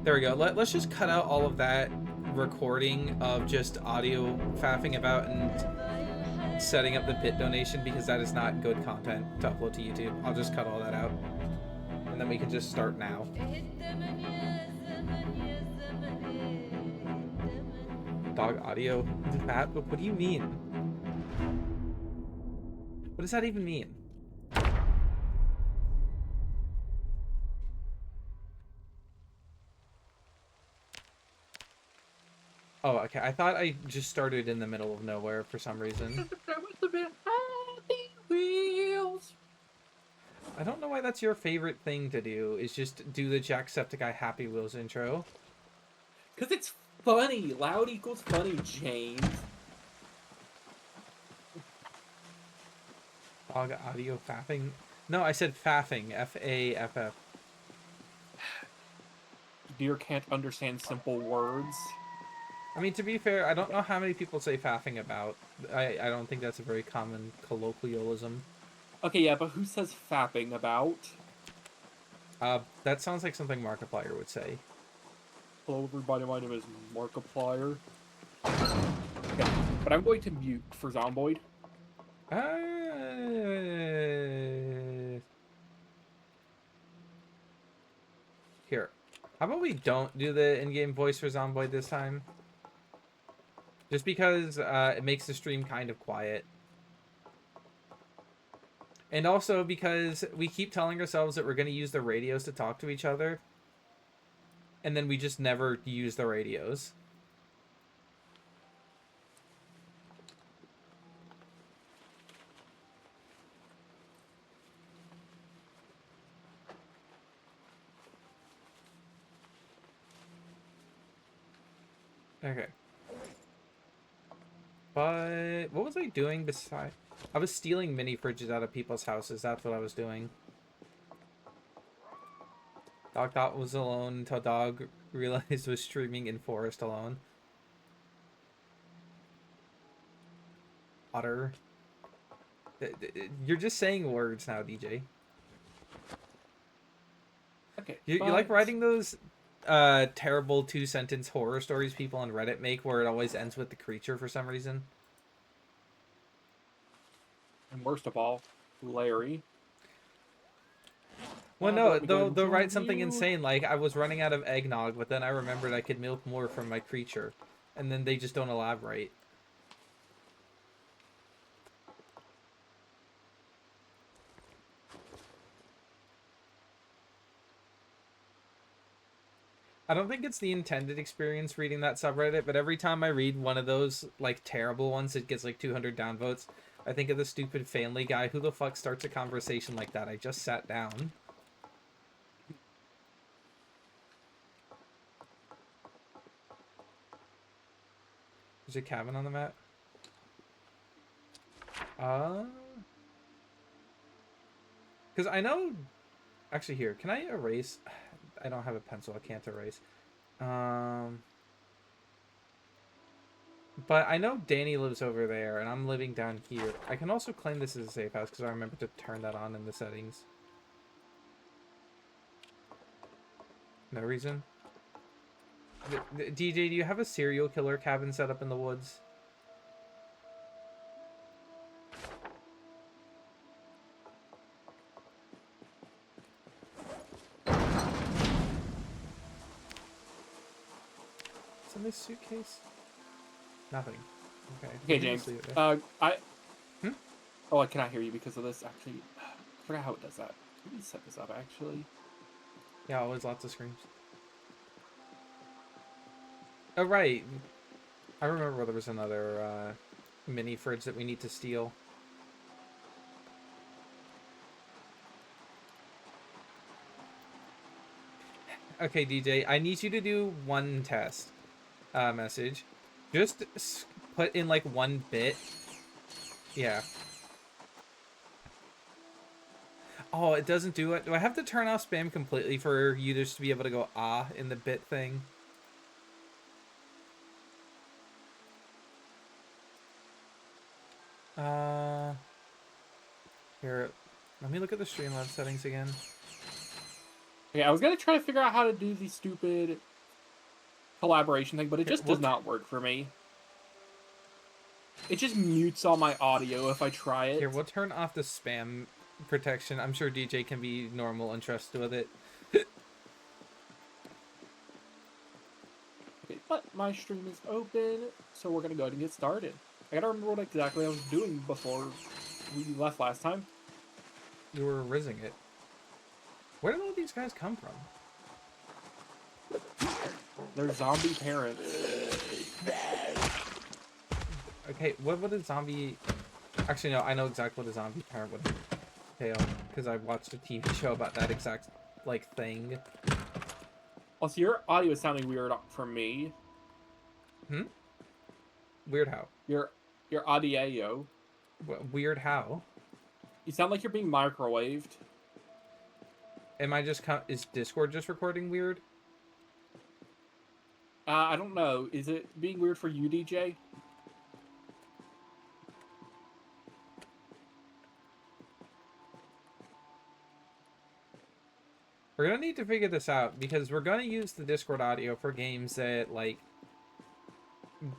There we go. Let's just cut out all of that recording of just audio faffing about and setting up the bit donation, because that is not good content to upload to YouTube. I'll just cut all that out. And then we can just start now. Dog audio? That? What do you mean? What does that even mean? Oh, okay. I thought I just started in the middle of nowhere for some reason. I don't know why that's your favorite thing to do, is just do the Jacksepticeye Happy Wheels intro. Because it's funny. Loud equals funny, James. Dog audio faffing? No, I said faffing. F-A-F-F. Deer can't understand simple words. I mean, to be fair, I don't know how many people say faffing about. I don't think that's a very common colloquialism. Okay, yeah, but who says fapping about? That sounds like something Markiplier would say. Hello, everybody. My name is Markiplier. Okay, but I'm going to mute for Zomboid. Here. How about we don't do the in-game voice for Zomboid this time? Just because it makes the stream kind of quiet. And also because we keep telling ourselves that we're going to use the radios to talk to each other. And then we just never use the radios. Okay. But what was I doing besides? I was stealing mini fridges out of people's houses. That's what I was doing. Dog thought was alone until dog realized was streaming in forest alone. Otter. You're just saying words now, DJ. Okay, You like writing those terrible 2-sentence horror stories people on Reddit make where it always ends with the creature for some reason? And worst of all, Larry. Well, no, they'll write something insane like, I was running out of eggnog, but then I remembered I could milk more from my creature. And then they just don't elaborate. I don't think it's the intended experience reading that subreddit, but every time I read one of those, like, terrible ones that gets, like, 200 downvotes, I think of the stupid family guy. Who the fuck starts a conversation like that? I just sat down. There's a cabin on the map. Because I know... Actually, here, can I erase... I don't have a pencil, I can't erase. But I know Danny lives over there, and I'm living down here. I can also claim this as a safe house, because I remember to turn that on in the settings. No reason? DJ, do you have a serial killer cabin set up in the woods? What's in this suitcase? Nothing. Okay. Okay, James. Oh, I cannot hear you because of this. Actually, I forgot how it does that. Let me set this up, actually. Yeah, always lots of screams. Oh, right. I remember there was another mini fridge that we need to steal. Okay, DJ, I need you to do one test message. Just put in, like, one bit. Yeah. Oh, it doesn't do it. Do I have to turn off spam completely for you just to be able to go ah in the bit thing? Here, let me look at the Streamlabs settings again. Okay, I was gonna try to figure out how to do the stupid collaboration thing, but it Here, just does not work for me. It just mutes all my audio if I try it. Here, we'll turn off the spam protection. I'm sure DJ can be normal and trusted with it. Okay, but my stream is open, so we're gonna go ahead and get started. I gotta remember what exactly I was doing before we left last time. You were rizzing it. Where did all these guys come from? They're zombie parents. Okay, what would a zombie... Actually, no, I know exactly what a zombie parent would entail, because I watched a TV show about that exact, like, thing. Also, your audio is sounding weird for me. Weird how? Your audio. Weird how? You sound like you're being microwaved. Am I just... Is Discord just recording weird? I don't know. Is it being weird for you, DJ? We're gonna need to figure this out, because we're gonna use the Discord audio for games that, like,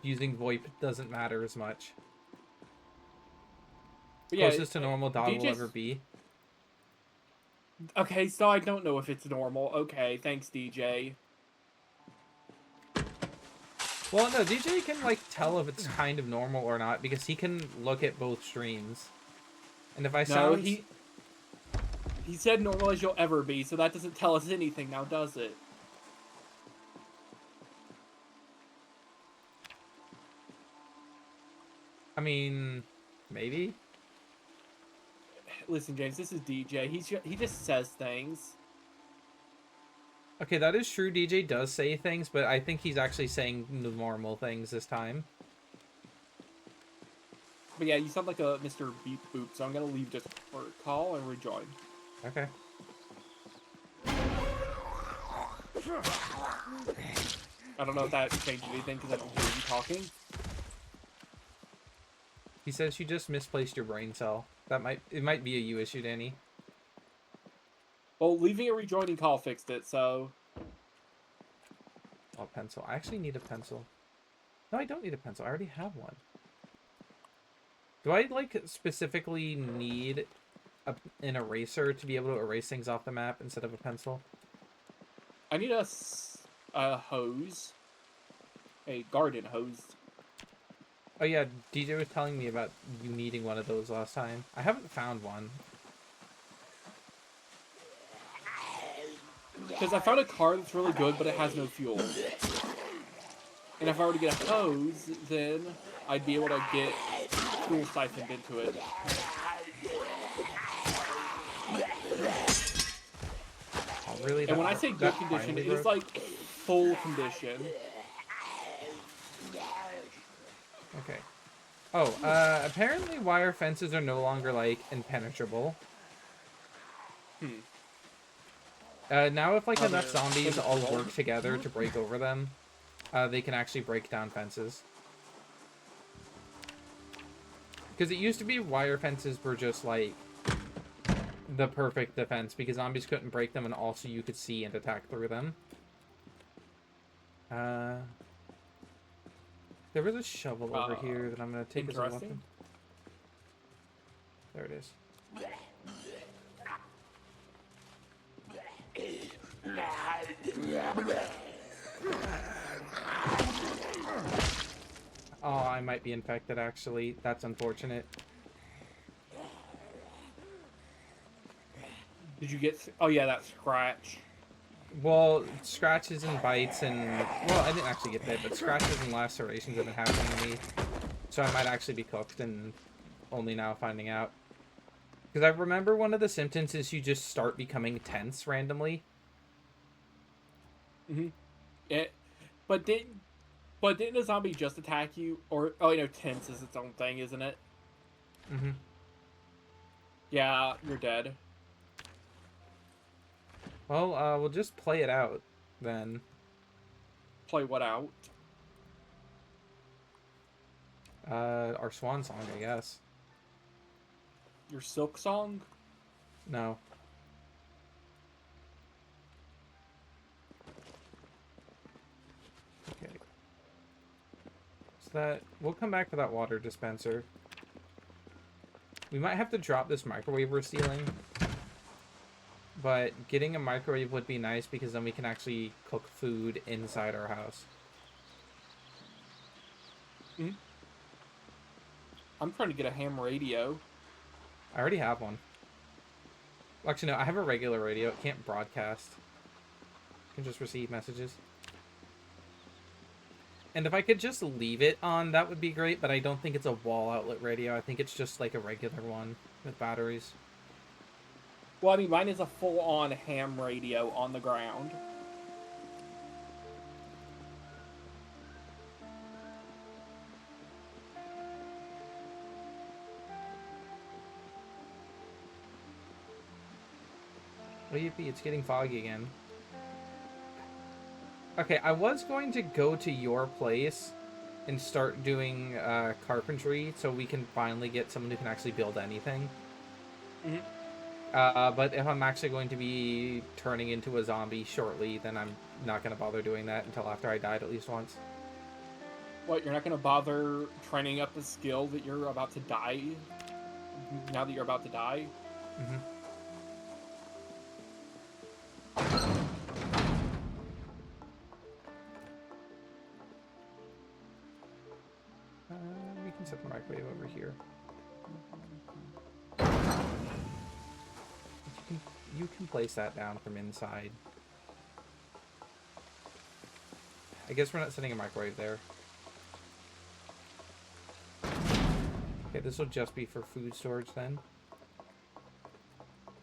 using VoIP doesn't matter as much. But yeah, Closest to normal dot will ever be. Okay, so I don't know if it's normal. Okay, thanks, DJ. Well, no, DJ can, like, tell if it's kind of normal or not, because he can look at both streams. And if I sound... No, he said normal as you'll ever be, so that doesn't tell us anything now, does it? I mean, maybe? Listen, James, this is DJ. He just says things. Okay, that is true. DJ does say things, but I think he's actually saying the normal things this time. But yeah, you sound like a Mr. Beep Boop, so I'm gonna leave just for a call and rejoin. Okay. I don't know if that changed anything because I don't hear you talking. He says you just misplaced your brain cell. It might be a you issue, Danny. Well, leaving a rejoining call fixed it, so... Oh, pencil. I actually need a pencil. No, I don't need a pencil. I already have one. Do I, like, specifically need an eraser to be able to erase things off the map instead of a pencil? I need a hose. A garden hose. Oh yeah, DJ was telling me about you needing one of those last time. I haven't found one. Because I found a car that's really good, but it has no fuel. And if I were to get a hose, then I'd be able to get fuel siphoned into it. Oh, really? And when I say good condition, it's like full condition. Okay. Oh, apparently wire fences are no longer, like, impenetrable. Now if, like, enough zombies all work together to break over them, they can actually break down fences. Because it used to be wire fences were just, like, the perfect defense, because zombies couldn't break them and also you could see and attack through them. There was a shovel over here that I'm going to take as a weapon. There it is. Oh, I might be infected, actually. That's unfortunate. Did you get... Oh, yeah, that scratch. Well, scratches and bites and... Well, I didn't actually get bit, but scratches and lacerations have been happening to me. So I might actually be cooked and only now finding out. Because I remember one of the symptoms is you just start becoming tense randomly. Mm-hmm. But didn't a zombie just attack you? Or... Oh, you know, tense is its own thing, isn't it? Mm-hmm. Yeah, you're dead. Well, we'll just play it out, then. Play what out? Our swan song, I guess. Your silk song? No. So that we'll come back for that water dispenser. We might have to drop this microwave we're stealing. But getting a microwave would be nice because then we can actually cook food inside our house. Mm-hmm. I'm trying to get a ham radio. I already have one. Well, actually, no, I have a regular radio. It can't broadcast. It can just receive messages. And if I could just leave it on, that would be great, but I don't think it's a wall outlet radio. I think it's just like a regular one with batteries. Well, I mean, mine is a full-on ham radio on the ground. Oh, yippee, it's getting foggy again. Okay, I was going to go to your place and start doing carpentry so we can finally get someone who can actually build anything. Mm-hmm. But if I'm actually going to be turning into a zombie shortly, then I'm not going to bother doing that until after I died at least once. What, you're not going to bother training up the skill that you're about to die? Now that you're about to die? Mm-hmm. We can set the microwave over here. You can place that down from inside. I guess we're not setting a microwave there. Okay, this will just be for food storage then.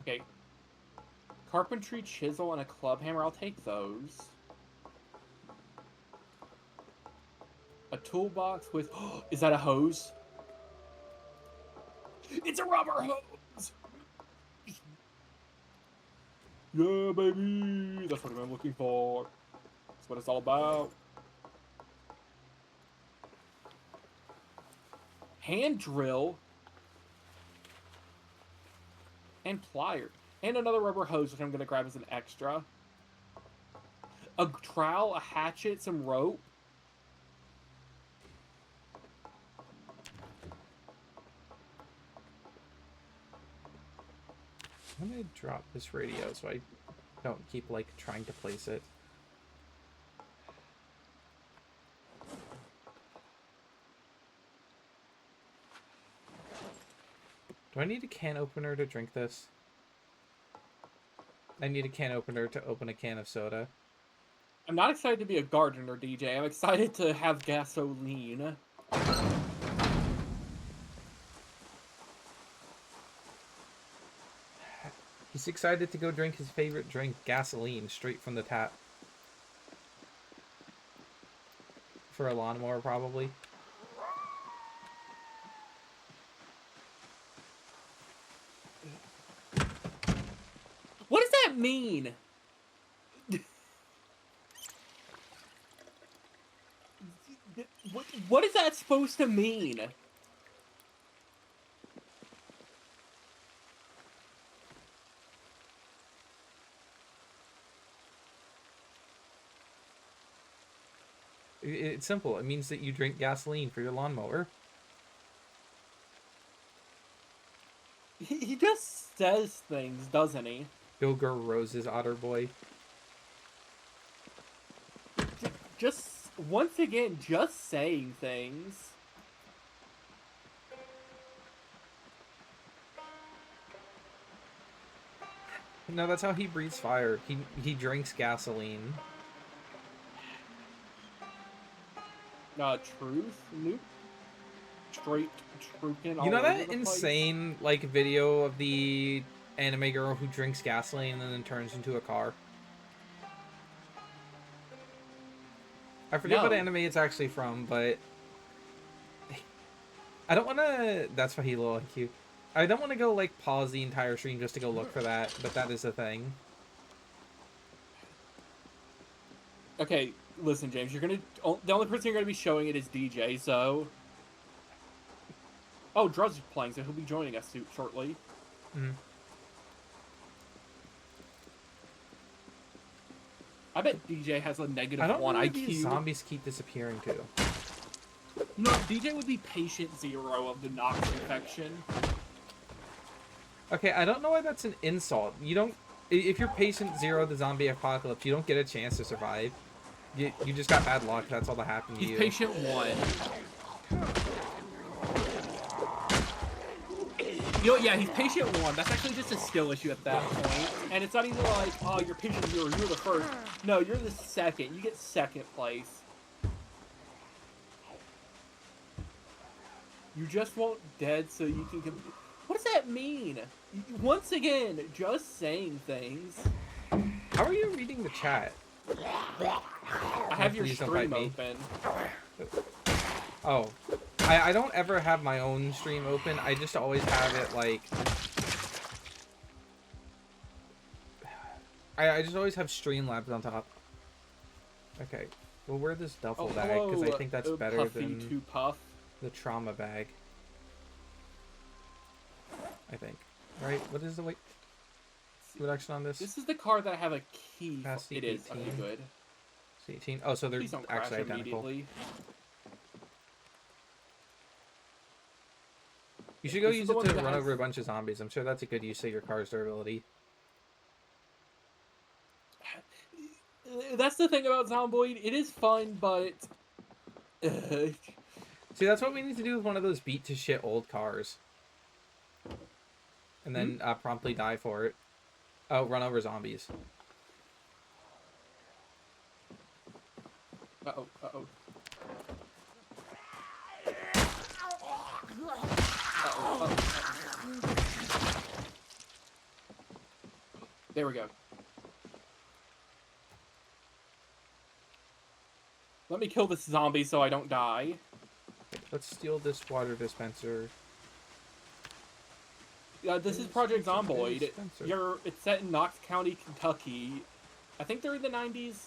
Okay. Carpentry, chisel, and a club hammer. I'll take those. A toolbox with... Is that a hose? It's a rubber hose! Yeah, baby! That's what I'm looking for. That's what it's all about. Hand drill. And pliers. And another rubber hose, which I'm going to grab as an extra. A trowel, a hatchet, some rope. I'm gonna drop this radio so I don't keep like trying to place it. Do I need a can opener to drink this? I need a can opener to open a can of soda. I'm not excited to be a gardener, DJ. I'm excited to have gasoline. He's excited to go drink his favorite drink, gasoline, straight from the tap. For a lawnmower, probably. What does that mean? What is that supposed to mean? It's simple. It means that you drink gasoline for your lawnmower. He just says things, doesn't he? Bilger Rose's otter boy. Just, once again, just saying things. No, that's how he breathes fire. He drinks gasoline. Truth? Nope. Straight trukin' all You know over that the place. insane like video of the anime girl who drinks gasoline and then turns into a car? I forget what anime it's actually from, but I don't want to. That's why he low IQ. I don't want to go like pause the entire stream just to go look for that, but that is a thing. Okay, listen, James. The only person you're gonna be showing it is DJ. So, oh, Druz is playing, so he'll be joining us shortly. Mm-hmm. I bet DJ has a negative I don't know one where IQ. these zombies keep disappearing to. No, DJ would be patient 0 of the Nox infection. Okay, I don't know why that's an insult. You don't... If you're patient 0 of the zombie apocalypse, you don't get a chance to survive. You just got bad luck. That's all that happened to He's you. patient 1. You know, yeah, he's patient 1. That's actually just a skill issue at that point. And it's not even like, oh, you're patient 0, you're the first. No, you're the second. You get second place. You just want dead so you can... What does that mean? Once again, just saying things. How are you reading the chat? I have your stream open. Oh. I don't ever have my own stream open. I just always have it, like... I just always have Streamlabs on top. Okay. We'll wear this duffel bag, because I think that's better Puffy than to Puff. the trauma bag. I think. Right? What is the weight reduction on this? This is the car that I have a key for. Capacity It is. 18. Okay, good. It's 18. Oh, so they're Please don't crash actually identical. immediately. You should go This is use the it one to that run has- over a bunch of zombies. I'm sure that's a good use of your car's durability. That's the thing about Zomboid. It is fun, but... See, that's what we need to do with one of those beat-to-shit old cars. And then promptly die for it. Oh, run over zombies. Uh-oh, uh-oh. There we go. Let me kill this zombie so I don't die. Let's steal this water dispenser. This is Project Zomboid. Dispenser. It's set in Knox County, Kentucky. I think they're in the 90s.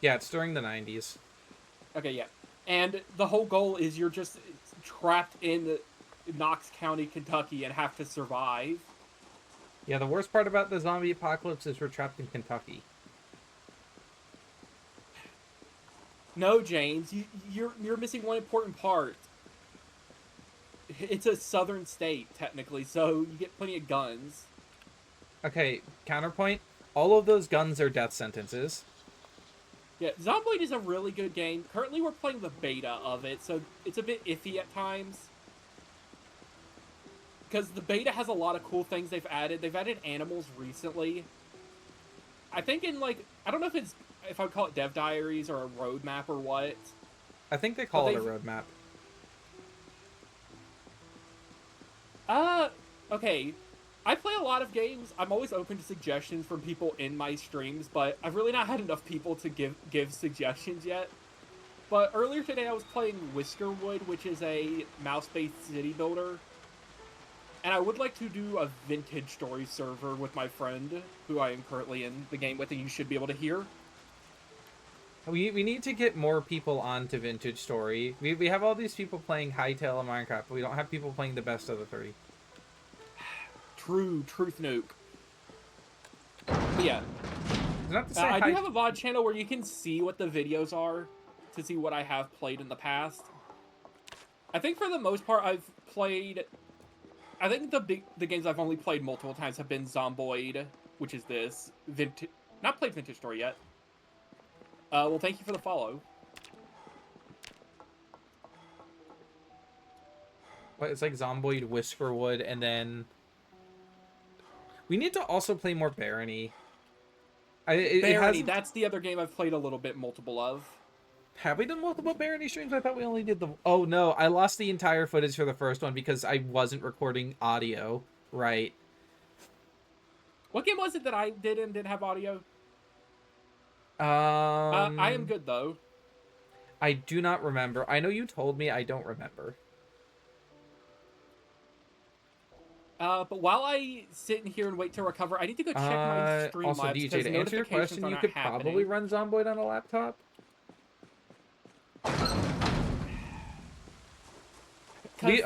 Yeah, it's during the 90s. Okay, yeah. And the whole goal is you're just trapped in Knox County, Kentucky, and have to survive. Yeah, the worst part about the zombie apocalypse is we're trapped in Kentucky. No, James, you're missing one important part. It's a southern state, technically, so you get plenty of guns. Okay, counterpoint. All of those guns are death sentences. Yeah, Zomboid is a really good game. Currently, we're playing the beta of it, so it's a bit iffy at times. Because the beta has a lot of cool things they've added. They've added animals recently. I think in, like, I don't know if I would call it Dev Diaries or a roadmap or what. I think they call it a roadmap. Okay. I play a lot of games. I'm always open to suggestions from people in my streams, but I've really not had enough people to give suggestions yet. But earlier today I was playing Whiskerwood, which is a mouse-based city builder. And I would like to do a vintage story server with my friend, who I am currently in the game with, and you should be able to hear. We need to get more people onto Vintage Story. We have all these people playing Hytale and Minecraft, but we don't have people playing the best of the three. Truth nuke. But yeah. Not to say I do have a VOD channel where you can see what the videos are to see what I have played in the past. I think for the most part I've played... I think the games I've only played multiple times have been Zomboid, which is this. Not played Vintage Story yet. Well, thank you for the follow. But it's like Zomboid, Whisperwood, and then... We need to also play more Barony. Barony, that's the other game I've played a little bit multiple of. Have we done multiple Barony streams? I thought we only did the... Oh, no. I lost the entire footage for the first one because I wasn't recording audio. Right. What game was it that I did and didn't have audio? I am good, though. I do not remember. I know you told me. I don't remember. But while I sit in here and wait to recover, I need to go check my Streamlabs. Also, DJ, to answer your question, you could probably run Zomboid on a laptop. Okay,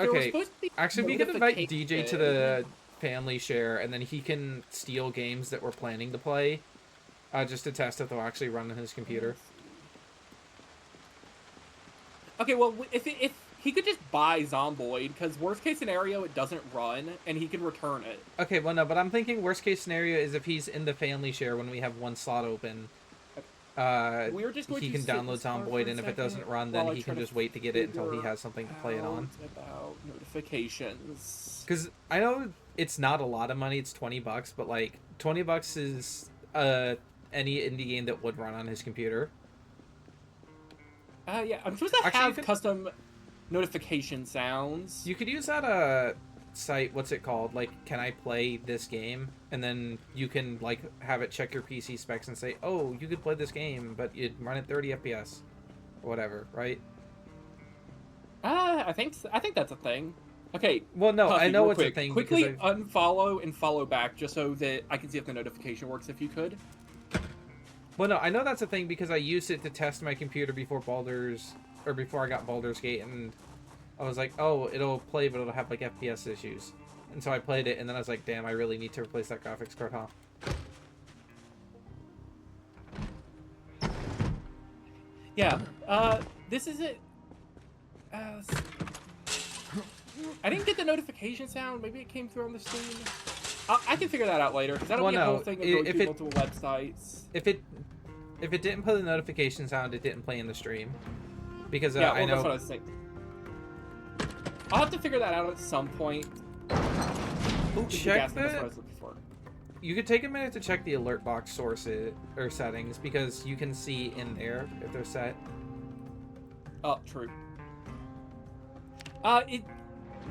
actually, we can invite DJ to the family share, and then he can steal games that we're planning to play, just to test if they'll actually run on his computer. Okay, well, if he could just buy Zomboid, because worst case scenario, it doesn't run, and he can return it. Okay, well no, but I'm thinking worst case scenario is if he's in the family share when we have one slot open, Okay. uh, We're just going he to can sit in download this car for Zomboid, a and if it second doesn't run, then while I he try can to just wait to get it until he figure has something to play it out on. about notifications. Because I know it's not a lot of money; it's $20, but like $20 is any indie game that would run on his computer. Yeah, I'm supposed to Actually, have custom notification sounds. you could use that site. What's it called? Like, can I play this game? And then you can like have it check your PC specs and say, oh, you could play this game, but you'd run at 30 FPS or whatever, right? I think that's a thing. Okay, Well, no, I Puffy, know real it's a quick. thing because Quickly I've. unfollow and follow back just so that I can see if the notification works if you could. Well, no, I know that's a thing because I used it to test my computer before before I got Baldur's Gate, and I was like, oh, it'll play, but it'll have like FPS issues. And so I played it, and then I was like, damn, I really need to replace that graphics card, huh? Yeah, this is it. I didn't get the notification sound. Maybe it came through on the stream. I can figure that out later, because that'll Well, be a no, whole thing of going if through it multiple websites. if it didn't play the notification sound, it didn't play in the stream because Yeah, well, I know. that's what I was saying. I'll have to figure that out at some point. Ooh, Check that's what I the. was looking for. You could take a minute to check the alert box sources or settings because you can see in there if they're set. Oh, true.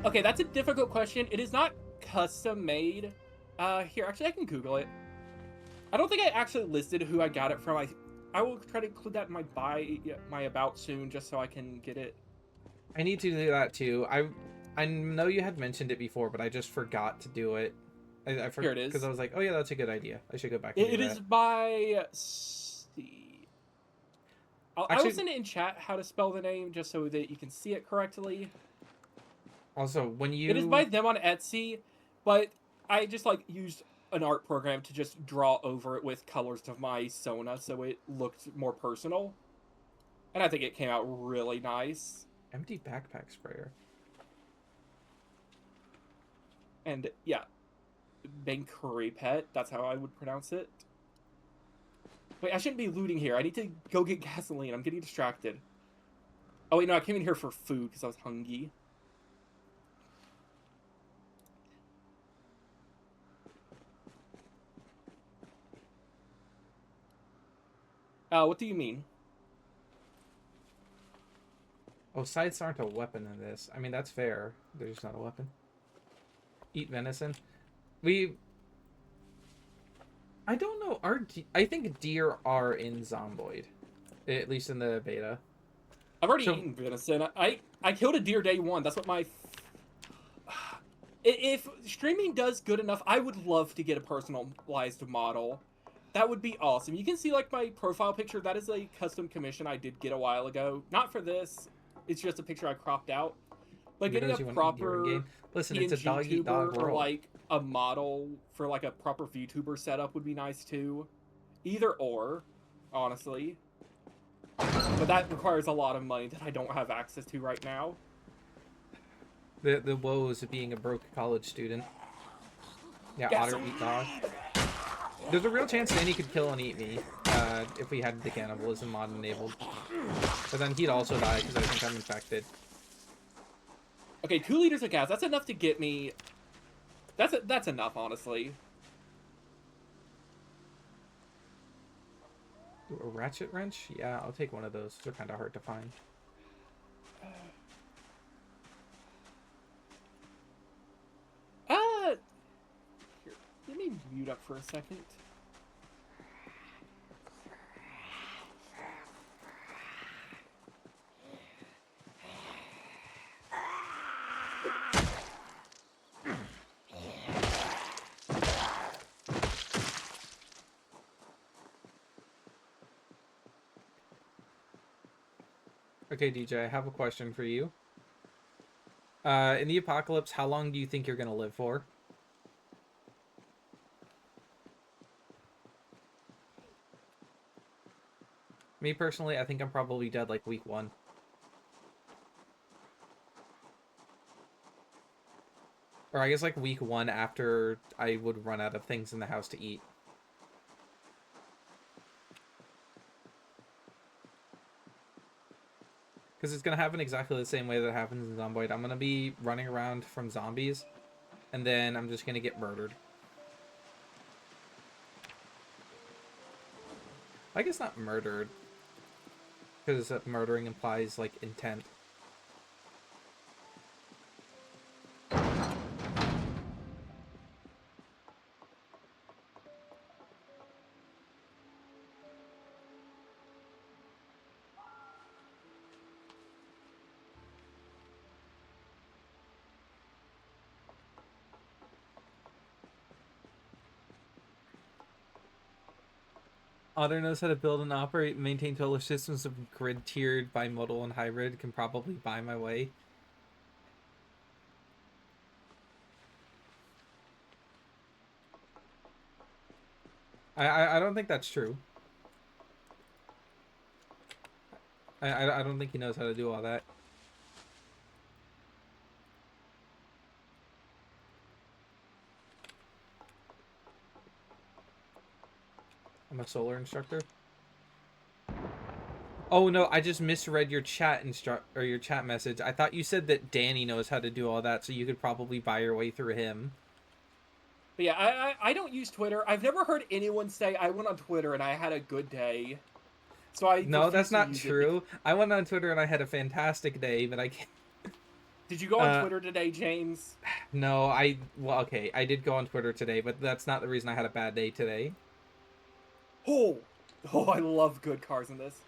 Okay, that's a difficult question. It is not custom made. Here, actually, I can Google it. I don't think I actually listed who I got it from. I will try to include that in my about soon, just so I can get it. I need to do that too. I know you had mentioned it before, but I just forgot to do it. I forgot Here it is. because I was like, oh yeah, that's a good idea. I should go back and do It that. is by. See. I will send it in chat how to spell the name, just so that you can see it correctly. Also, when you It is by them on Etsy, but I just like used an art program to just draw over it with colors of my Sona, so it looked more personal. And I think it came out really nice. empty backpack sprayer. And yeah, Bankuri Pet, that's how I would pronounce it. Wait, I shouldn't be looting here. I need to go get gasoline. I'm getting distracted. Oh wait, no, I came in here for food because I was hungry. What do you mean? Oh, scythes aren't a weapon in this. I mean, that's fair. They're just not a weapon. Eat venison. I don't know. I think deer are in Zomboid, at least in the beta. I've already eaten venison. I killed a deer day one. That's what my. If streaming does good enough, I would love to get a personalized model. That would be awesome. You can see like my profile picture. That is a custom commission I did get a while ago. Not for this. It's just a picture I cropped out. Like getting a proper Listen, it's a dog eat dog or world. like a model for like a proper VTuber setup would be nice too. Either or, honestly. But that requires a lot of money that I don't have access to right now. The woes of being a broke college student. Yeah, otter eat dog. There's a real chance Danny could kill and eat me if we had the cannibalism mod enabled. But then he'd also die because I think I'm infected. Okay, 2 liters of gas. That's enough to get me. That's enough, honestly. A ratchet wrench? Yeah, I'll take one of those. They're kind of hard to find. Here, let me mute up for a second. Okay, DJ, I have a question for you. In the apocalypse, how long do you think you're gonna live for? Me personally, I think I'm probably dead like week 1. Or I guess like week 1 after I would run out of things in the house to eat. Because it's going to happen exactly the same way that it happens in Zomboid. I'm going to be running around from zombies, and then I'm just going to get murdered. I guess not murdered, because murdering implies, like, intent. Otter knows how to build and operate and maintain solar systems of grid-tiered, bimodal, and hybrid. Can probably buy my way. I don't think that's true. I don't think he knows how to do all that. I'm a solar instructor. Oh no, I just misread your chat or your chat message. I thought you said that Danny knows how to do all that, so you could probably buy your way through him. But yeah, I don't use Twitter. I've never heard anyone say I went on Twitter and I had a good day. So I No, refuse that's to not use true. I went on Twitter and I had a fantastic day, but I can't. Did you go on Twitter today, James? No, well, okay, I did go on Twitter today, but that's not the reason I had a bad day today. Oh, I love good cars in this.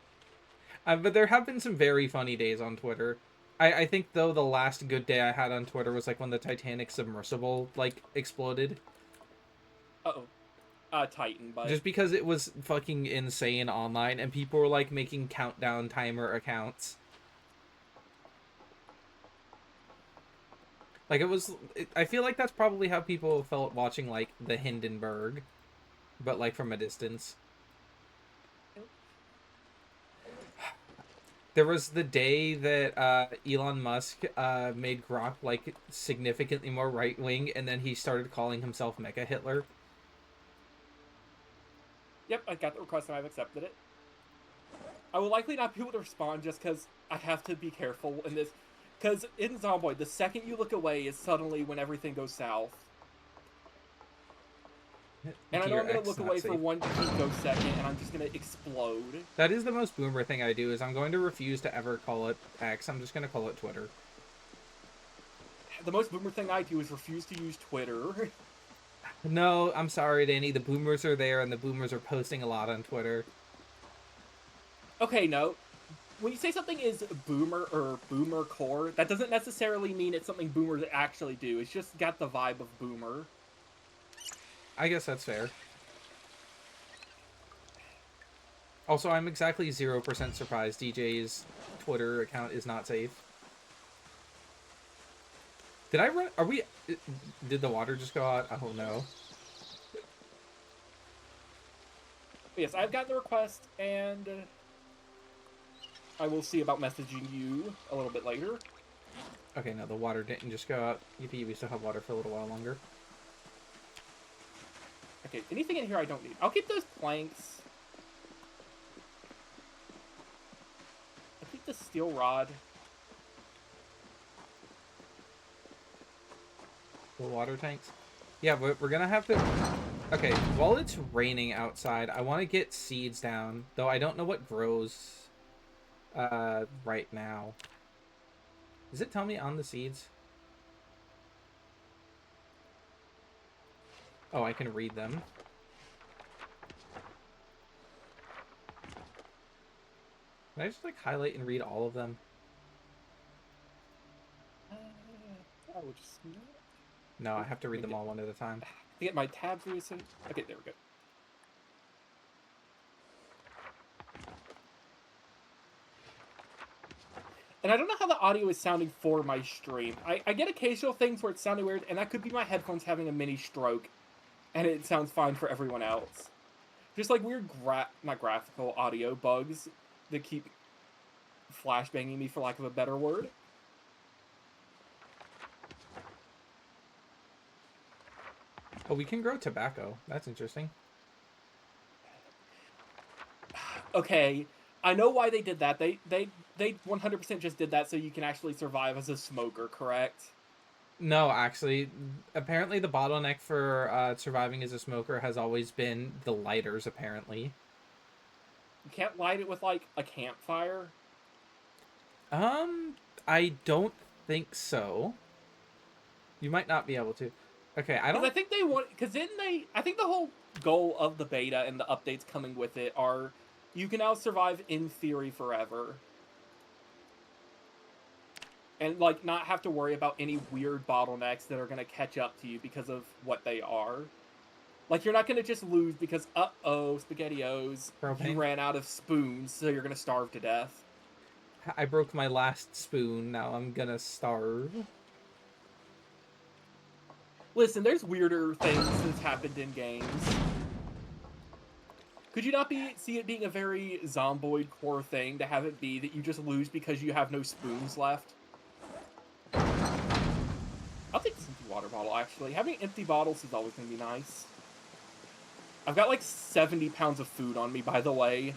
But there have been some very funny days on Twitter. I think though the last good day I had on Twitter was like when the Titanic submersible like exploded. Uh-oh. Titan, but Just because it was fucking insane online and people were like making countdown timer accounts. Like I feel like that's probably how people felt watching like the Hindenburg, but like from a distance. There was the day that Elon Musk made Grok like significantly more right wing, and then he started calling himself Mecha Hitler. Yep, I got the request and I've accepted it. I will likely not be able to respond just because I have to be careful in this. Because in Zomboid, the second you look away is suddenly when everything goes south. And I know I'm going to look away for 1 picosecond and I'm just going to explode. That is the most boomer thing I do, is I'm going to refuse to ever call it X. I'm just going to call it Twitter. The most boomer thing I do is refuse to use Twitter. No, I'm sorry, Danny. The boomers are there and the boomers are posting a lot on Twitter. Okay, no. When you say something is boomer or boomer core, that doesn't necessarily mean it's something boomers actually do. It's just got the vibe of boomer. I guess that's fair. Also, I'm exactly 0% surprised DJ's Twitter account is not safe. Did I run? Are we? Did the water just go out? Oh no. Yes, I've got the request, and I will see about messaging you a little bit later. Okay, no, the water didn't just go out. Yippee, we still have water for a little while longer. Okay, anything in here I don't need. I'll keep those planks. I'll keep the steel rod. The water tanks? Yeah, but we're gonna have to... Okay, while it's raining outside, I want to get seeds down. Though I don't know what grows right now. Does it tell me on the seeds? Oh, I can read them. Can I just like highlight and read all of them? I will just... No, I have to read them all one at a time. To get my tabs loosened. Okay, there we go. And I don't know how the audio is sounding for my stream. I get occasional things where it's sounding weird, and that could be my headphones having a mini stroke, and it sounds fine for everyone else. Just like weird not graphical audio bugs that keep flashbanging me, for lack of a better word. Oh, we can grow tobacco. That's interesting. Okay, I know why they did that. They 100% just did that so you can actually survive as a smoker, correct? No, actually, apparently the bottleneck for surviving as a smoker has always been the lighters, apparently. You can't light it with like a campfire. Um, I don't think so. You might not be able to. Okay, I Because don't. I think they want, because didn't they? I think the whole goal of the beta and the updates coming with it are you can now survive in theory forever, and like not have to worry about any weird bottlenecks that are going to catch up to you because of what they are. Like you're not going to just lose because oh spaghettios, you Propane. ran out of spoons, so you're going to starve to death. I broke my last spoon. Now I'm gonna starve. Listen, there's weirder things that's happened in games. Could you not see it being a very Zomboid core thing to have it be that you just lose because you have no spoons left? I'll take this empty water bottle, actually. Having empty bottles is always going to be nice. I've got like 70 pounds of food on me, by the way.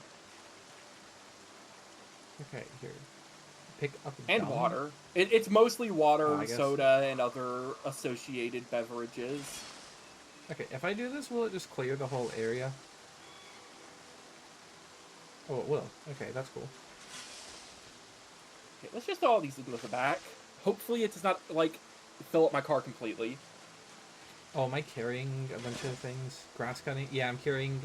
Okay, here. Pick up And gum. water. It's mostly water, I guess. soda, and other associated beverages. Okay, if I do this, will it just clear the whole area? Oh, it will. Okay, that's cool. Okay, let's just throw all these into the back. Hopefully it does not, like, fill up my car completely. Oh, am I carrying a bunch of things? Grass cutting? Yeah, I'm carrying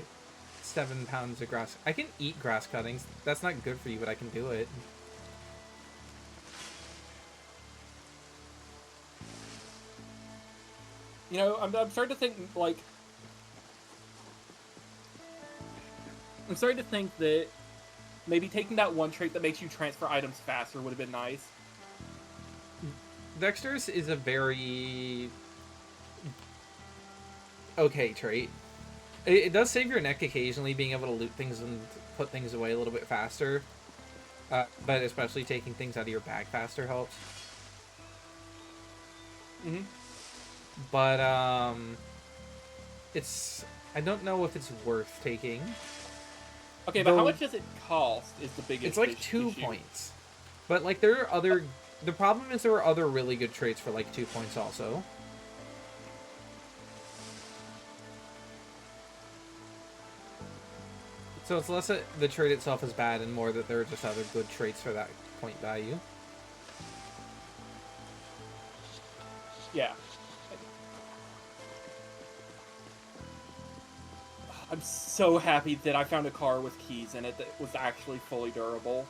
7 pounds of grass. I can eat grass cuttings. That's not good for you, but I can do it. You know, I'm starting to think, like... I'm starting to think that maybe taking that one trait that makes you transfer items faster would have been nice. Dexterous is a very okay trait. It does save your neck occasionally, being able to loot things and put things away a little bit faster. But especially taking things out of your bag faster helps. Mm-hmm. But, it's... I don't know if it's worth taking. Okay, but how much does it cost is the biggest It's like issue. 2 points. But, like, there are other... The problem is there are other really good traits for, like, 2 points also. So it's less that the trait itself is bad and more that there are just other good traits for that point value. Yeah. I'm so happy that I found a car with keys in it that was actually fully durable.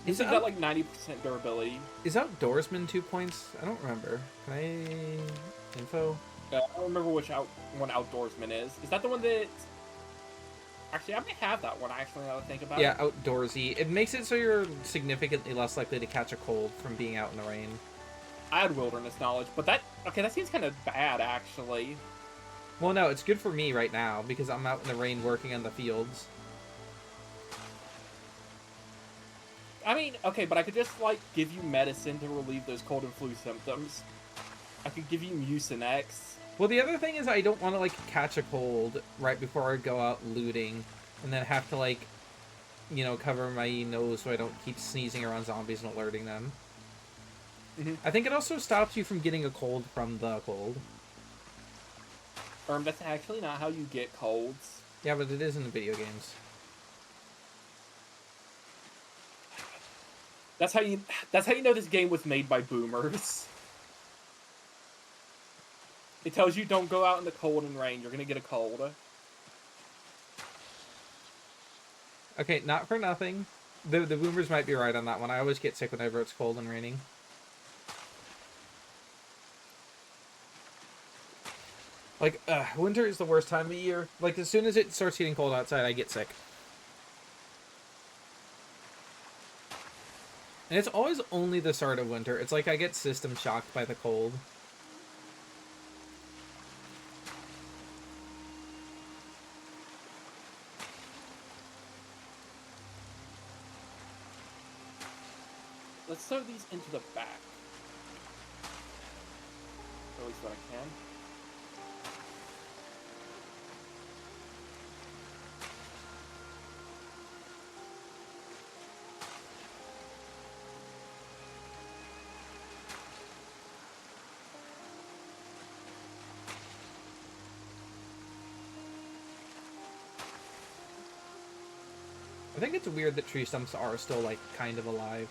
This thing's got like 90% durability. Is Outdoorsman 2 points? I don't remember. Can I... Info? I don't remember which one Outdoorsman is. Is that the one that... Actually, I may have that one, actually, now that I think about it. Yeah, Outdoorsy. It makes it so you're significantly less likely to catch a cold from being out in the rain. I had wilderness knowledge, but that... Okay, that seems kind of bad, actually. Well, no, it's good for me right now, because I'm out in the rain working on the fields. I mean, okay, but I could just, like, give you medicine to relieve those cold and flu symptoms. I could give you Mucinex. Well, the other thing is I don't want to, like, catch a cold right before I go out looting, and then have to, like, you know, cover my nose so I don't keep sneezing around zombies and alerting them. Mm-hmm. I think it also stops you from getting a cold from the cold. That's actually not how you get colds. Yeah, but it is in the video games. That's how you know this game was made by boomers. It tells you don't go out in the cold and rain, you're gonna get a cold. Okay, not for nothing. The boomers might be right on that one. I always get sick whenever it's cold and raining. Like, winter is the worst time of year. Like, as soon as it starts getting cold outside, I get sick. And it's always only the start of winter. It's like I get system shocked by the cold. Let's throw these into the back. Or at least what I can. think it's weird that tree stumps are still, like, kind of alive.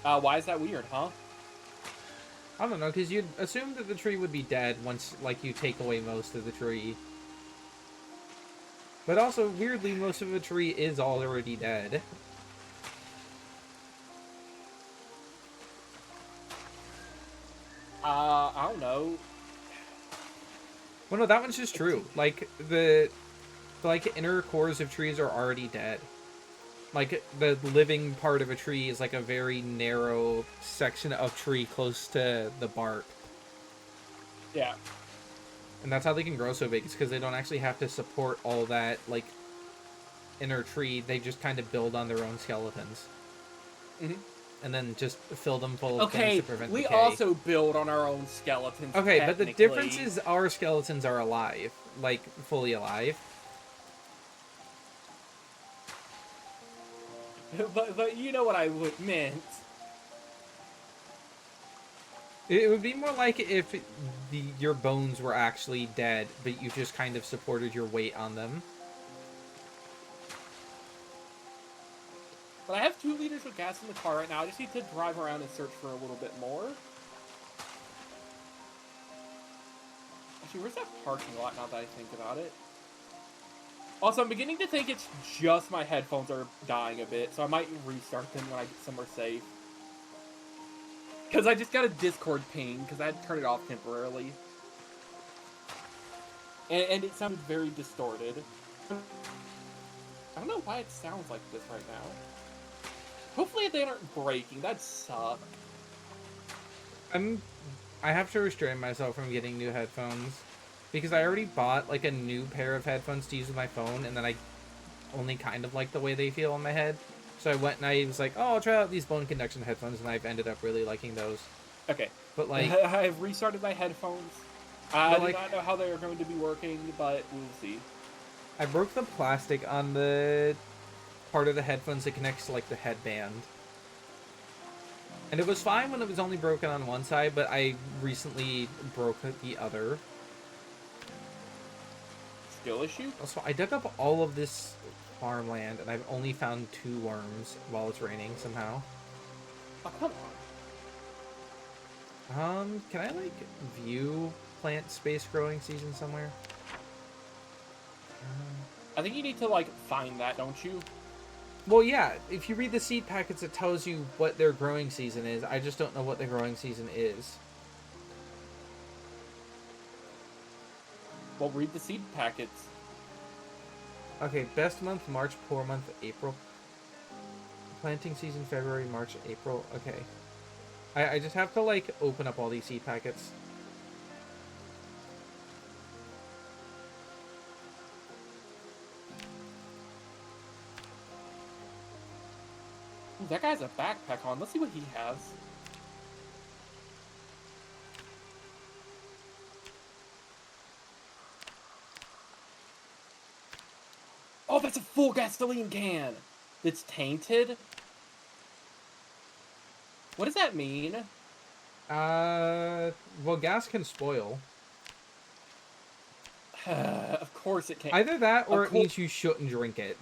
Why is that weird, huh? I don't know, because you'd assume that the tree would be dead once, like, you take away most of the tree. But also, weirdly, most of the tree is already dead. I don't know. Well, no, that one's just true. Like, the inner cores of trees are already dead. Like, the living part of a tree is, like, a very narrow section of tree close to the bark. Yeah. And that's how they can grow so big, is because they don't actually have to support all that, like, inner tree. They just kind of build on their own skeletons. Mm-hmm. And then just fill them full of things Okay, to prevent we decay. also build on our own skeletons. Okay, but the technically. difference is our skeletons are alive. Like, fully alive. but you know what I meant. It would be more like if your bones were actually dead, but you just kind of supported your weight on them. But I have 2 liters of gas in the car right now. I just need to drive around and search for a little bit more. Actually, where's that parking lot now that I think about it? Also, I'm beginning to think it's just my headphones are dying a bit, so I might restart them when I get somewhere safe. Because I just got a Discord ping, because I had to turn it off temporarily. And it sounded very distorted. I don't know why it sounds like this right now. Hopefully they aren't breaking. That'd suck. I have to restrain myself from getting new headphones. Because I already bought, like, a new pair of headphones to use with my phone, and then I only kind of like the way they feel on my head. So I went and I was like, oh, I'll try out these bone conduction headphones, and I've ended up really liking those. Okay. But, like... I've restarted my headphones. I do like, not know how they are going to be working, but we'll see. I broke the plastic on the part of the headphones that connects to, like, the headband. And it was fine when it was only broken on one side, but I recently broke the other. Skill issue? Also, I dug up all of this farmland, and I've only found 2 worms while it's raining somehow. Oh, come on. Can I, like, view plant space growing season somewhere? I think you need to, like, find that, don't you? Well, yeah, if you read the seed packets, it tells you what their growing season is. I just don't know what the growing season is. Well, read the seed packets. Okay, best month, March, poor month, April. Planting season, February, March, April. Okay. I just have to, like, open up all these seed packets. Ooh, that guy has a backpack on. Let's see what he has. Oh, that's a full gasoline can! That's tainted? What does that mean? Well, gas can spoil. Of course it can. Either that, or it means you shouldn't drink it.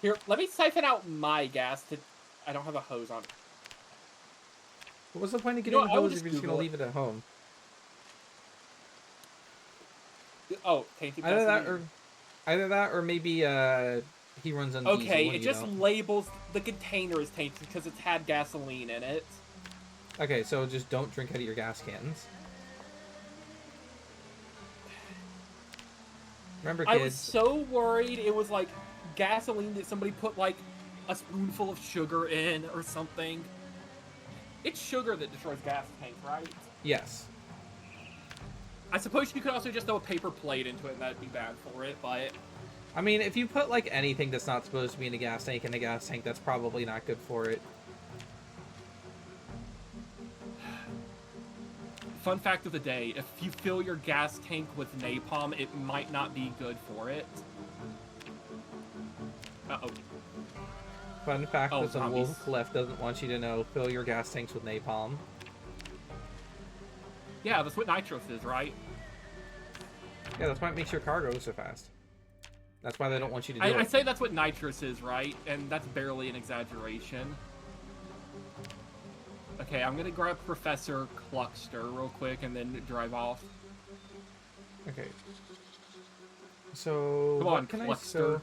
Here, let me siphon out my gas to... I don't have a hose on. What was the point of getting a I will hose if you're just gonna leave it at home? Oh, tainted Either gasoline. that, or maybe, he runs on diesel. Okay, it just labels the container as tainted because it's had gasoline in it. Okay, so just don't drink out of your gas cans. Remember, kids. I was so worried it was like gasoline that somebody put like a spoonful of sugar in or something. It's sugar that destroys gas tanks, right? Yes. I suppose you could also just throw a paper plate into it and that'd be bad for it, but... I mean, if you put, like, anything that's not supposed to be in a gas tank in a gas tank, that's probably not good for it. Fun fact of the day, if you fill your gas tank with napalm, it might not be good for it. Uh-oh. Fun fact that the zombies. Wolf Clef doesn't want you to know, fill your gas tanks with napalm. Yeah, that's what nitros is, right? Yeah, that's why it makes your car go so fast. That's why they don't want you to do I it. say that's what nitrous is, right? And that's barely an exaggeration. Okay, I'm gonna grab Professor Cluckster real quick and then drive off. Okay. So, Come on, what can I sow? Cluckster.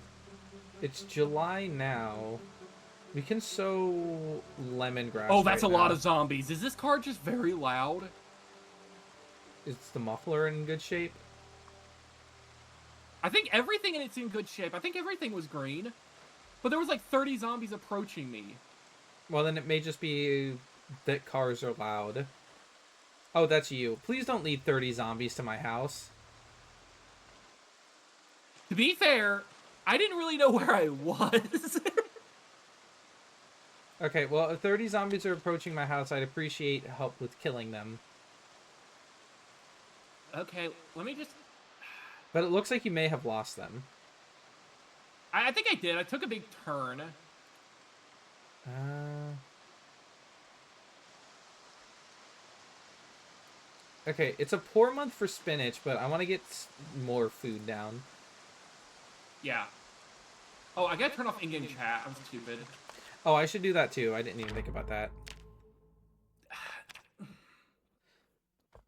It's July now. We can sow lemongrass Oh, that's right a lot now. of zombies. Is this car just very loud? Is the muffler in good shape? I think everything in it's in good shape. I think everything was green. But there was like 30 zombies approaching me. Well, then it may just be that cars are loud. Oh, that's you. Please don't lead 30 zombies to my house. To be fair, I didn't really know where I was. Okay, well, if 30 zombies are approaching my house, I'd appreciate help with killing them. Okay, let me just... But it looks like you may have lost them. I think I did. I took a big turn. Okay, it's a poor month for spinach, but I want to get more food down. Yeah. Oh, I gotta turn off in-game chat. I'm stupid. Oh, I should do that too. I didn't even think about that.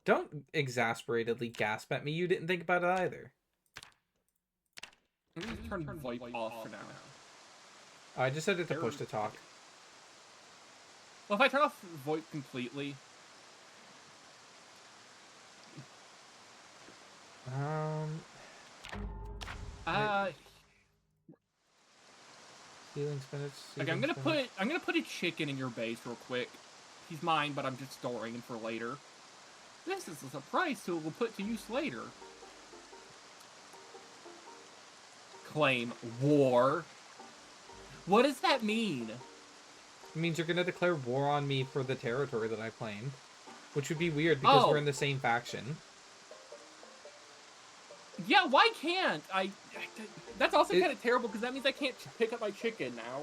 Don't exasperatedly gasp at me. You didn't think about it either. I'm gonna turn VoIP off for now. I just set it to push to talk. Well, if I turn off VoIP completely... Stealing spinach. Okay, I'm gonna put a chicken in your base real quick. He's mine, but I'm just storing him for later. This is a surprise tool we'll put to use later. Claim war. What does that mean? It means you're gonna declare war on me for the territory that I claimed. Which would be weird because we're in the same faction. Yeah, why can't I? That's also kind of terrible because that means I can't pick up my chicken now.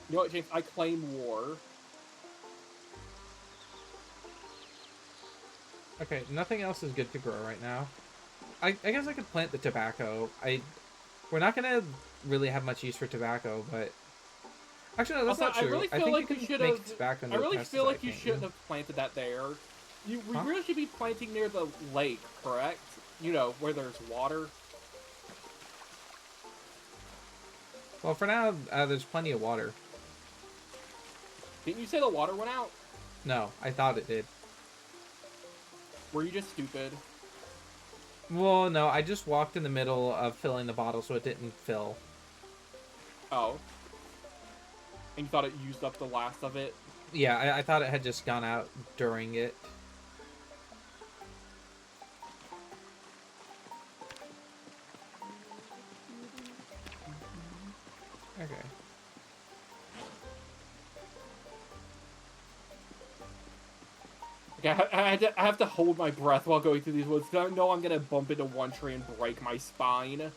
You know what, James? I claim war. Okay, nothing else is good to grow right now. I guess I could plant the tobacco. We're not gonna really have much use for tobacco, but actually no, that's not true. I think like you should make tobacco into I really feel like you can't shouldn't have planted that there. We really should be planting near the lake, correct? You know, where there's water. Well, for now, there's plenty of water. Didn't you say the water went out? No, I thought it did. Were you just stupid? Well, no, I just walked in the middle of filling the bottle so it didn't fill. Oh. And you thought it used up the last of it? Yeah, I thought it had just gone out during it. Okay. Okay, I have to hold my breath while going through these woods because I know I'm gonna bump into one tree and break my spine. I'm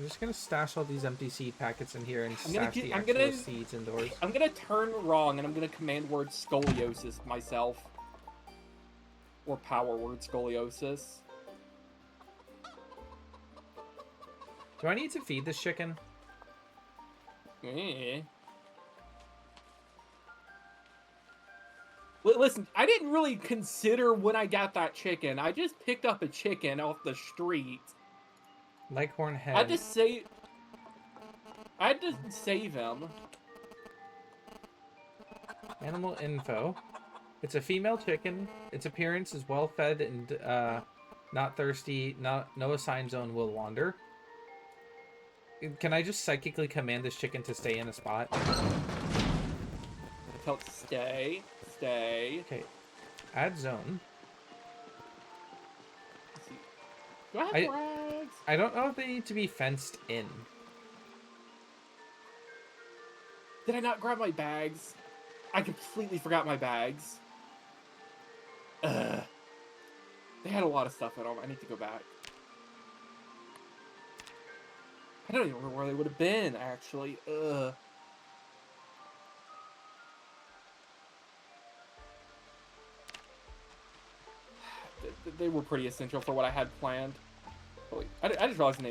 just gonna stash all these empty seed packets in here and stash the seeds indoors. I'm gonna turn wrong and I'm gonna command word scoliosis myself. Or power word scoliosis. Do I need to feed this chicken? Listen, I didn't really consider when I got that chicken. I just picked up a chicken off the street. Leghorn head. I had to save him. Animal info. It's a female chicken. Its appearance is well fed and not thirsty. No assigned zone will wander. Can I just psychically command this chicken to stay in a spot? Tell it to stay. Okay. Add zone. Let's see. Do I have flags? I don't know if they need to be fenced in. Did I not grab my bags? I completely forgot my bags. Ugh. They had a lot of stuff in them. I need to go back. I don't even remember where they would have been, actually. Ugh. they were pretty essential for what I had planned. Oh, wait, I just realized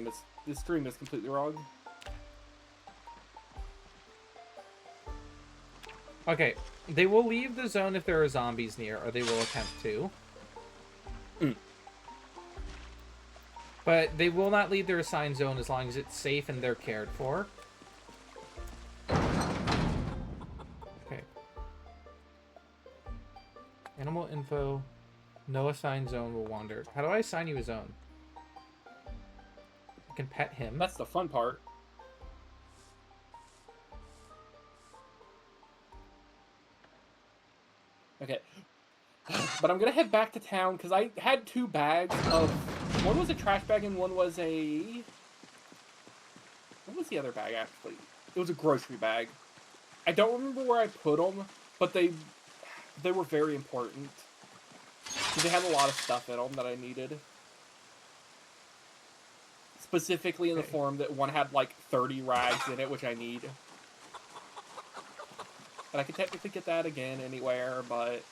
this stream is completely wrong. Okay, they will leave the zone if there are zombies near, or they will attempt to. But they will not leave their assigned zone as long as it's safe and they're cared for. Okay. Animal info. No assigned zone will wander. How do I assign you a zone? I can pet him. That's the fun part. Okay. But I'm gonna head back to town because I had 2 bags of... One was a trash bag and one was a... What was the other bag, actually? It was a grocery bag. I don't remember where I put them, but they were very important. Because they had a lot of stuff in them that I needed. Specifically in the form that one had like 30 rags in it, which I need. But I could technically get that again anywhere, but...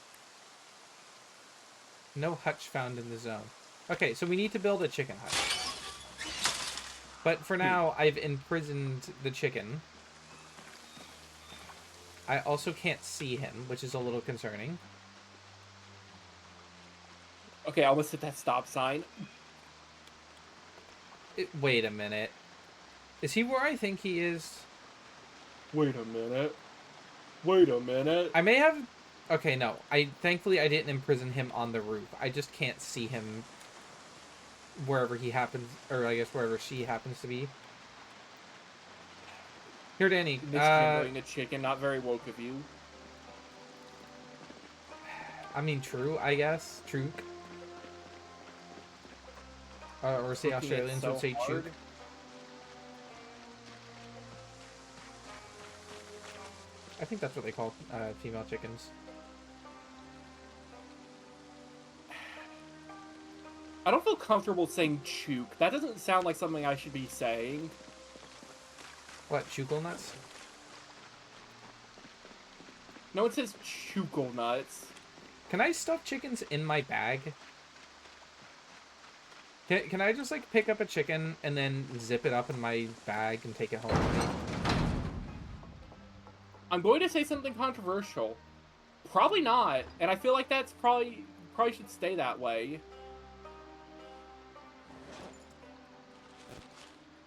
No hutch found in the zone. Okay, so we need to build a chicken hutch. But for now, I've imprisoned the chicken. I also can't see him, which is a little concerning. Okay, I almost hit that stop sign. Wait a minute. Is he where I think he is? Wait a minute. Wait a minute. I may have... Okay, no. Thankfully, I didn't imprison him on the roof. I just can't see him wherever he happens... Or, I guess, wherever she happens to be. Here, Danny. Misgendering a chicken, not very woke of you. I mean, true, I guess. True. Or say Australians would say chook. I think that's what they call female chickens. I don't feel comfortable saying chook. That doesn't sound like something I should be saying. What, chookle nuts? No, it says chookle nuts. Can I stuff chickens in my bag? Can I just, like, pick up a chicken and then zip it up in my bag and take it home with me? I'm going to say something controversial. Probably not, and I feel like that's probably should stay that way.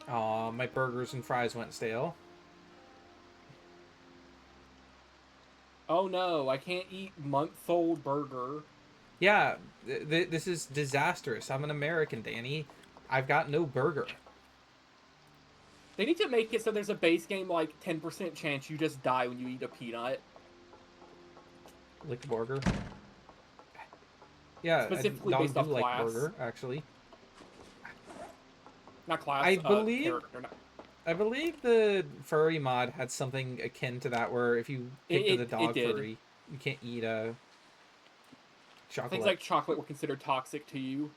Aw, my burgers and fries went stale. Oh no, I can't eat month-old burger. Yeah, this is disastrous. I'm an American, Danny. I've got no burger. They need to make it so there's a base game, like, 10% chance you just die when you eat a peanut. Lick burger? Yeah, Specifically dogs based do off like class. burger, actually. Not class, I believe... character, not... I believe the furry mod had something akin to that, where if you picked the dog furry, you can't eat chocolate. Things like chocolate were considered toxic to you.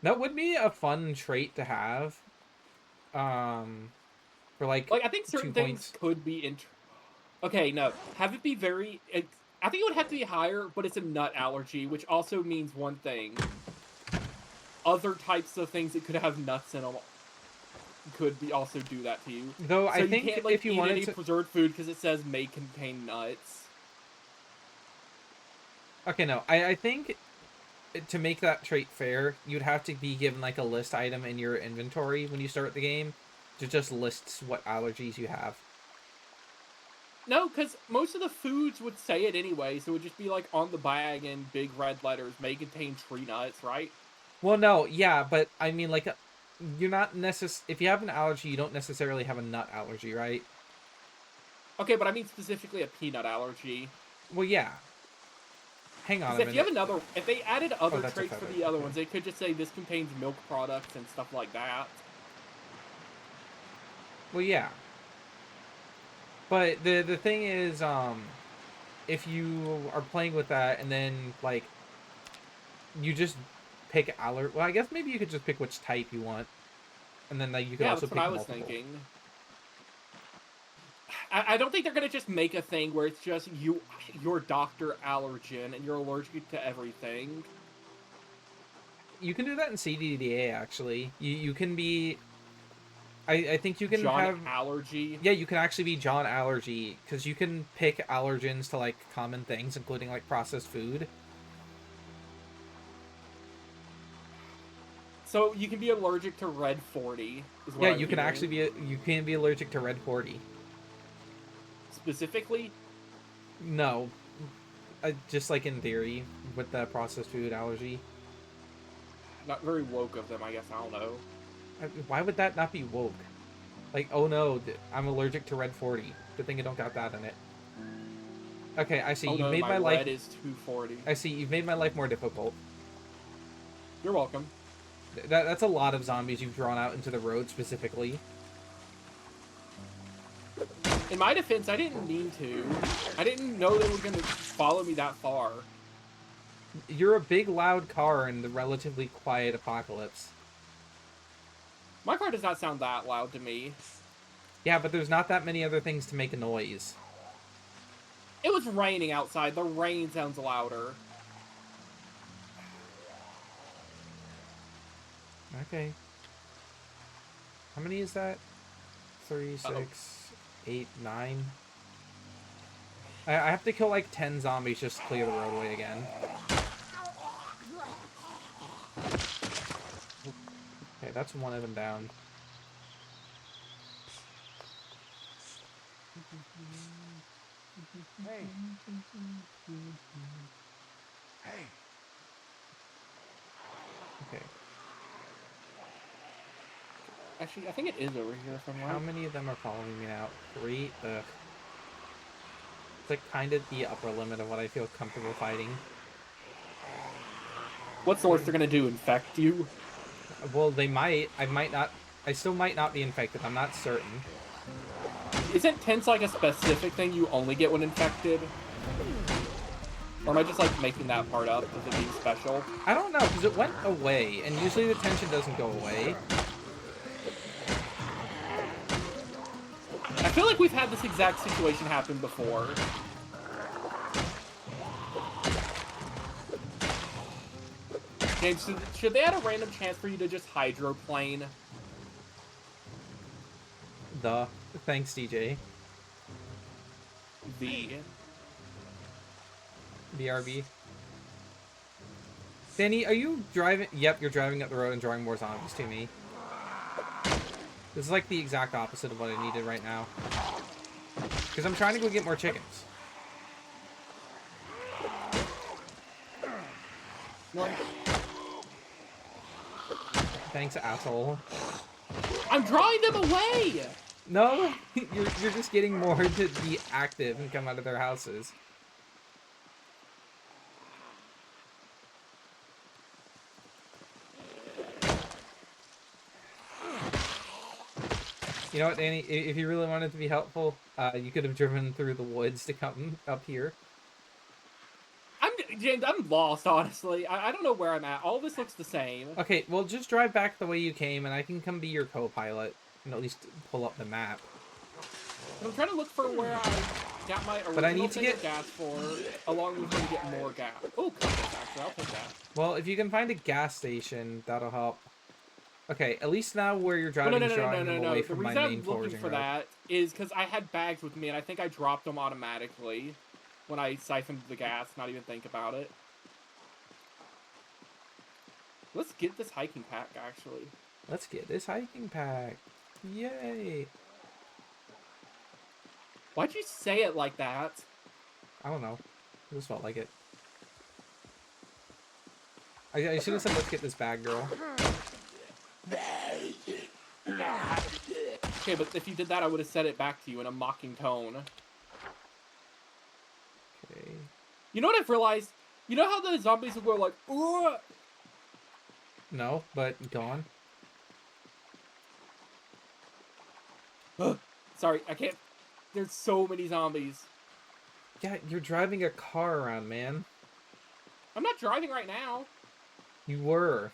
That would be a fun trait to have. For like I think certain things could be Okay, no. Have it be very... I think it would have to be higher, but it's a nut allergy, which also means one thing. Other types of things that could have nuts in them could also do that to you. Though so I think you can't, like, if you eat wanted any to... preserved food because it says may contain nuts. Okay, no. I think to make that trait fair, you'd have to be given like a list item in your inventory when you start the game that just lists what allergies you have. No, because most of the foods would say it anyway, so it would just be like on the bag in big red letters, may contain tree nuts, right? Well, no, yeah, but I mean, like, you're not if you have an allergy, you don't necessarily have a nut allergy, right? Okay, but I mean specifically a peanut allergy. Well, yeah. Hang on a minute. If they added other that's traits for the other ones, they could just say this contains milk products and stuff like that. Well, yeah. But the thing is, if you are playing with that and then, like, you just pick allergy... Well, I guess maybe you could just pick which type you want. And then you could also pick multiple. Yeah, that's what I was thinking. I don't think they're gonna just make a thing where it's just your Dr. Allergen, and you're allergic to everything. You can do that in CDDA, actually. You can be... I think you can John have... Allergy. Yeah, you can actually be John Allergy, because you can pick allergens to, like, common things, including, like, processed food. So you can be allergic to Red 40, is what Yeah, I'm you can hearing. actually be... You can be allergic to Red 40. Specifically? No. Just, like, in theory, with the processed food allergy. Not very woke of them, I guess. I don't know. Why would that not be woke? Like, oh no, I'm allergic to Red 40. Good thing I don't got that in it. Okay, I see. Oh You've no, made my my life... red is 240. I see. You've made my life more difficult. You're welcome. That's a lot of zombies you've drawn out into the road specifically. In my defense, I didn't mean to. I didn't know they were going to follow me that far. You're a big, loud car in the relatively quiet apocalypse. My car does not sound that loud to me. Yeah, but there's not that many other things to make a noise. It was raining outside. The rain sounds louder. Okay. How many is that? 3, 6, Uh-oh. 8, 9. I have to kill like 10 zombies just to clear the roadway again. Okay, that's one of them down. Hey. Hey. Okay. Actually, I think it is over here if I'm right. How many of them are following me now? 3? Ugh. It's like kind of the upper limit of what I feel comfortable fighting. What's the worst they're going to do? Infect you? Well, they might. I might not. I still might not be infected. I'm not certain. Isn't tense like a specific thing you only get when infected? Or am I just like making that part up as it being special? I don't know, because it went away, and usually the tension doesn't go away. I feel like we've had this exact situation happen before. James, should they add a random chance for you to just hydroplane? Thanks, DJ. BRB. Danny, are you driving? Yep, you're driving up the road and drawing more zombies to me. This is like the exact opposite of what I needed right now. Because I'm trying to go get more chickens. What? Thanks, asshole. I'm drawing them away! No, you're just getting more to be active and come out of their houses. You know what, Danny? If you really wanted to be helpful, you could have driven through the woods to come up here. James, I'm lost, honestly. I don't know where I'm at. All this looks the same. Okay, well, just drive back the way you came, and I can come be your co-pilot and at least pull up the map. I'm trying to look for where I got my original But I need to thing get of gas for, along with trying to get more gas. Oh, compass, actually. I'll take that. Well, if you can find a gas station, that'll help. Okay, at least now where you're driving is drawing them away from my main The reason I'm looking foraging for road. that is because I had bags with me, and I think I dropped them automatically when I siphoned the gas, not even think about it. Let's get this hiking pack, actually. Let's get this hiking pack. Yay! Why'd you say it like that? I don't know. I just felt like it. I should have said, let's get this bag, girl. Okay, but if you did that, I would have said it back to you in a mocking tone. Okay. You know what I've realized? You know how the zombies will go like, ooh? No, but go on. Sorry, I can't. There's so many zombies. Yeah, you're driving a car around, man. I'm not driving right now. You were.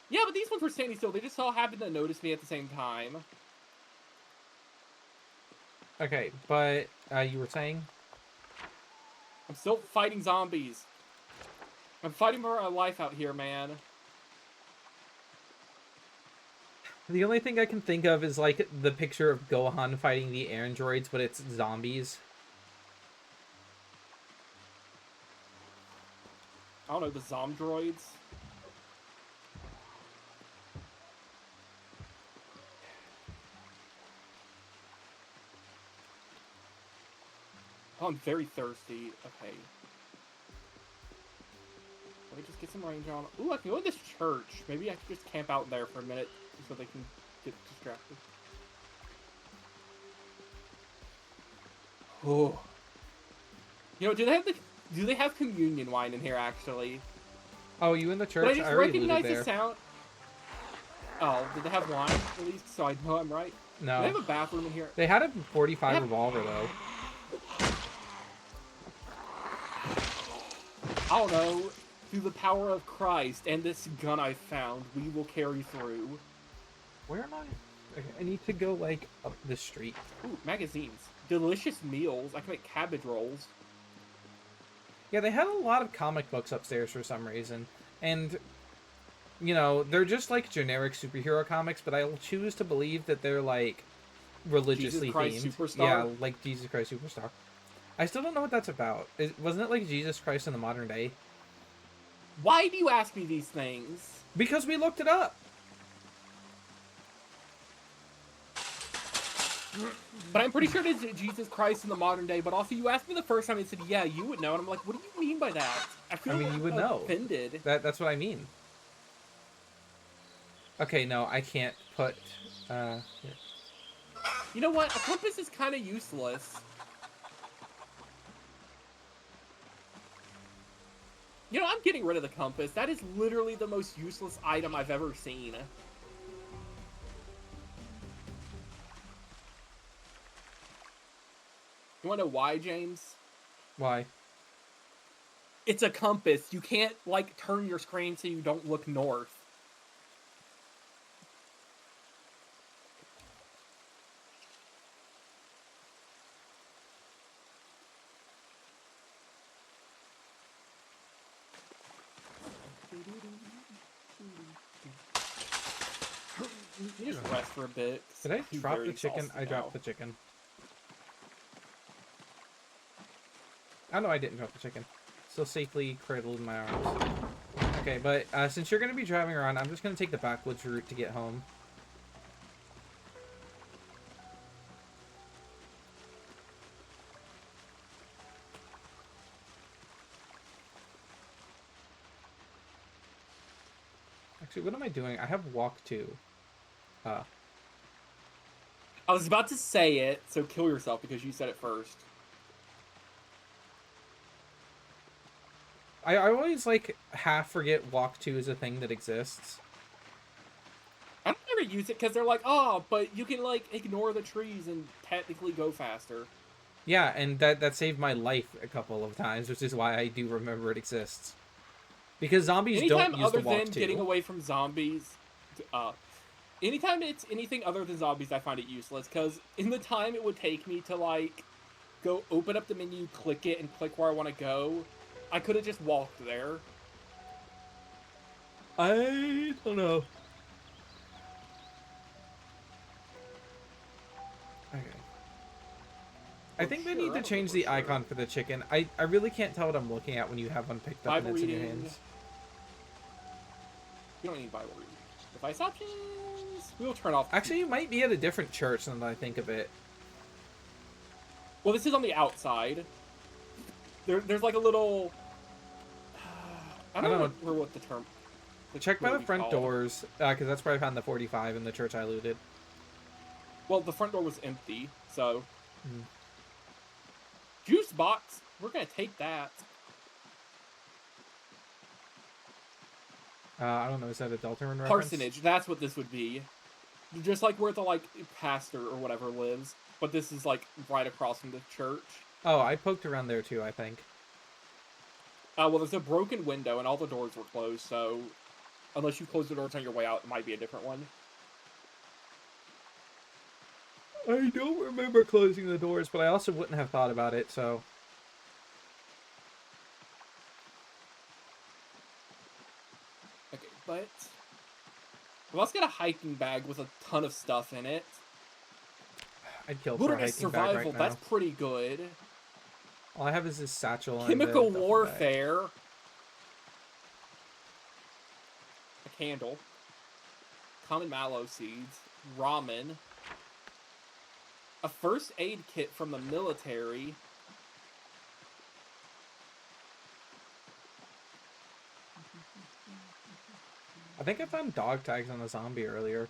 Yeah, but these ones were standing still. They just all happened to notice me at the same time. Okay, but you were saying? I'm still fighting zombies. I'm fighting for my life out here, man. The only thing I can think of is like the picture of Gohan fighting the androids, but it's zombies. I don't know, the Zomdroids. Oh, I'm very thirsty. Okay. Let me just get some range on. Ooh, I can go in this church. Maybe I can just camp out there for a minute so they can get distracted. Oh. You know, do they have communion wine in here actually? Oh, you in the church? But I just already recognize looted the there. sound. Oh, did they have wine at least so I know I'm right? Do they No. have a bathroom in here? They had a 45 Yep. revolver, though. I don't know. Through the power of Christ and this gun I found, we will carry through. Where am I? Okay, I need to go, like, up the street. Ooh, magazines. Delicious meals. I can make cabbage rolls. Yeah, they had a lot of comic books upstairs for some reason. And, you know, they're just, like, generic superhero comics, but I'll choose to believe that they're, like, religiously Jesus Christ themed. Superstar? Yeah, like Jesus Christ Superstar. I still don't know what that's about. Wasn't it, like, Jesus Christ in the modern day? Why do you ask me these things? Because we looked it up. But I'm pretty sure it is Jesus Christ in the modern day, but also you asked me the first time and said, yeah, you would know. And I'm like, what do you mean by that? I mean, you would know. Offended. That's what I mean. Okay, no, I can't put, here. You know what? A compass is kind of useless. You know, I'm getting rid of the compass. That is literally the most useless item I've ever seen. You wanna know why, James? Why? It's a compass. You can't, like, turn your screen so you don't look north. You just rest for a bit. Did I I'm drop very the chicken? exhausted I dropped now. the chicken. Oh, no, I didn't drop the chicken. Still safely cradled in my arms. Okay, but since you're going to be driving around, I'm just going to take the backwoods route to get home. Actually, what am I doing? I have walk 2. I was about to say it, so kill yourself because you said it first. I always, like, half forget walk 2 is a thing that exists. I don't ever use it because they're like, oh, but you can, like, ignore the trees and technically go faster. Yeah, and that saved my life a couple of times, which is why I do remember it exists. Because zombies Anytime don't use the other walk than 2. getting away from zombies, anytime it's anything other than zombies, I find it useless. Because in the time it would take me to, like, go open up the menu, click it, and click where I want to go, I could have just walked there. I don't know. Okay. I think they need to change the icon for the chicken. I really can't tell what I'm looking at when you have one picked up and Bible it's in your reading. hands. You don't need Bible reading. Device options. We will turn off. Actually, you might be at a different church now that I think of it. Well, this is on the outside. There's like a little. I don't know what the term. Check by what the we front call it. doors, because that's where I found the 45 in the church I looted. Well, the front door was empty, so. Mm. Juice box. We're gonna take that. I don't know, is that a Deltarune reference? Parsonage. That's what this would be. Just like where the like pastor or whatever lives, but this is like right across from the church. Oh, I poked around there too, I think. Well, there's a broken window and all the doors were closed, so unless you close the doors on your way out, it might be a different one. I don't remember closing the doors, but I also wouldn't have thought about it, so... Okay, but... let's get a hiking bag with a ton of stuff in it. I'd kill for a Wilderness hiking bag survival, right now. that's pretty good. All I have is this satchel Chemical and the warfare. A candle. Common mallow seeds. Ramen. A first aid kit from the military. I think I found dog tags on a zombie earlier.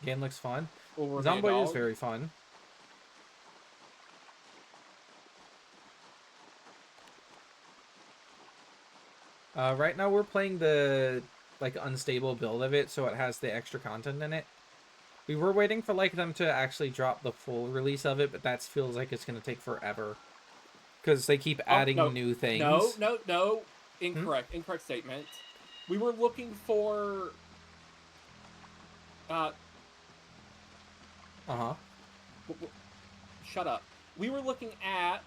Game looks fun. Zomboid is very fun. Right now we're playing the like unstable build of it, so it has the extra content in it. We were waiting for like them to actually drop the full release of it, but that feels like it's gonna take forever because they keep adding new things. No. Incorrect. Incorrect statement. We were looking for. Shut up. We were looking at.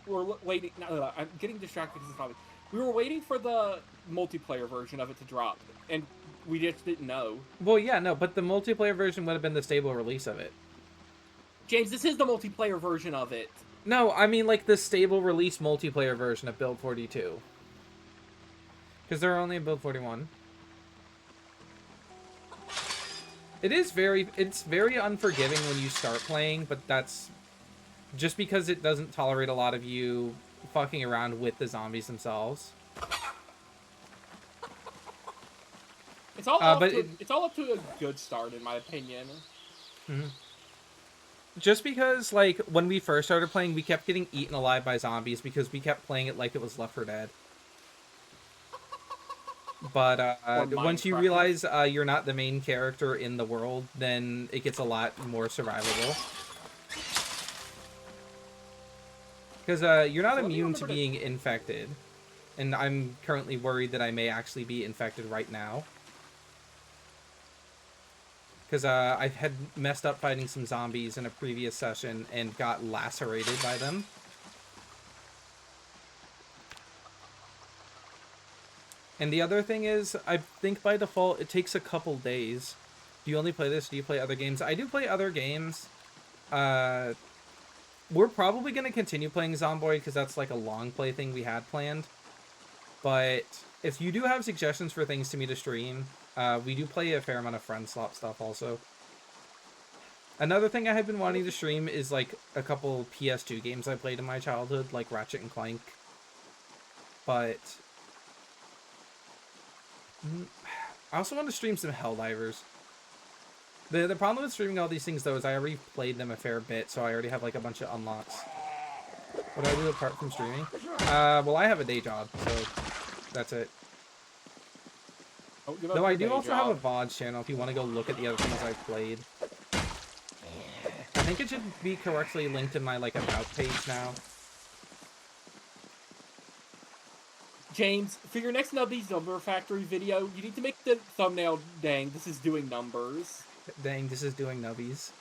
We're waiting. No, I'm getting distracted because it's not. We were waiting for the multiplayer version of it to drop, and we just didn't know. Well, yeah, no, but the multiplayer version would have been the stable release of it. James, this is the multiplayer version of it. No, I mean like the stable release multiplayer version of Build 42. Because they're only in Build 41. It's very unforgiving when you start playing, but that's just because it doesn't tolerate a lot of you fucking around with the zombies themselves. It's all up to a good start, in my opinion. Mm-hmm. Just because, like, when we first started playing, we kept getting eaten alive by zombies because we kept playing it like it was Left 4 Dead. But once you realize you're not the main character in the world, then it gets a lot more survivable. Because you're not immune to being infected. And I'm currently worried that I may actually be infected right now. Because I had messed up fighting some zombies in a previous session and got lacerated by them. And the other thing is, I think by default, it takes a couple days. Do you only play this? Do you play other games? I do play other games. We're probably going to continue playing Zomboid because that's like a long play thing we had planned. But if you do have suggestions for things to me to stream, we do play a fair amount of friend swap stuff also. Another thing I had been wanting to stream is like a couple PS2 games I played in my childhood, like Ratchet and Clank. But I also want to stream some Helldivers. The problem with streaming all these things, though, is I already played them a fair bit, so I already have, like, a bunch of unlocks. What do I do apart from streaming? Well, I have a day job, so that's it. Though I do also have a VODs channel if you want to go look at the other things I've played. I think it should be correctly linked in my, like, About page now. James, for your next Nubby's Number Factory video, you need to make the thumbnail, dang, this is doing numbers. Dang, this is doing nubbies.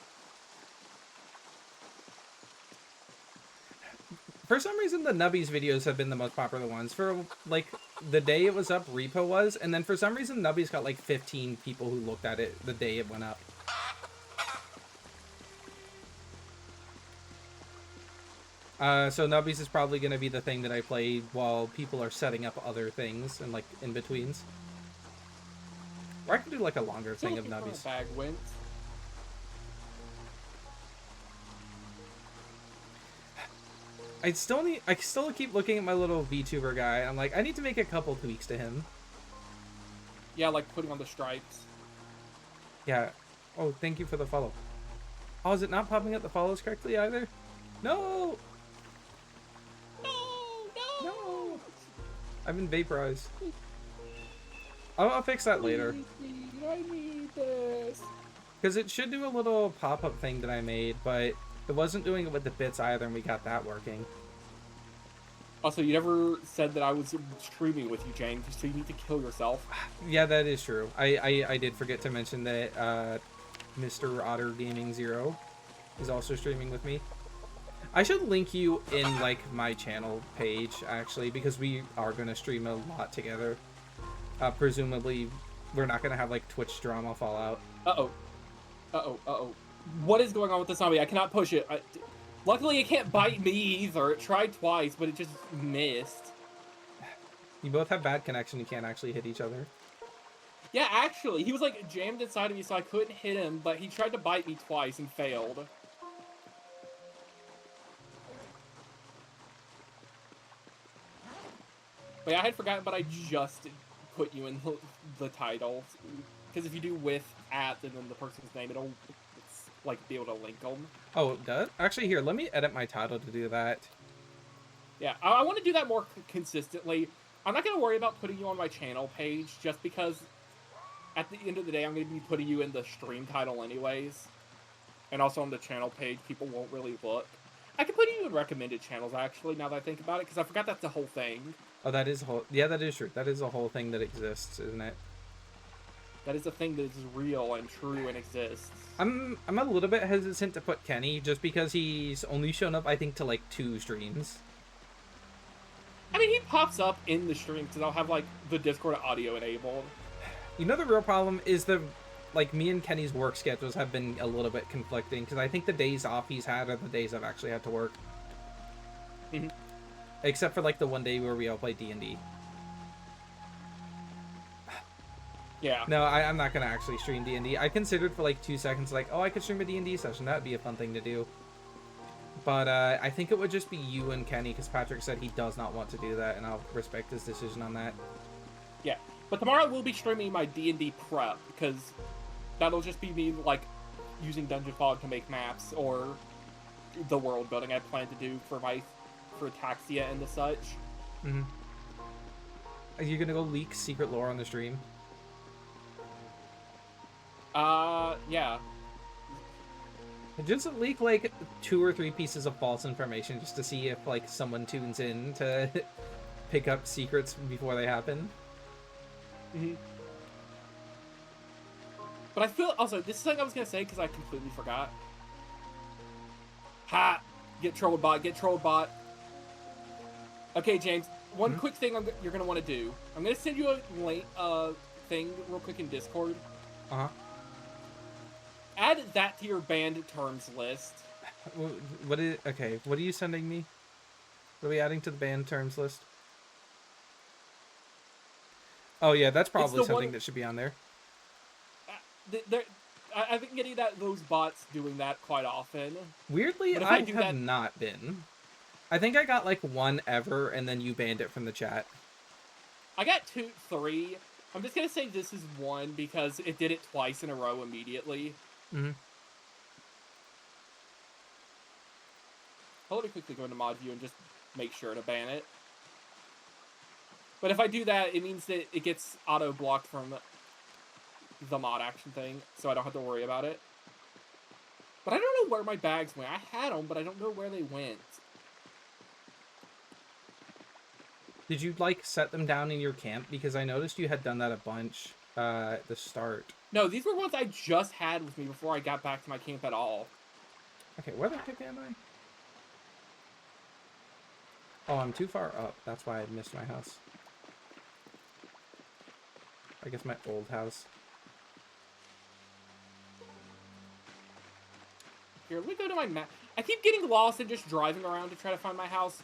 For some reason, the Nubbies videos have been the most popular ones. For, like, the day it was up, Repo was, and then for some reason, Nubbies got, like, 15 people who looked at it the day it went up. So Nubbies is probably going to be the thing that I play while people are setting up other things and, like, in-betweens. Or I could do, like, a longer thing of Nubbies. Bag went. I still keep looking at my little VTuber guy. I'm like, I need to make a couple tweaks to him. Yeah, like putting on the stripes. Yeah. Oh, thank you for the follow. Oh, is it not popping up the follows correctly either? No! No! I've been vaporized. I'll fix that later. I need this. Because it should do a little pop-up thing that I made, but it wasn't doing it with the bits either, and we got that working. Also, you never said that I was streaming with you, James, so you need to kill yourself. Yeah, that is true. I did forget to mention that Mr. Otter Gaming Zero is also streaming with me. I should link you in like my channel page actually, because we are gonna stream a lot together. Presumably, we're not gonna have like Twitch drama fallout. What is going on with the zombie? I cannot push it. Luckily, it can't bite me either. It tried twice, but it just missed. You both have bad connection. You can't actually hit each other. Yeah, actually, he was like jammed inside of me, so I couldn't hit him. But he tried to bite me twice and failed. But yeah, I had forgotten, but I just put you in the title. Because if you do with at and then the person's name, it'll like be able to link them. Oh, it does? Actually, here, let me edit my title to do that. Yeah, I want to do that more consistently. I'm not going to worry about putting you on my channel page, just because at the end of the day, I'm going to be putting you in the stream title anyways. And also on the channel page, people won't really look. I could put you in recommended channels, actually, now that I think about it, because I forgot that's the whole thing. Oh, that is whole. Yeah, that is true. That is a whole thing that exists, isn't it? That is a thing that is real and true and exists. I'm a little bit hesitant to put Kenny, just because he's only shown up, I think, to like 2 streams. I mean, he pops up in the stream because I'll have like the Discord audio enabled. You know, the real problem is like me and Kenny's work schedules have been a little bit conflicting, because I think the days off he's had are the days I've actually had to work. Mm-hmm. Except for like the one day where we all play D&D. Yeah. No, I'm not gonna actually stream D&D. I considered for like 2 seconds, like, oh, I could stream a D&D session. That'd be a fun thing to do. But I think it would just be you and Kenny, because Patrick said he does not want to do that, and I'll respect his decision on that. Yeah, but tomorrow we'll be streaming my D&D prep, because that'll just be me, like, using Dungeon Fog to make maps, or the world building I plan to do for Ataxia and the such. Mm-hmm. Are you gonna go leak secret lore on the stream? Yeah. Just leak like 2 or 3 pieces of false information just to see if like someone tunes in to pick up secrets before they happen. Mm-hmm. But I feel also this is something I was gonna say because I completely forgot. Ha! Get trolled, bot. Get trolled, bot. Okay, James. One quick thing you're gonna want to do. I'm gonna send you a link, thing real quick in Discord. Uh-huh. Add that to your banned terms list. What is okay? What are you sending me? What are we adding to the banned terms list? Oh yeah, that's probably something that should be on there. I've been getting those bots doing that quite often. Weirdly, I have not been. I think I got like 1 ever, and then you banned it from the chat. I got 2, 3. I'm just gonna say this is 1 because it did it twice in a row immediately. Mm-hmm. I'll let me quickly go into mod view and just make sure to ban it. But if I do that, it means that it gets auto-blocked from the mod action thing, so I don't have to worry about it. But I don't know where my bags went. I had them, but I don't know where they went. Did you, like, set them down in your camp? Because I noticed you had done that a bunch at the start. No, these were ones I just had with me before I got back to my camp at all. Okay, where the heck am I? Oh, I'm too far up. That's why I missed my house. I guess my old house. Here, let me go to my map. I keep getting lost and just driving around to try to find my house.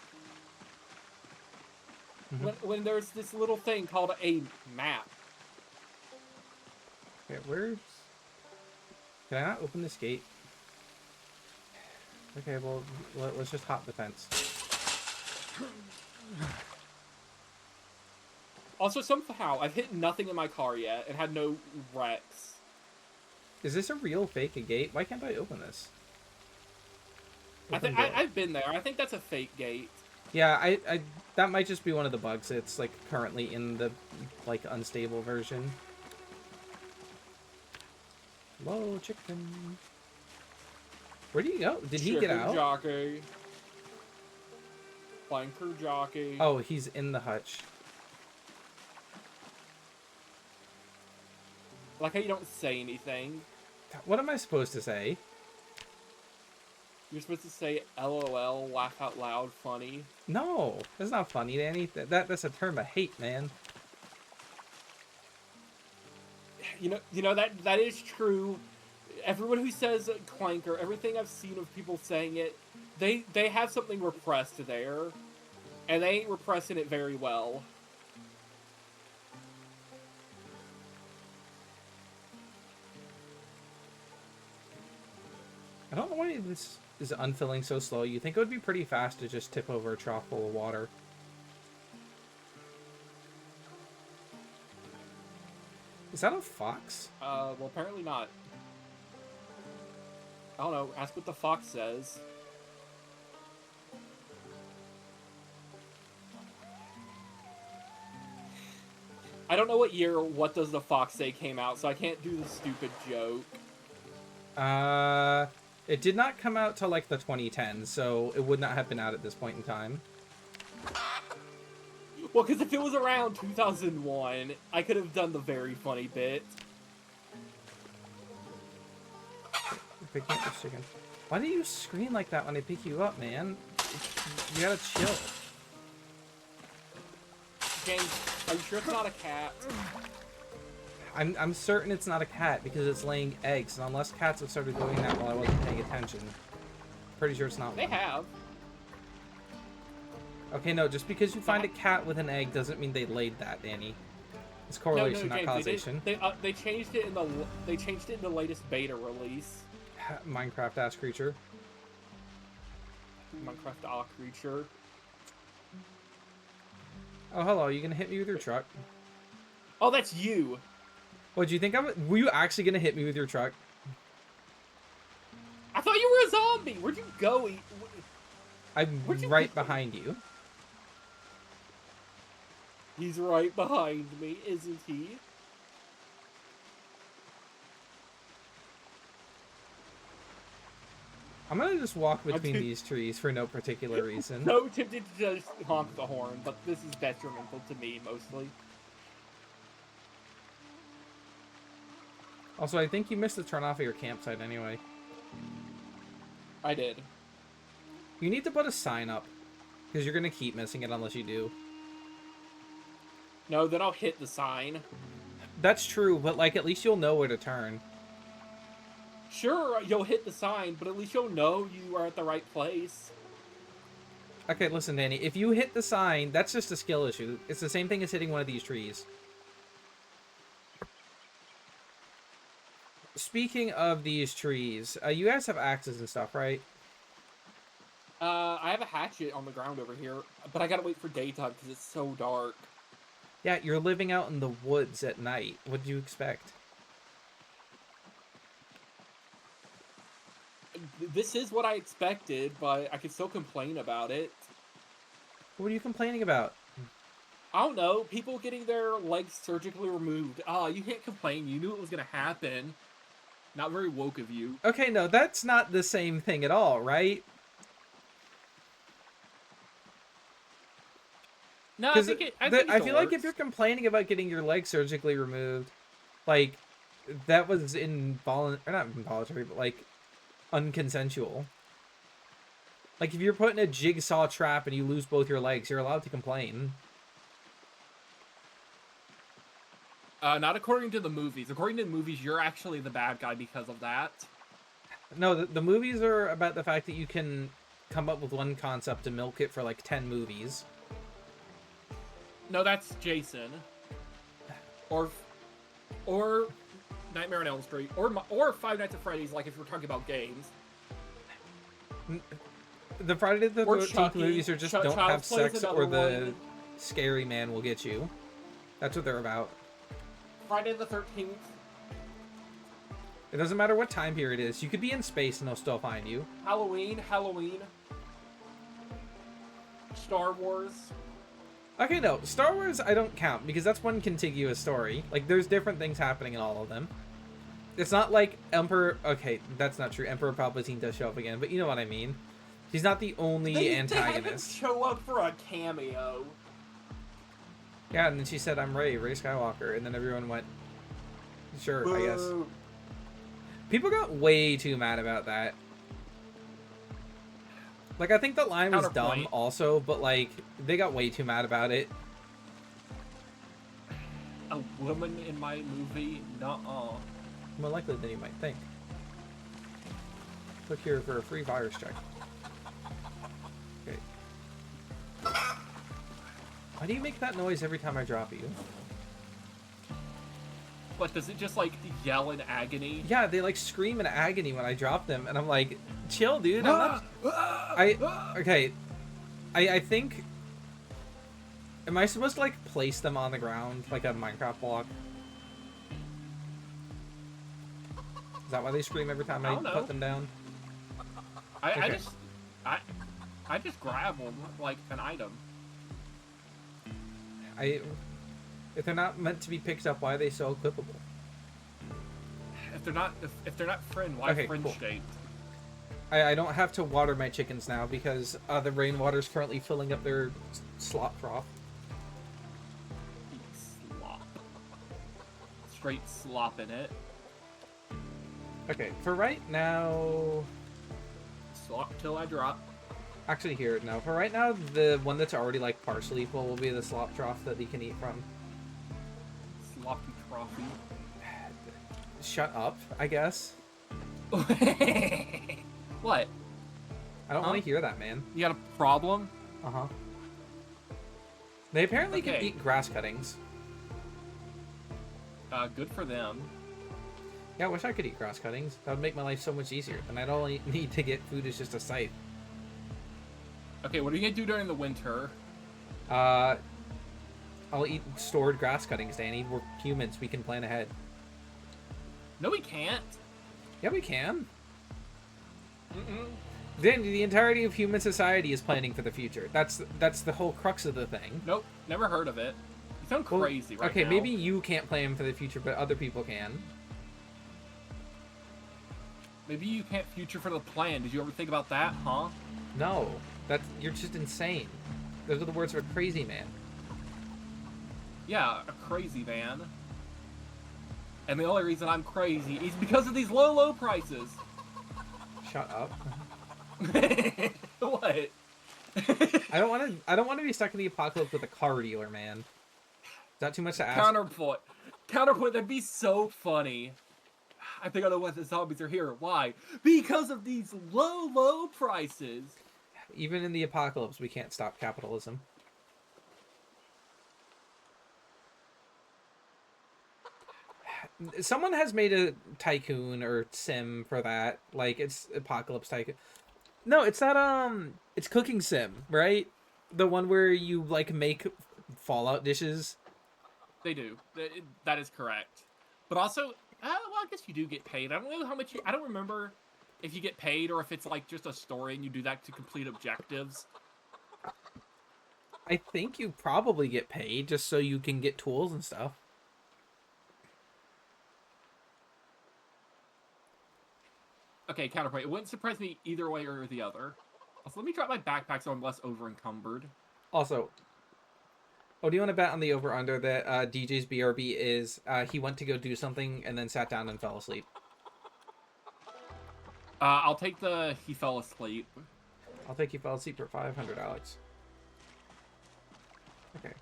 Mm-hmm. When there's this little thing called a map. Okay, where's... Can I not open this gate? Okay, well, let's just hop the fence. Also, somehow, I've hit nothing in my car yet and had no wrecks. Is this a real fake gate? Why can't I open this? I've been there. I think that's a fake gate. Yeah, I that might just be one of the bugs. It's like currently in the like unstable version. Hello, chicken. Where do you go? Did he get out? Jockey. Flanker jockey. Oh, he's in the hutch. Like how you don't say anything. What am I supposed to say? You're supposed to say LOL, laugh out loud, funny. No, that's not funny, Danny. That's a term I hate, man. You know that is true. Everyone who says clanker, everything I've seen of people saying it, they have something repressed there, and they ain't repressing it very well. I don't know why this is unfilling so slow. You think it would be pretty fast to just tip over a trough full of water. Is that a fox? Well, apparently not. I don't know. Ask what the fox says. I don't know what year What Does the Fox Say came out, so I can't do the stupid joke. It did not come out till like the 2010s, so it would not have been out at this point in time. Well, because if it was around 2001, I could have done the very funny bit. You're picking up this chicken. Why do you scream like that when I pick you up, man? You gotta chill. James, are you sure it's not a cat? I'm certain it's not a cat because it's laying eggs, and unless cats have started doing that while I wasn't paying attention, pretty sure it's not They one. have. Okay, no, just because you find a cat with an egg doesn't mean they laid that, Danny. It's correlation, No, not James, causation. they changed it in the latest beta release. Minecraft ass creature. Minecraft Aw Creature. Oh, hello, you gonna hit me with your truck? Oh, that's you. What, do you think were you actually gonna hit me with your truck? I thought you were a zombie. Where'd you go? I'm right behind you. He's right behind me, isn't he? I'm gonna just walk between these trees for no particular reason. So tempted to just honk the horn, but this is detrimental to me, mostly. Also, I think you missed the turn off of your campsite anyway. I did. You need to put a sign up, because you're gonna keep missing it unless you do. No, then I'll hit the sign. That's true, but like at least you'll know where to turn. Sure, you'll hit the sign, but at least you'll know you are at the right place. Okay, listen, Danny. If you hit the sign, that's just a skill issue. It's the same thing as hitting one of these trees. Speaking of these trees, you guys have axes and stuff, right? I have a hatchet on the ground over here, but I gotta wait for daytime because it's so dark. Yeah, you're living out in the woods at night. What do you expect? This is what I expected, but I can still complain about it. What are you complaining about? I don't know, people getting their legs surgically removed. You can't complain, you knew it was gonna happen. Not very woke of you. Okay, no, that's not the same thing at all, right? No, I think I feel like if you're complaining about getting your leg surgically removed, like, that was not involuntary, but like, unconsensual. Like, if you're put in a jigsaw trap and you lose both your legs, you're allowed to complain. Not according to the movies. According to the movies, you're actually the bad guy because of that. No, the movies are about the fact that you can come up with one concept and milk it for like 10 movies. No, that's Jason. Or Nightmare on Elm Street. Or Five Nights at Freddy's, like if we're talking about games. The Friday the 13th movies are just don't have sex or the one. scary man will get you. That's what they're about. Friday the 13th. It doesn't matter what time period it is. You could be in space and they'll still find you. Halloween. Star Wars. Okay, no. Star Wars I don't count because that's one contiguous story. Like, there's different things happening in all of them. It's not like Emperor... Okay, that's not true. Emperor Palpatine does show up again, but you know what I mean. He's not the only antagonist. They had him show up for a cameo. Yeah, and then she said, I'm Rey Skywalker, and then everyone went, sure, I guess. People got way too mad about that. Like, I think the line was dumb also, but, like, they got way too mad about it. A woman in my movie? Nuh-uh. More likely than you might think. Click here for a free virus check. Okay. Why do you make that noise every time I drop you? What, does it just, like, yell in agony? Yeah, they, like, scream in agony when I drop them, and I'm like, chill, dude. I'm not... Okay. I think... Am I supposed to, like, place them on the ground, like a Minecraft block? Is that why they scream every time I put them down? I just grab them like an item. If they're not meant to be picked up, why are they so equipable? If they're not friend, why friend shaped? I don't have to water my chickens now because the rainwater's currently filling up their slop trough. Slop. Straight slop in it. Okay, for right now... Slop till I drop. Actually, here, no. For right now, the one that's already, like, partially full will be the slop trough that he can eat from. Sloppy trophy. Shut up, I guess. What? I don't want to hear that, man. You got a problem? Uh-huh. They apparently can eat grass cuttings. Good for them. Yeah, I wish I could eat grass cuttings. That would make my life so much easier. And I'd only need to get food as just a scythe. Okay, what are you gonna do during the winter? I'll eat stored grass cuttings, Danny. We're humans. We can plan ahead. No, we can't. Yeah, we can. Danny, the entirety of human society is planning for the future. That's the whole crux of the thing. Nope, never heard of it. You sound crazy right now. Okay, maybe you can't plan for the future, but other people can. Maybe you can't future for the plan. Did you ever think about that, huh? No. You're just insane. Those are the words of a crazy man. Yeah, a crazy man. And the only reason I'm crazy is because of these low prices. Shut up. What? I don't want to be stuck in the apocalypse with a car dealer, man. Is that too much to ask? Counterpoint. That'd be so funny. I think I know why the zombies are here. Why? Because of these low prices. Even in the apocalypse, we can't stop capitalism. Someone has made a tycoon or sim for that. Like, it's Apocalypse Tycoon. No, it's that, it's Cooking Sim, right? The one where you, like, make Fallout dishes. They do. That is correct. But also, well, I guess you do get paid. I don't know how much I don't remember if you get paid or if it's, like, just a story and you do that to complete objectives. I think you probably get paid just so you can get tools and stuff. Okay, counterpoint. It wouldn't surprise me either way or the other. Also, let me drop my backpack so I'm less over-encumbered. Also, do you want to bet on the over-under that DJ's BRB is he went to go do something and then sat down and fell asleep? I'll take the he fell asleep. I'll take he fell asleep for 500, Alex. Okay.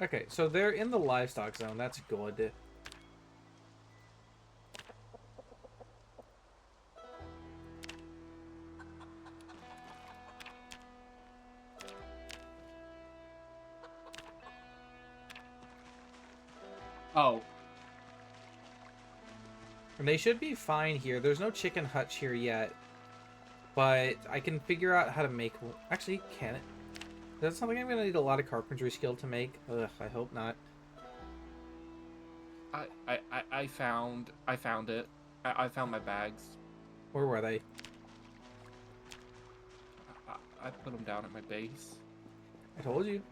Okay, so they're in the livestock zone. That's good. Oh. And they should be fine here. There's no chicken hutch here yet. But I can figure out how to make... Actually, can it? That's something I'm going to need a lot of carpentry skill to make. Ugh, I hope not. I found it. I found my bags. Where were they? I put them down at my base. I told you.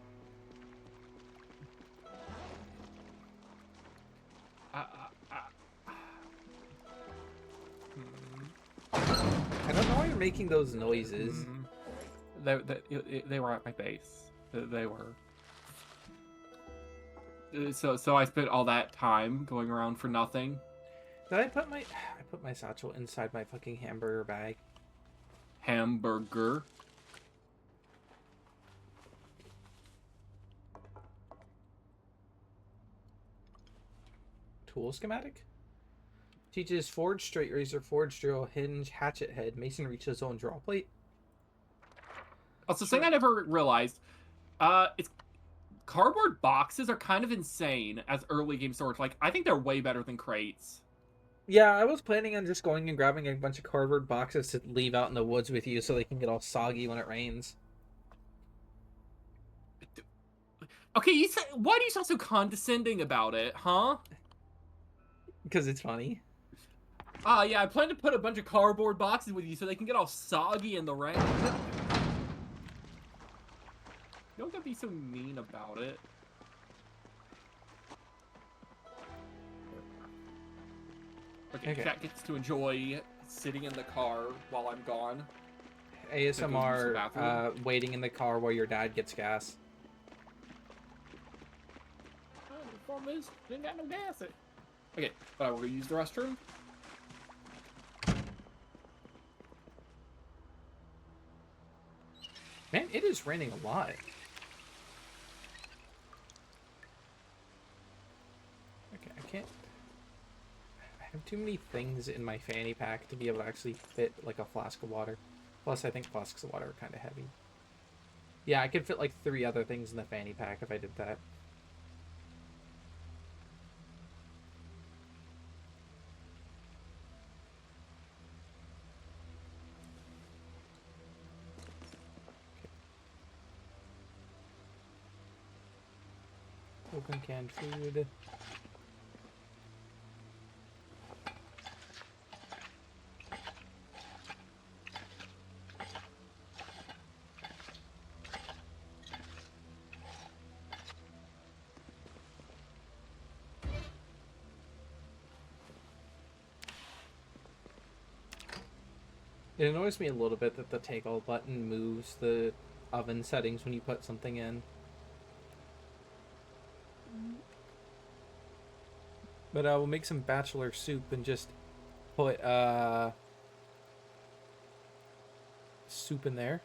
I don't know why you're making those noises. They were at my base. They were. So I spent all that time going around for nothing. Did I put my I put my satchel inside my fucking hamburger bag? Hamburger. Tool schematic? Teaches forge, straight razor, forge drill, hinge, hatchet head, masonry chisel, and draw plate. That's the Sure. thing I never realized. It's cardboard boxes are kind of insane as early game storage. Like, I think they're way better than crates. Yeah, I was planning on just going and grabbing a bunch of cardboard boxes to leave out in the woods with you so they can get all soggy when it rains. Okay, why do you sound so condescending about it, huh? Because it's funny. Yeah, I plan to put a bunch of cardboard boxes with you so they can get all soggy in the rain. Don't gotta be so mean about it. Okay, chat gets to enjoy sitting in the car while I'm gone. ASMR waiting in the car while your dad gets gas. The problem is, didn't got no gas. Okay, but I will go use the restroom. Man, it is raining a lot. Okay, I can't... I have too many things in my fanny pack to be able to actually fit, like, a flask of water. Plus, I think flasks of water are kind of heavy. Yeah, I could fit, like, 3 other things in the fanny pack if I did that. Open canned food. It annoys me a little bit that the take all button moves the oven settings when you put something in. But we'll make some bachelor soup and just put soup in there.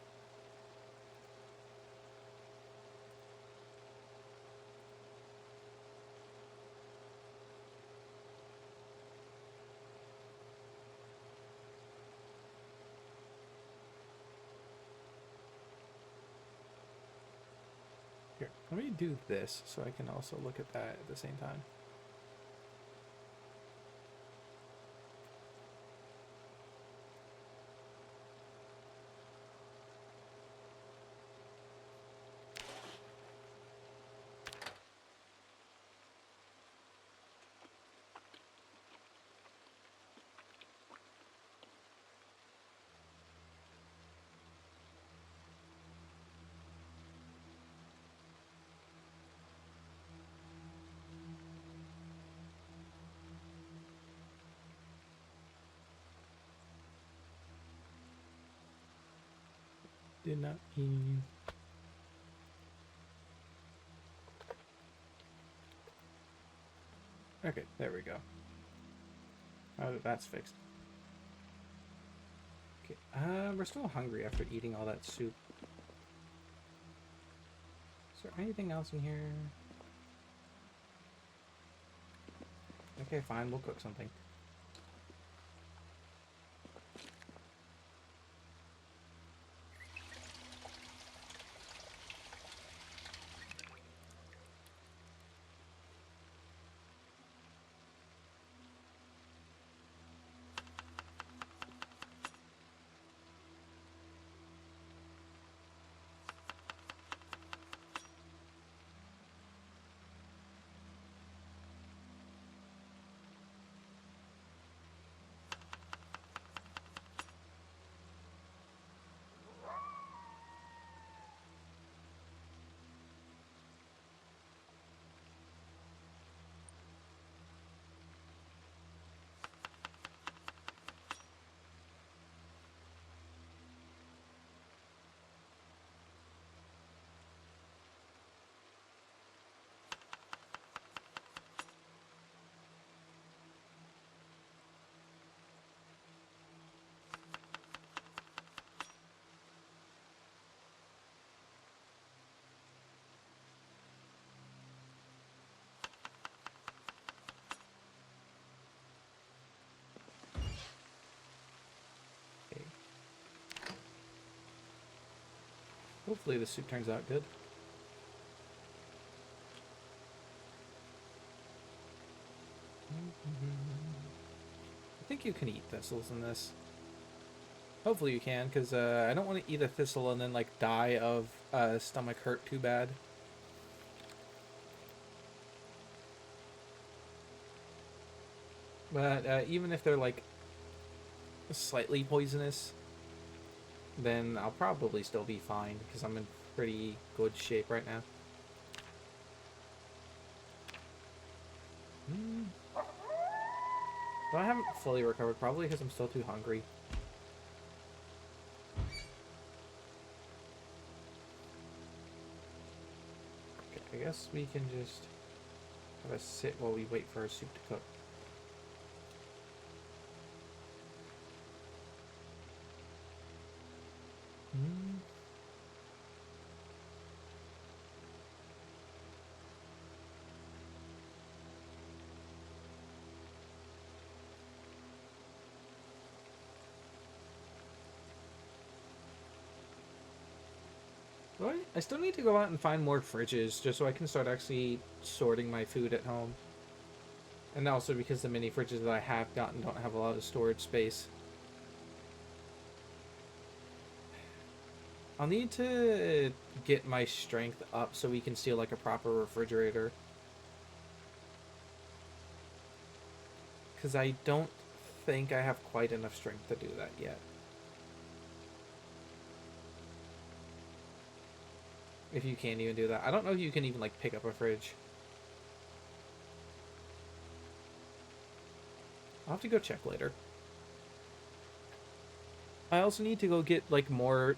Here, let me do this so I can also look at that at the same time. Did not mean... Okay, there we go. Oh, that's fixed. Okay, we're still hungry after eating all that soup. Is there anything else in here? Okay, fine, we'll cook something. Hopefully the soup turns out good. I think you can eat thistles in this. Hopefully you can, because I don't want to eat a thistle and then like die of stomach hurt too bad. But even if they're like slightly poisonous, then I'll probably still be fine because I'm in pretty good shape right now. Though I haven't fully recovered, probably because I'm still too hungry. Okay, I guess we can just have a sit while we wait for our soup to cook. I still need to go out and find more fridges just so I can start actually sorting my food at home. And also because the mini fridges that I have gotten don't have a lot of storage space. I'll need to get my strength up so we can steal like a proper refrigerator. Because I don't think I have quite enough strength to do that yet. If you can't even do that. I don't know if you can even like pick up a fridge. I'll have to go check later. I also need to go get like more...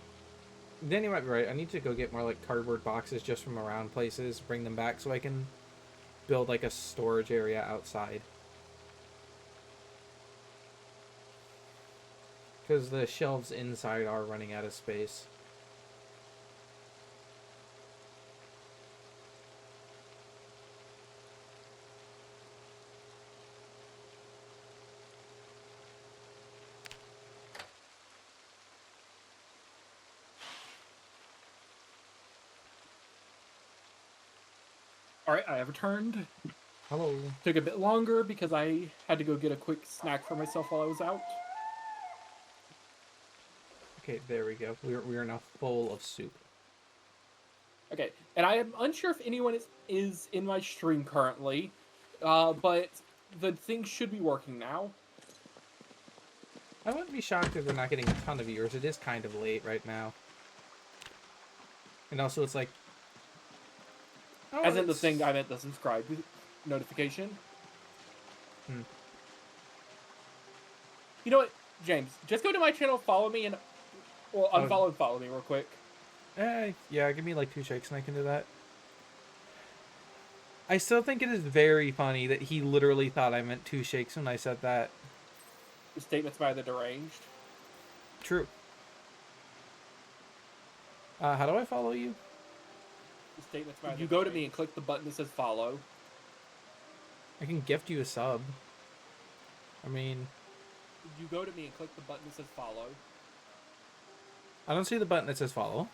Danny might be right. I need to go get more like cardboard boxes just from around places. Bring them back so I can build like a storage area outside. Because the shelves inside are running out of space. All right, I have returned. Hello. Took a bit longer because I had to go get a quick snack for myself while I was out. Okay, there we go. We are now full of soup. Okay, and I am unsure if anyone is in my stream currently, but the thing should be working now. I wouldn't be shocked if we're not getting a ton of viewers. It is kind of late right now. And also it's like... Oh, as in the thing, I meant the subscribe notification. You know what, James? Just go to my channel, follow me, and... Well, unfollow and follow me real quick. Yeah, give me like 2 shakes and I can do that. I still think it is very funny that he literally thought I meant 2 shakes when I said that. Statements by the deranged. True. How do I follow you? Statements by you go to me and click the button that says follow. I can gift you a sub. I mean... You go to me and click the button that says follow. I don't see the button that says follow.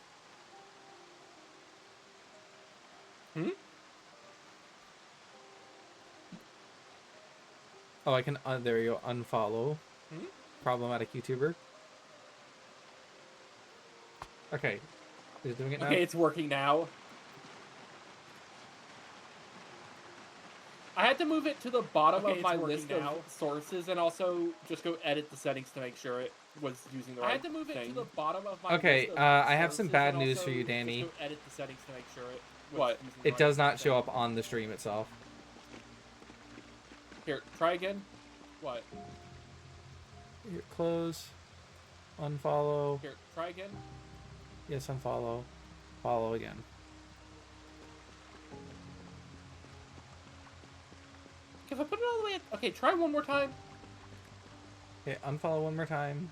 Oh, I can... there you go. Unfollow. Problematic YouTuber. Okay. Is it doing it now? Okay, it's working now. I had to move it to the bottom of my list of sources and also just go edit the settings to make sure it was using the right thing. I had to move it to the bottom of my list of I have some bad news for you, Danny. Just go edit the settings to make sure it was using the It does not show up on the stream itself. Here, try again. What? Here, close. Unfollow. Here, try again. Yes, unfollow. Follow again. If I put it all the way... Okay, try one more time. Okay, unfollow one more time.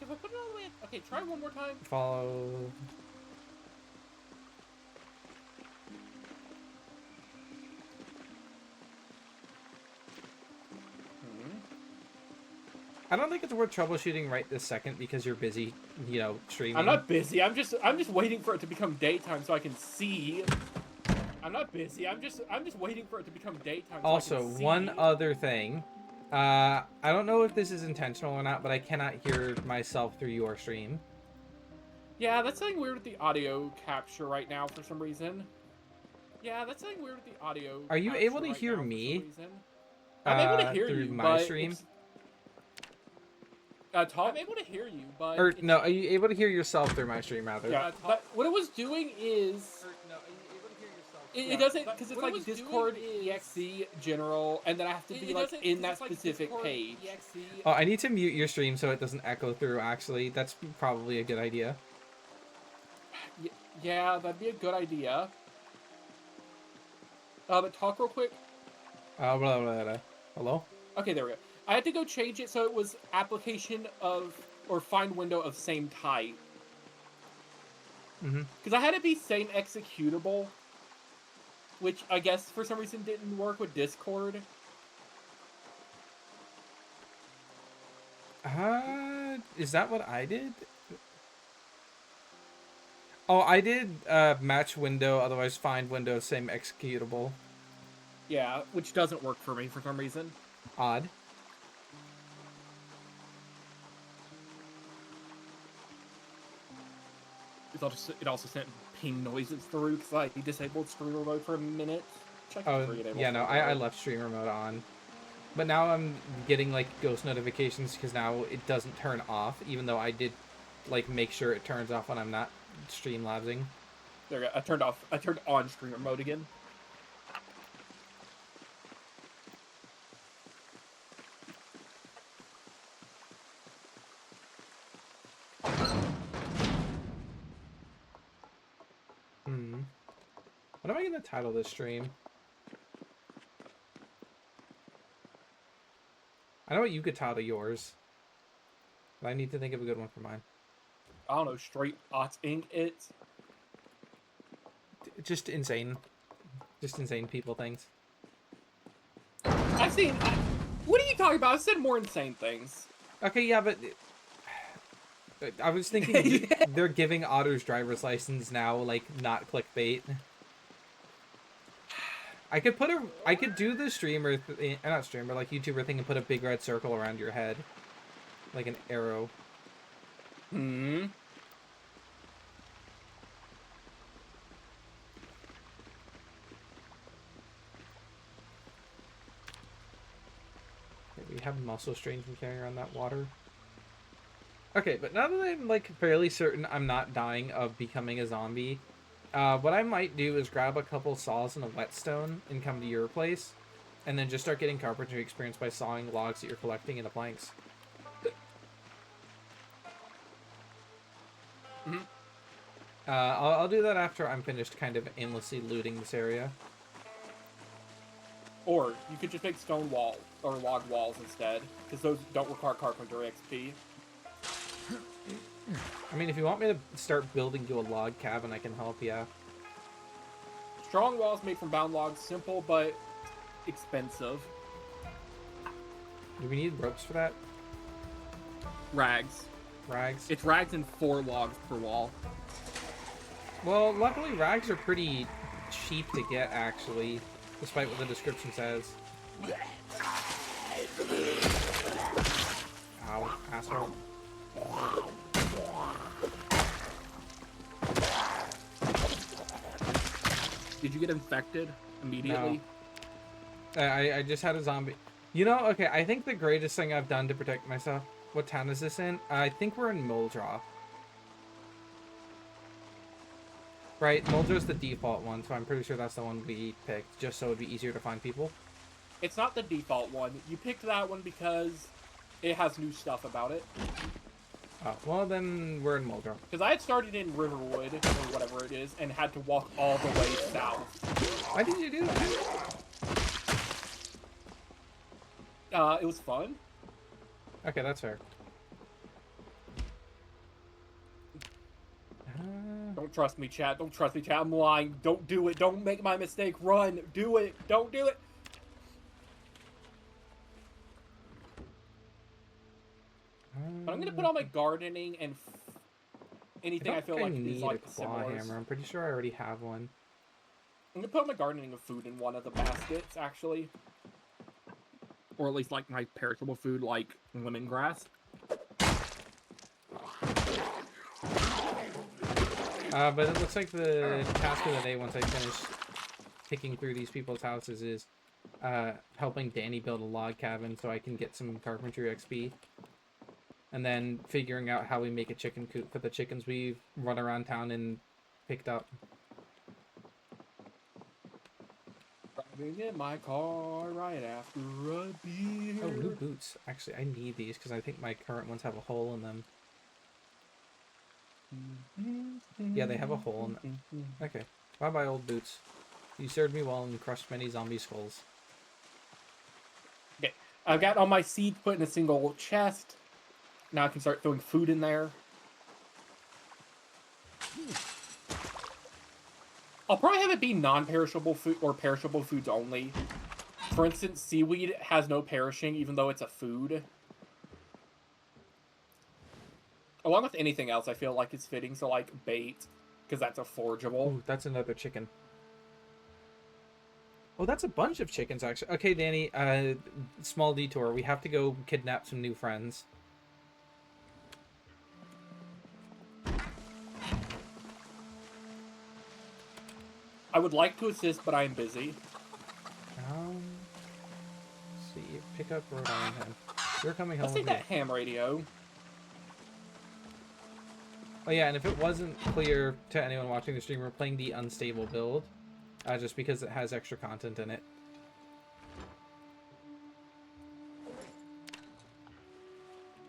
If I put it all the way... Okay, try one more time. Follow... I don't think it's worth troubleshooting right this second because you're busy, you know, streaming. I'm not busy. I'm just waiting for it to become daytime so I can see. I'm not busy. I'm just waiting for it to become daytime. Also, so I can see. one other thing. I don't know if this is intentional or not, but I cannot hear myself through your stream. Yeah, that's something weird with the audio capture right now for some reason. Yeah, that's something weird with the audio. Are you able to right hear now me? For some reason. I'm able to hear through you, my but stream. I'm able to hear you, but Or no, are you able to hear yourself through my stream rather? Yeah, but what it was doing is. No, are you able to hear yourself? It doesn't, because it's like Discord, EXE, general, and then I have to be like in that specific page. Oh, I need to mute your stream so it doesn't echo through, actually. That's probably a good idea. Yeah, that'd be a good idea. But talk real quick. Blah, blah, blah. Hello? Okay, there we go. I had to go change it so it was application of, or find window of same type. Because I had it be same executable. Which I guess for some reason didn't work with Discord. Is that what I did? Oh, I did match window, otherwise find window, same executable. Yeah, which doesn't work for me for some reason. Odd. It also sent ping noises through because I disabled streamer mode for a minute. Oh, yeah, no, I left streamer mode on. But now I'm getting, like, ghost notifications because now it doesn't turn off, even though I did, like, make sure it turns off when I'm not streamlabsing. There we go. I turned on streamer mode again. What am I going to title this stream? I know what you could title yours. But I need to think of a good one for mine. I don't know, straight Ots Inc. It's just insane. Just insane people things. I've seen. What are you talking about? I've said more insane things. Okay, yeah, but I was thinking they're giving Otter's driver's license now, like, not clickbait. I could do the streamer, not streamer, like YouTuber thing and put a big red circle around your head. Like an arrow. Hmm. We have muscle strains from carrying around that water. Okay, but now that I'm, like, fairly certain I'm not dying of becoming a zombie, what I might do is grab a couple saws and a whetstone and come to your place, and then just start getting carpentry experience by sawing logs that you're collecting into planks. Mm-hmm. I'll do that after I'm finished kind of aimlessly looting this area. Or you could just make stone walls or log walls instead, because those don't require carpentry XP. I mean, if you want me to start building you a log cabin, I can help, yeah. Strong walls made from bound logs, simple but expensive. Do we need ropes for that? Rags. Rags? It's rags and 4 logs per wall. Well, luckily rags are pretty cheap to get, actually, despite what the description says. Ow, asshole. Did you get infected immediately? No. I just had a zombie. You know, okay, I think the greatest thing I've done to protect myself... What town is this in? I think we're in Muldraw. Right, Muldra's the default one, so I'm pretty sure that's the one we picked, just so it'd be easier to find people. It's not the default one. You picked that one because it has new stuff about it. Oh, well then we're in Muldraw. Because I had started in Riverwood, or whatever it is, and had to walk all the way south. Why did you do that? It was fun. Okay, that's fair. Don't trust me, chat. Don't trust me, chat. I'm lying. Don't do it. Don't make my mistake. Run. Do it. Don't do it. put all my gardening and anything I feel I like is need a like claw similar. hammer. I'm pretty sure I already have one. I'm gonna put all my gardening and food in one of the baskets, actually. Or at least like my perishable food, like lemongrass. But it looks like the task of the day, once I finish picking through these people's houses, is helping Danny build a log cabin so I can get some carpentry XP. And then figuring out how we make a chicken coop for the chickens we've run around town and picked up. Driving in my car right after a beer. Oh, new boots. Actually, I need these because I think my current ones have a hole in them. Yeah, they have a hole in them. Okay. Bye-bye, old boots. You served me well and crushed many zombie skulls. Okay, I've got all my seeds put in a single chest. Now I can start throwing food in there. I'll probably have it be non-perishable food or perishable foods only. For instance, seaweed has no perishing, even though it's a food. Along with anything else, I feel like it's fitting. So, like bait, because that's a forgeable. Ooh, that's another chicken. Oh, that's a bunch of chickens, actually. Okay, Danny, small detour. We have to go kidnap some new friends. I would like to assist, but I am busy. Let's see. Pick up Rhode Island. You're coming home Let's with take me. that ham radio. Oh yeah, and if it wasn't clear to anyone watching the stream, we're playing the unstable build, just because it has extra content in it.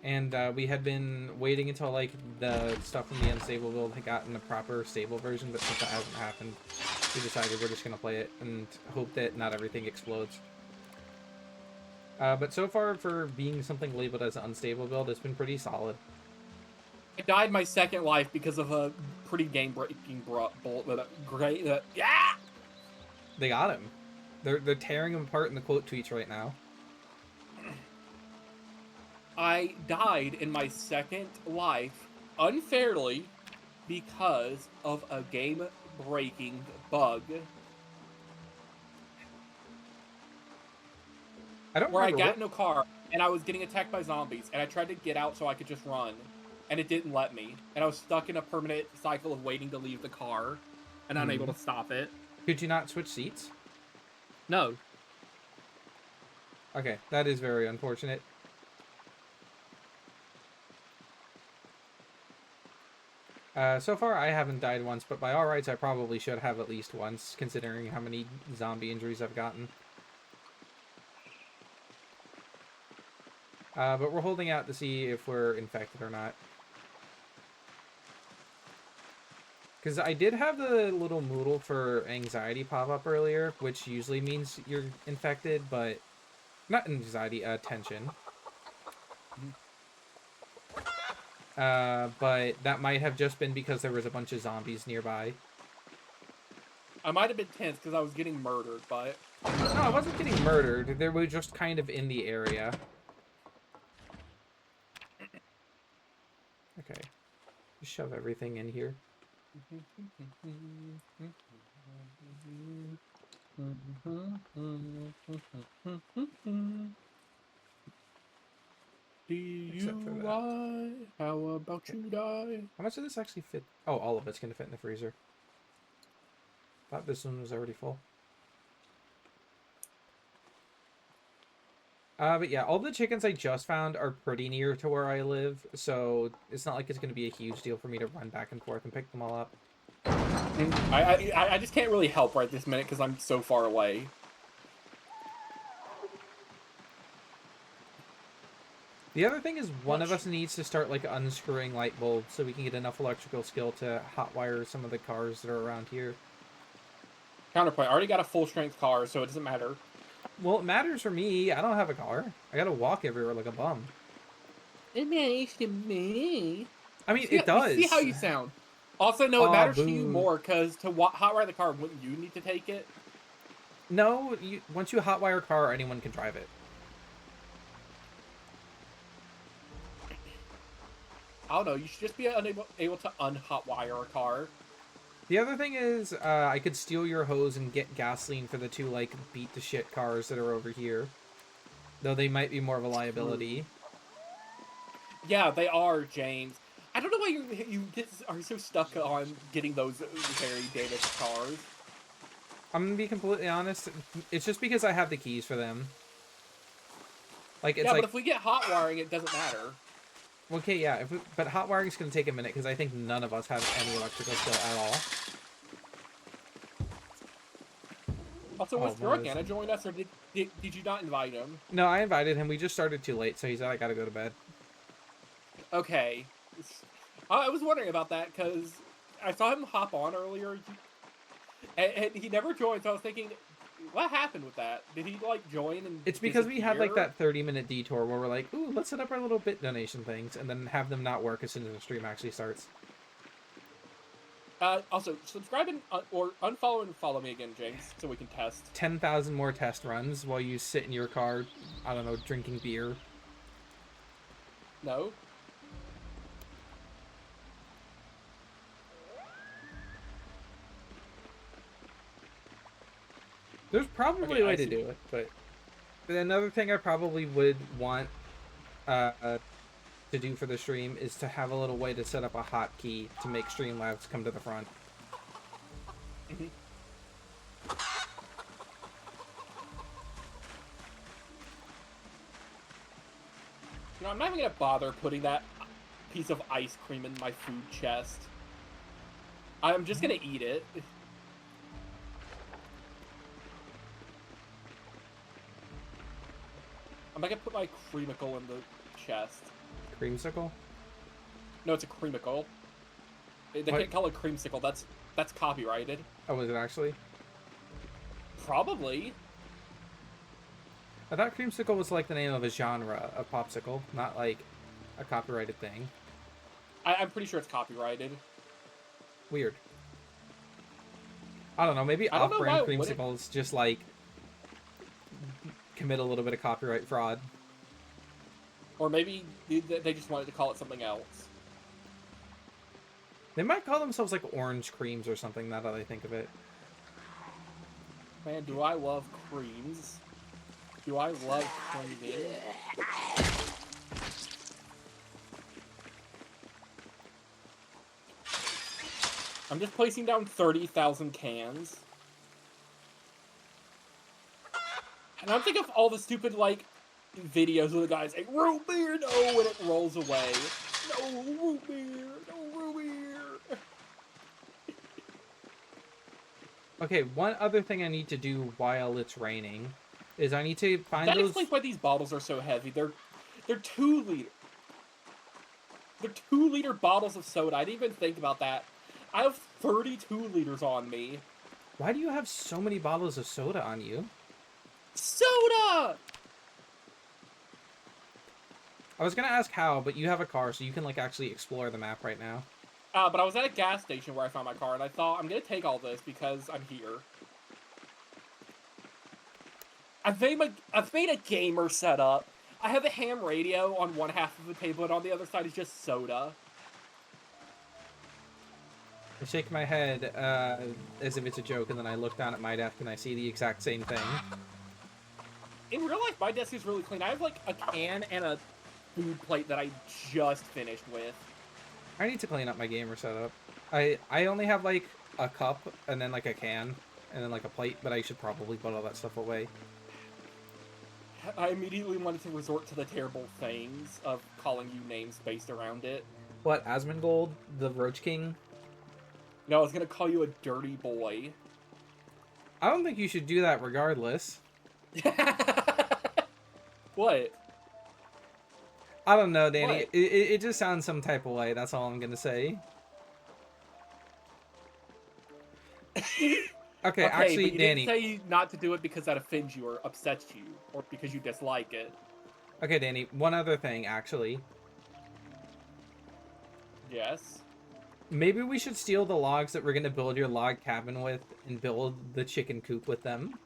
And we had been waiting until like the stuff from the unstable build had gotten a proper stable version, but since that hasn't happened, we decided we're just gonna play it and hope that not everything explodes. But so far, for being something labeled as an unstable build, it's been pretty solid. I died my second life because of a pretty game-breaking great. Yeah. They got him. They're tearing him apart in the quote tweets right now. I died in my second life unfairly because of a game-breaking bug. I don't where I remember got in a car and I was getting attacked by zombies and I tried to get out so I could just run and it didn't let me and I was stuck in a permanent cycle of waiting to leave the car and unable to stop it. Could you not switch seats? No. Okay, that is very unfortunate. So far, I haven't died once, but by all rights, I probably should have at least once, considering how many zombie injuries I've gotten. But we're holding out to see if we're infected or not. Because I did have the little Moodle for anxiety pop up earlier, which usually means you're infected, but... Not anxiety, tension. But that might have just been because there was a bunch of zombies nearby. I might have been tense because I was getting murdered, but... No, I wasn't getting murdered. They were just kind of in the area. Okay. Just shove everything in here. Do you lie? How about you die? How much of this actually fit? Oh, all of it's going to fit in the freezer. Thought this one was already full. But yeah, all the chickens I just found are pretty near to where I live, so it's not like it's going to be a huge deal for me to run back and forth and pick them all up. I just can't really help right this minute because I'm so far away. The other thing is one of us needs to start like unscrewing light bulbs so we can get enough electrical skill to hotwire some of the cars that are around here. Counterpoint, I already got a full strength car, so it doesn't matter. Well, it matters for me. I don't have a car. I gotta walk everywhere like a bum. It matters to me. I mean, it does. See how you sound. Also, no, it matters to you boo. more, because to hotwire the car, wouldn't you need to take it? No, once you hotwire a car, anyone can drive it. I don't know. You should just be able to unhotwire a car. The other thing is, I could steal your hose and get gasoline for the two, like, beat-to-shit cars that are over here. Though they might be more of a liability. Yeah, they are, James. I don't know why are so stuck on getting those very damaged cars. I'm gonna be completely honest. It's just because I have the keys for them. Like, it's Yeah, like... but if we get hot wiring, it doesn't matter. Okay, yeah, but hot wiring's gonna take a minute, because I think none of us have any electrical skill at all. Also, was Dragana join us, or did you not invite him? No, I invited him. We just started too late, so he said I gotta go to bed. Okay. I was wondering about that, because I saw him hop on earlier, and he never joined, so I was thinking, what happened with that? Did he, like, join and It's because disappear? we had, like, that 30-minute detour where we're like, ooh, let's set up our little bit donation things, and then have them not work as soon as the stream actually starts. Also, subscribe and, or unfollow and follow me again, James, so we can test. 10,000 more test runs while you sit in your car, I don't know, drinking beer. No? There's probably a way to do it, but another thing I probably would want to do for the stream is to have a little way to set up a hotkey to make Streamlabs come to the front. Mm-hmm. You know, I'm not even gonna bother putting that piece of ice cream in my food chest. I'm just gonna eat it. I'm not gonna put my creamicle in the chest. Creamsicle? No, it's a creamicle. They can't call it creamsicle. That's copyrighted. Oh, is it actually? Probably. I thought creamsicle was like the name of a genre of popsicle, not like a copyrighted thing. I'm pretty sure it's copyrighted. Weird. I don't know, maybe off-brand creamsicles just like commit a little bit of copyright fraud. Or maybe they just wanted to call it something else. They might call themselves like orange creams or something, now that I think of it. Man, do I love creams. Do I love creaming? I'm just placing down 30,000 cans. And I'm thinking of all the stupid, like, videos of the guys saying, root beer, no, and it rolls away. No, root beer, no, root beer. Okay, one other thing I need to do while it's raining is I need to find those... That explains why these bottles are so heavy. They're 2 liter. They're 2-liter bottles of soda. I didn't even think about that. I have 32 liters on me. Why do you have so many bottles of soda on you? Soda! I was gonna ask how, but you have a car, so you can, like, actually explore the map right now. But I was at a gas station where I found my car, and I thought, I'm gonna take all this because I'm here. I've made a gamer setup. I have a ham radio on one half of the table, and on the other side is just soda. I shake my head as if it's a joke, and then I look down at my desk and I see the exact same thing. In real life, my desk is really clean. I have, like, a can and a food plate that I just finished with. I need to clean up my gamer setup. I only have, like, a cup, and then, like, a can, and then, like, a plate, but I should probably put all that stuff away. I immediately wanted to resort to the terrible things of calling you names based around it. What, Asmongold, the Roach King? No, I was gonna call you a dirty boy. I don't think you should do that regardless. What? I don't know, Danny. It just sounds some type of way. That's all I'm gonna say. Okay, actually, but you Danny. didn't say not to do it because that offends you or upsets you, or because you dislike it. Okay, Danny. One other thing, actually. Yes. Maybe we should steal the logs that we're gonna build your log cabin with and build the chicken coop with them.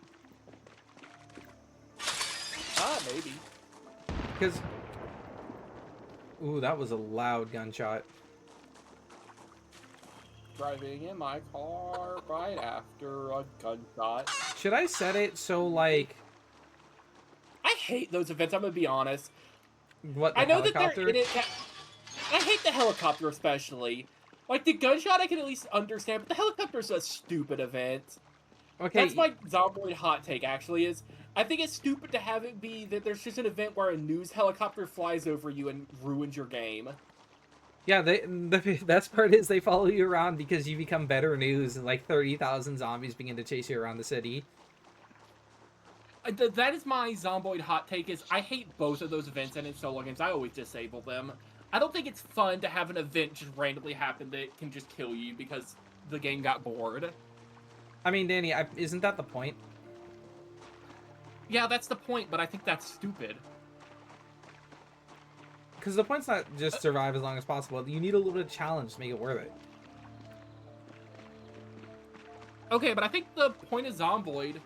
Maybe. Because Ooh, that was a loud gunshot. Driving in my car right after a gunshot. Should I set it so, like... I hate those events, I'm gonna be honest. What, the I know that they're helicopter? in it. I hate the helicopter especially. Like, the gunshot I can at least understand, but the helicopter's a stupid event. Okay, That's my Zomboid hot take, actually, is I think it's stupid to have it be that there's just an event where a news helicopter flies over you and ruins your game. yeah, the best part is they follow you around because you become better news and like 30,000 zombies begin to chase you around the city. That is my Zomboid hot take, is I hate both of those events, and in solo games, I always disable them. I don't think it's fun to have an event just randomly happen that can just kill you because the game got bored. I mean, Danny, isn't that the point? Yeah, that's the point, but I think that's stupid. Because the point's not just survive as long as possible. You need a little bit of challenge to make it worth it. Okay, but I think the point of Zomboid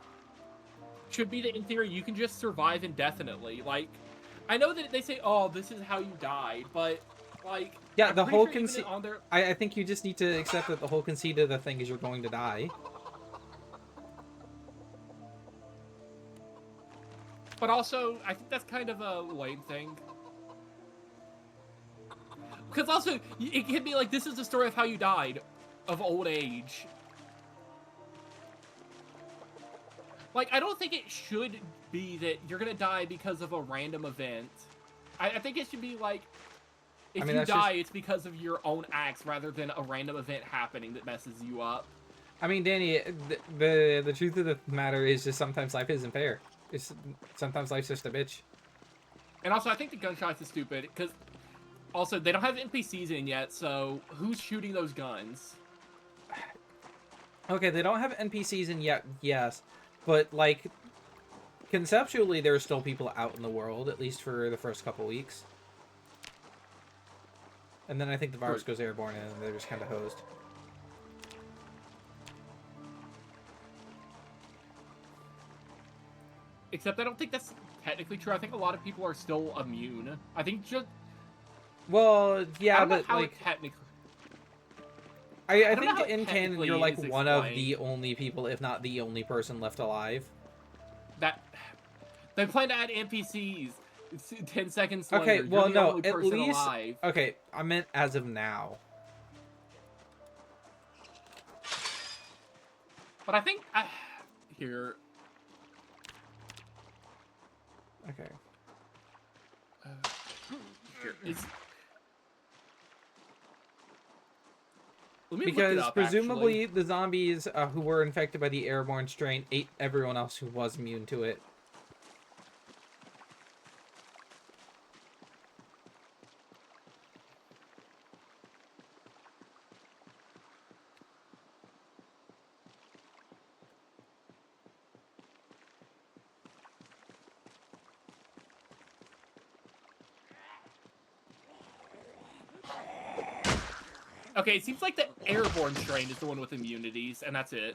should be that, in theory, you can just survive indefinitely. Like, I know that they say, oh, this is how you died, but, like... Yeah, I'm the pretty whole sure even conceit... on their... I think you just need to accept that the whole conceit of the thing is you're going to die. But also, I think that's kind of a lame thing. Because also, it can be like, this is the story of how you died of old age. Like, I don't think it should be that you're gonna die because of a random event. I think it should be like, if you die, it's because of your own acts rather than a random event happening that messes you up. I mean, Danny, the truth of the matter is just sometimes life isn't fair. Sometimes life's just a bitch. And also, I think the gunshots is stupid, because also, they don't have NPCs in yet, so who's shooting those guns? Okay, they don't have NPCs in yet, yes. But, like, conceptually, there are still people out in the world, at least for the first couple weeks. And then I think the virus goes airborne, and they're just kind of hosed. Except I don't think that's technically true. I think a lot of people are still immune. I think just... Well, yeah, but, like... technically... I think in canon, you're, like, one of the only people, if not the only person left alive. They plan to add NPCs 10 seconds later. Okay, well, no, at least... Alive. Okay, I meant as of now. But I think... here... Okay. Because presumably actually. the zombies who were infected by the airborne strain ate everyone else who was immune to it. Okay, it seems like the airborne strain is the one with immunities, and that's it.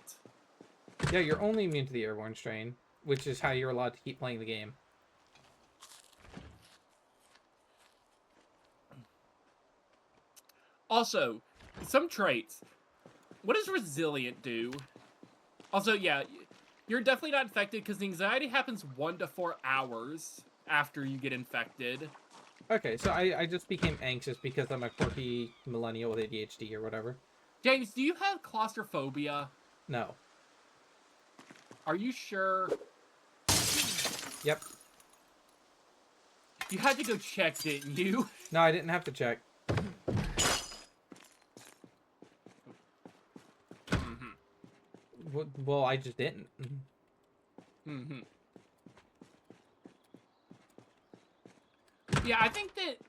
Yeah, you're only immune to the airborne strain, which is how you're allowed to keep playing the game. Also, some traits. What does resilient do? Also, yeah, you're definitely not infected because the anxiety happens 1 to 4 hours after you get infected. Okay, so I just became anxious because I'm a quirky millennial with ADHD or whatever. James, do you have claustrophobia? No. Are you sure? Yep. You had to go check, didn't you? No, I didn't have to check. Well, I just didn't. Yeah, I think that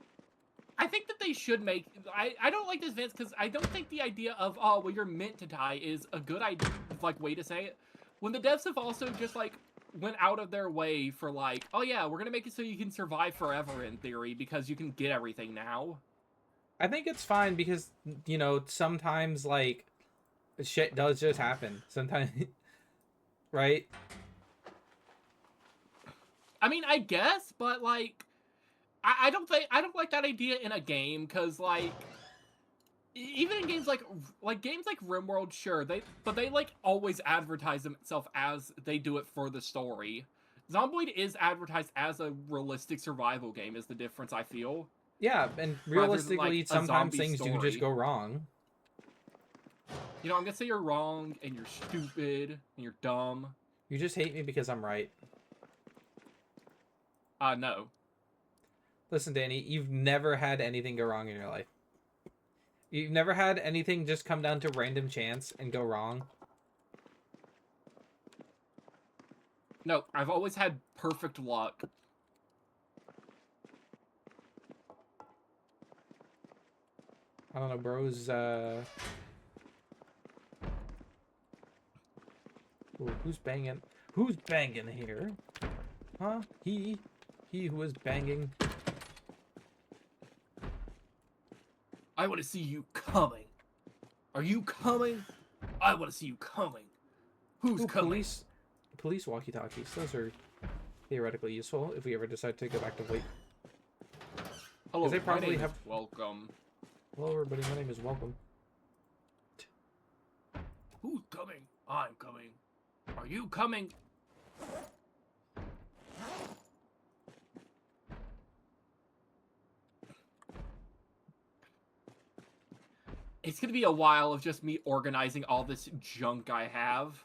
they should make... I don't like this events because I don't think the idea of, oh, well, you're meant to die is a good idea, like, way to say it. When the devs have also just, like, went out of their way for, like, oh, yeah, we're going to make it so you can survive forever, in theory, because you can get everything now. I think it's fine because, you know, sometimes, like, shit does just happen. Sometimes, right? I mean, I guess, but, like, I don't like that idea in a game because like even in games like games like RimWorld, sure they like always advertise themselves as they do it for the story. Zomboid is advertised as a realistic survival game. Is the difference I feel, Yeah, and rather than realistically, like a sometimes zombie things do just story. go wrong. You know, I'm gonna say you're wrong and you're stupid and you're dumb. You just hate me because I'm right. No. Listen, Danny, you've never had anything go wrong in your life. You've never had anything just come down to random chance and go wrong. No, I've always had perfect luck. I don't know, bros. Ooh, who's banging? Who's banging here? Huh? He who was banging. I want to see you coming. Are you coming? I want to see you coming. Who's Ooh, coming? police walkie-talkies. Those are theoretically useful if we ever decide to go back to wait. Hello, they probably my name have- is Welcome. Hello, everybody. My name is Welcome. Who's coming? I'm coming. Are you coming? It's gonna be a while of just me organizing all this junk I have.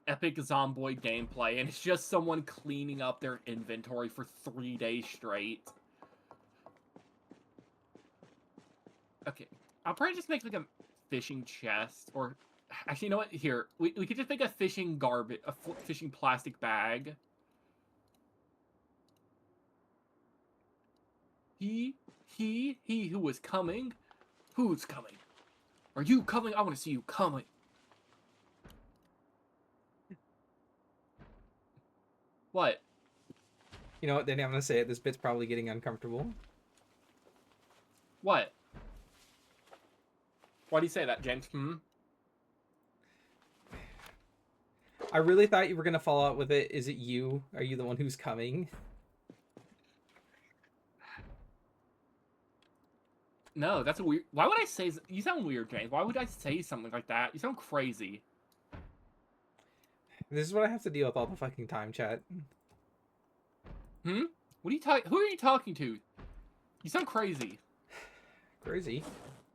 Epic Zomboid gameplay, and it's just someone cleaning up their inventory for 3 days straight. Okay, I'll probably just make like a fishing chest, or actually, you know what? Here, we could just make a fishing fishing plastic bag. He who is coming. Who's coming? Are you coming? I want to see you coming. What? You know what, Danny? I'm gonna say it. This bit's probably getting uncomfortable. What? Why do you say that, James? I really thought you were gonna follow up with it. Is it you? Are you the one who's coming? No, that's a weird. Why would I say? You sound weird, James. Why would I say something like that? You sound crazy. This is what I have to deal with all the fucking time, chat. What are you talking? Who are you talking to? You sound crazy. Crazy.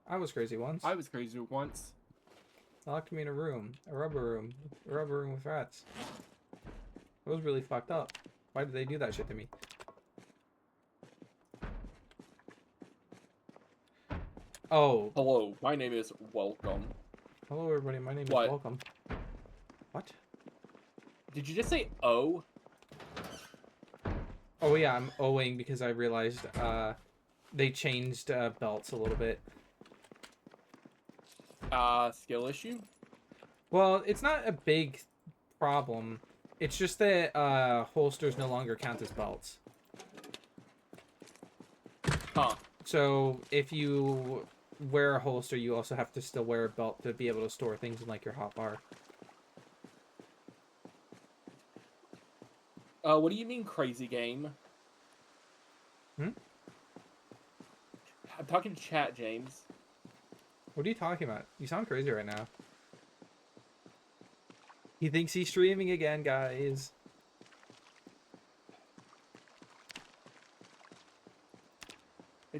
I was crazy once. I was crazy once. Locked me in a room. A rubber room with rats. It was really fucked up. Why did they do that shit to me? Oh. Hello, my name is Welcome. Hello, everybody. My name is What? Welcome. What? Did you just say "oh"? Oh, yeah, I'm owing because I realized, they changed, belts a little bit. Skill issue? Well, it's not a big problem. It's just that, holsters no longer count as belts. Huh. So, if you wear a holster, you also have to still wear a belt to be able to store things in, like, your hotbar. What do you mean, crazy game? Hmm? I'm talking to chat, James. What are you talking about? You sound crazy right now. He thinks he's streaming again, guys.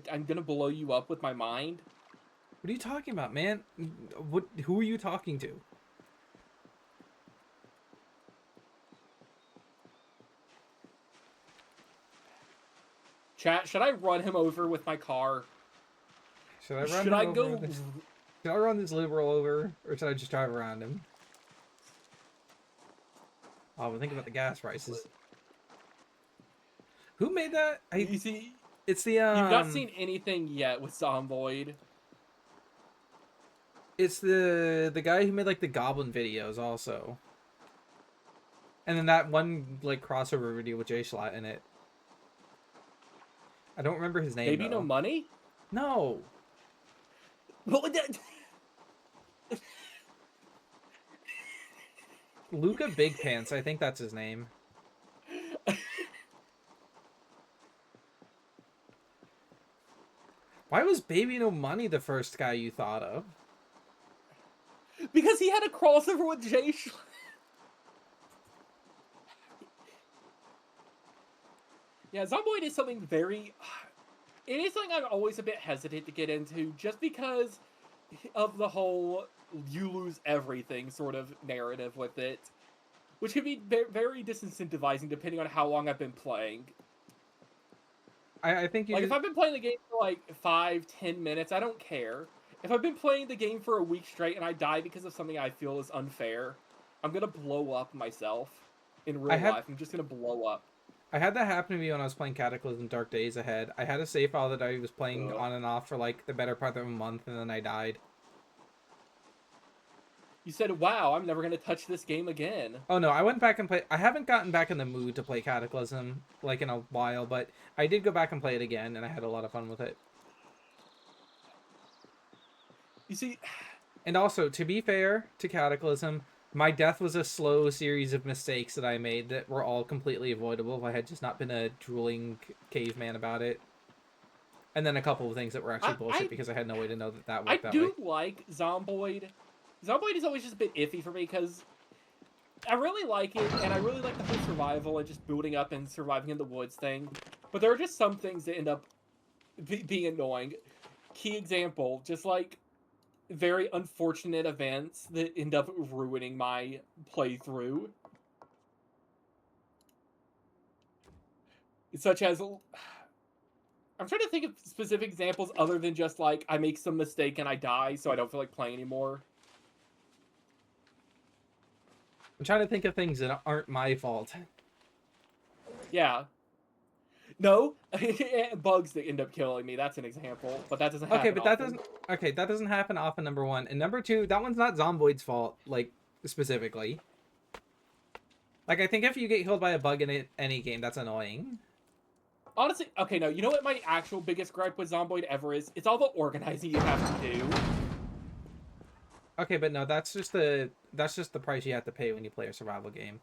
I'm gonna blow you up with my mind. What are you talking about, man? Who are you talking to? Chat, should I run him over with my car? Should I run Should him I over go? this? Should I run this liberal over, or should I just drive around him? Oh, but think about the gas prices. Who made that? You see, It's the you've not seen anything yet with Zomboid. It's the guy who made like the Goblin videos also. And then that one like crossover video with Jay Schlatt in it. I don't remember his name. Baby, though. no money. No. What would that? Luca Big Pants, I think that's his name. Why was Baby No Money the first guy you thought of? Because he had a crossover with Jay Yeah, Zomboid is something very... It is something I'm always a bit hesitant to get into, just because of the whole you lose everything sort of narrative with it. Which can be very disincentivizing depending on how long I've been playing. I think you Like, just... if I've been playing the game for like 5-10 minutes, I don't care. If I've been playing the game for a week straight and I die because of something I feel is unfair, I'm gonna blow up myself in I real had life. I'm just gonna blow up. I had that happen to me when I was playing Cataclysm Dark Days Ahead. I had a save file that I was playing Ugh. on and off for like the better part of a month, and then I died. You said, wow, I'm never gonna touch this game again. Oh no, I went back and played. I haven't gotten back in the mood to play Cataclysm like in a while, but I did go back and play it again, and I had a lot of fun with it. You see, And also, to be fair to Cataclysm, my death was a slow series of mistakes that I made that were all completely avoidable if I had just not been a drooling caveman about it. And then a couple of things that were actually bullshit because I had no way to know that that I worked that way. do like Zomboid. Zomboid is always just a bit iffy for me because I really like it, and I really like the whole survival and just building up and surviving in the woods thing. But there are just some things that end up being annoying. Key example, just like very unfortunate events that end up ruining my playthrough. Such as, I'm trying to think of specific examples other than just like I make some mistake and I die, so I don't feel like playing anymore. I'm trying to think of things that aren't my fault. Yeah. No, bugs that end up killing me. That's an example, but that doesn't Okay, happen but that often. doesn't. Okay, that doesn't happen often. Number one, and number two, that one's not Zomboid's fault. Like specifically, like I think if you get killed by a bug in any game, that's annoying. Honestly, okay, no. You know what my actual biggest gripe with Zomboid ever is? It's all the organizing you have to do. Okay, but no, that's just the price you have to pay when you play a survival game.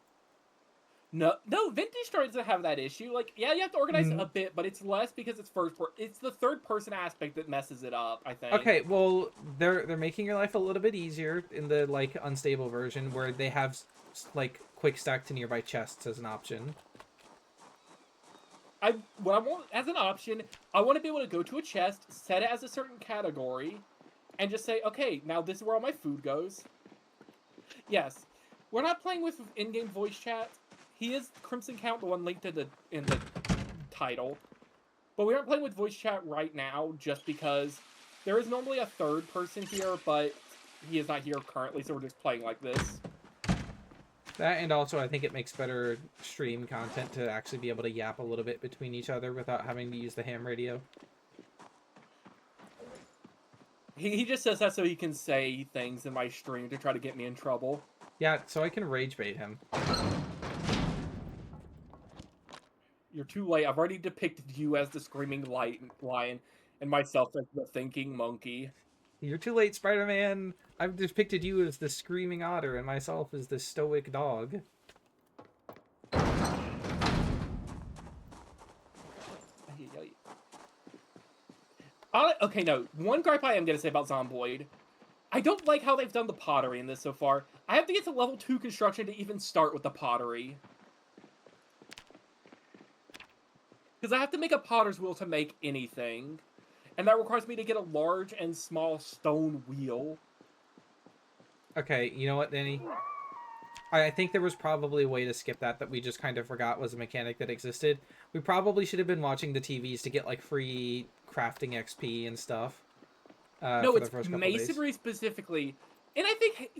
No, Vintage Star doesn't have that issue. Like, yeah, you have to organize it Mm, a bit, but it's less because it's it's the third person aspect that messes it up, I think. okay, well they're making your life a little bit easier in the like unstable version where they have like quick stack to nearby chests as an option. What I want as an option, I want to be able to go to a chest, set it as a certain category, and just say, okay, now this is where all my food goes. Yes, we're not playing with in-game voice chat. He is Crimson Count, the one linked in the title, but we aren't playing with voice chat right now just because there is normally a third person here, but he is not here currently, so we're just playing like this. That and also I think it makes better stream content to actually be able to yap a little bit between each other without having to use the ham radio. He just says that so he can say things in my stream to try to get me in trouble. Yeah, so I can rage bait him. You're too late. I've already depicted you as the screaming lion and myself as the thinking monkey. You're too late, Spider-Man. I've depicted you as the screaming otter and myself as the stoic dog. Okay, no. One gripe I am going to say about Zomboid. I don't like how they've done the pottery in this so far. I have to get to level 2 construction to even start with the pottery. Because I have to make a potter's wheel to make anything. And that requires me to get a large and small stone wheel. Okay, you know what, Danny? I think there was probably a way to skip that we just kind of forgot was a mechanic that existed. We probably should have been watching the TVs to get like free crafting XP and stuff. No, For the it's first couple masonry days. specifically. And I think...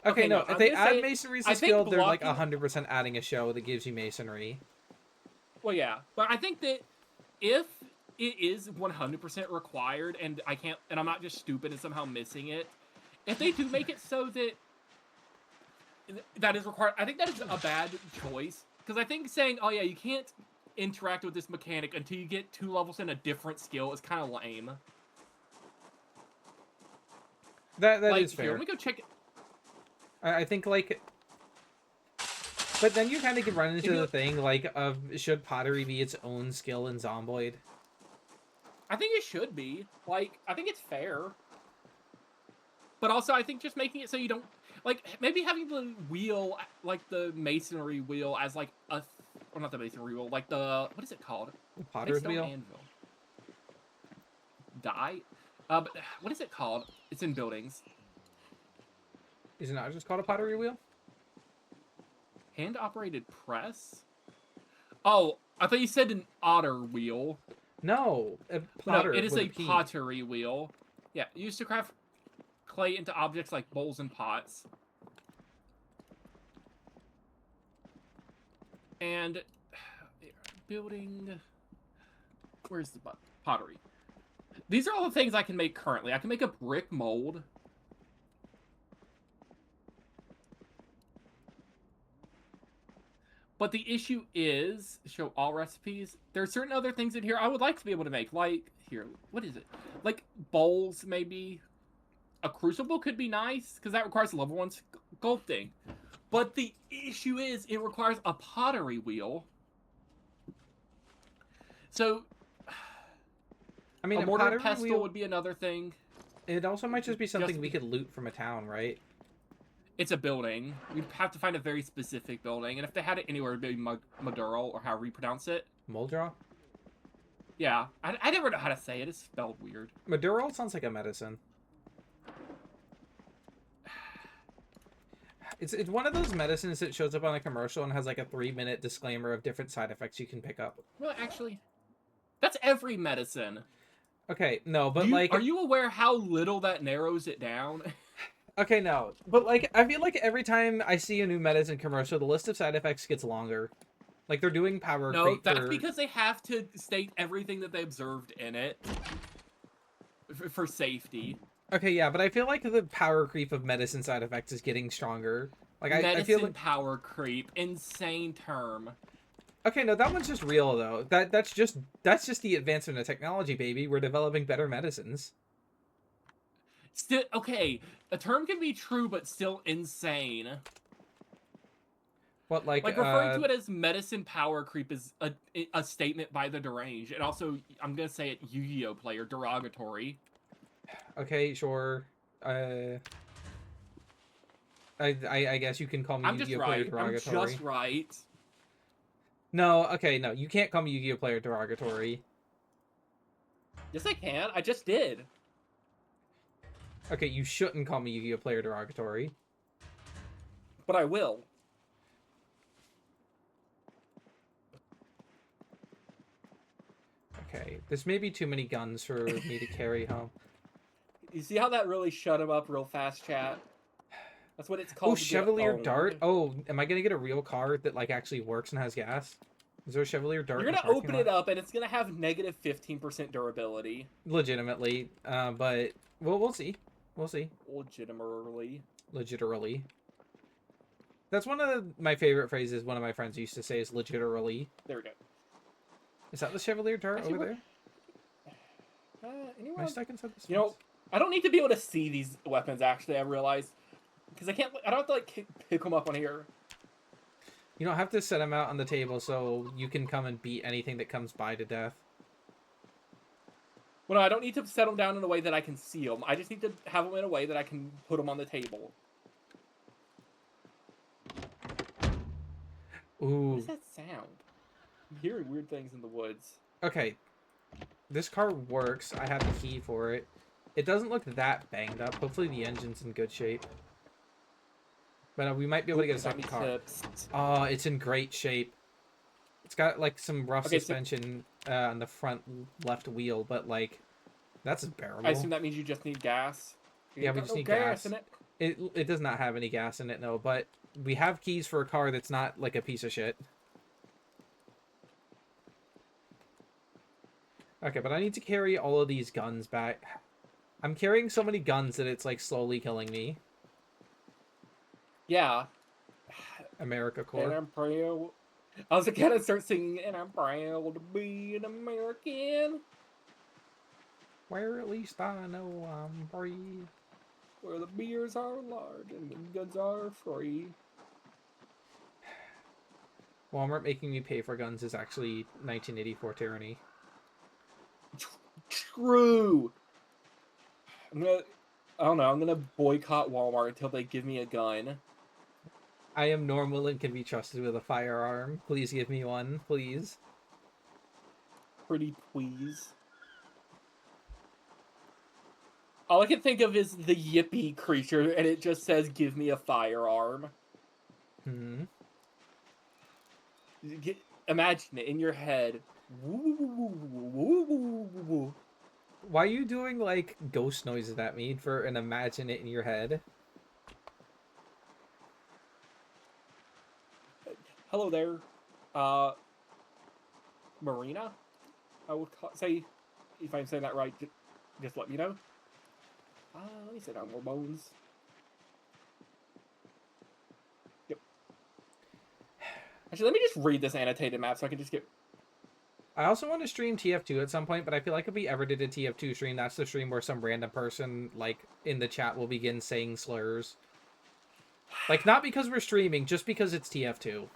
Okay, no, if they add masonry as a skill, they're like blocking... 100% adding a show that gives you masonry. Well, yeah. But I think that if it is 100% required and I'm not just stupid and somehow missing it, if they do make it so that that is required, I think that is a bad choice. Because I think saying, oh yeah, you can't interact with this mechanic until you get 2 levels in a different skill is kind of lame. That like, is fair. Here, let me go check it. I think like... But then you kind of can run into the thing, like, of should pottery be its own skill in Zomboid? I think it should be. Like, I think it's fair. But also, I think just making it so you don't... Like, maybe having the wheel, like the masonry wheel as like a... Or not the masonry wheel, like the... What is it called? The potter's Stone wheel? anvil. Die? But what is it called? It's in buildings. Is it not just called a pottery wheel? Hand-operated press? Oh, I thought you said an otter wheel. No, a potter. No, it is with a P. pottery wheel. Yeah, used to craft clay into objects like bowls and pots. And building... Where's the pottery? These are all the things I can make currently. I can make a brick mold. But the issue is, show all recipes. There are certain other things in here I would like to be able to make. Like, here, what is it? Like, bowls, maybe. A crucible could be nice, because that requires level 1 sculpting. But the issue is, it requires a pottery wheel. So, I mean, a mortar and pottery pestle wheel would be another thing. It also might just be something Just we could loot from a town, right? It's a building. We'd have to find a very specific building. And if they had it anywhere, it'd be Maduro, or however you pronounce it. Moldra? Yeah. I never know how to say it. It's spelled weird. Maduro sounds like a medicine. It's one of those medicines that shows up on a commercial and has like a 3-minute disclaimer of different side effects you can pick up. Well, actually, that's every medicine. Okay, no, but Are you aware how little that narrows it down? Okay, no. But, like, I feel like every time I see a new medicine commercial, the list of side effects gets longer. Like, they're doing power No, creep that's because they have to state everything that they observed in it. For safety. Okay, yeah, but I feel like the power creep of medicine side effects is getting stronger. Like, I feel like... power creep. Insane term. Okay, no, that one's just real, though. That's just the advancement of technology, baby. We're developing better medicines. Still, okay, a term can be true, but still insane. What, like referring to it as medicine power creep is a statement by the deranged. And also, I'm gonna say it, Yu-Gi-Oh player, derogatory. Okay, sure. I guess you can call me Yu-Gi-Oh player derogatory. I'm just right. No, okay, no, you can't call me Yu-Gi-Oh player derogatory. Yes, I can. I just did. Okay, you shouldn't call me Yu-Gi-Oh player derogatory. But I will. Okay, this may be too many guns for me to carry home. You see how that really shut him up real fast, chat? That's what it's called. Oh, Chevalier Dart? Oh, am I gonna get a real car that, like, actually works and has gas? Is there a Chevalier Dart? You're gonna open it up, and it's gonna have negative 15% durability. Legitimately. But, well, we'll see. We'll see. Legitimately. That's one of my favorite phrases one of my friends used to say is legitimately. There we go. Is that the Chevalier Dart Actually, over there? Anyone? Am I stuck inside this? You know, I don't need to be able to see these weapons, actually, I realized. Because I don't have to, like, pick them up on here. You don't have to set them out on the table so you can come and beat anything that comes by to death. Well, no, I don't need to set them down in a way that I can see them. I just need to have them in a way that I can put them on the table. Ooh. What is that sound? I'm hearing weird things in the woods. Okay. This car works. I have the key for it. It doesn't look that banged up. Hopefully the engine's in good shape. But we might be able to get a second car. Oh, it's in great shape. It's got, like, some rough suspension on the front left wheel, but, like, that's bearable. I assume that means you just need gas. Yeah, we just need gas. In it. It does not have any gas in it, no, but we have keys for a car that's not, like, a piece of shit. Okay, but I need to carry all of these guns back. I'm carrying so many guns that it's, like, slowly killing me. Yeah. America Corps. And I'm proud. I was gonna start singing, and I'm proud to be an American. Where at least I know I'm free. Where the beers are large and the guns are free. Walmart making me pay for guns is actually 1984 tyranny. True. I don't know. I'm gonna boycott Walmart until they give me a gun. I am normal and can be trusted with a firearm. Please give me one, please. Pretty please. All I can think of is the Yippee creature, and it just says, "Give me a firearm." Hmm. Imagine it in your head. Why are you doing, like, ghost noises at me for an imagine it in your head? Hello there, Marina. I would say, if I'm saying that right, just let me know. Let me sit down more bones. Yep. Actually, let me just read this annotated map so I can just get... I also want to stream TF2 at some point, but I feel like if we ever did a TF2 stream, that's the stream where some random person, like, in the chat will begin saying slurs. Like, not because we're streaming, just because it's TF2.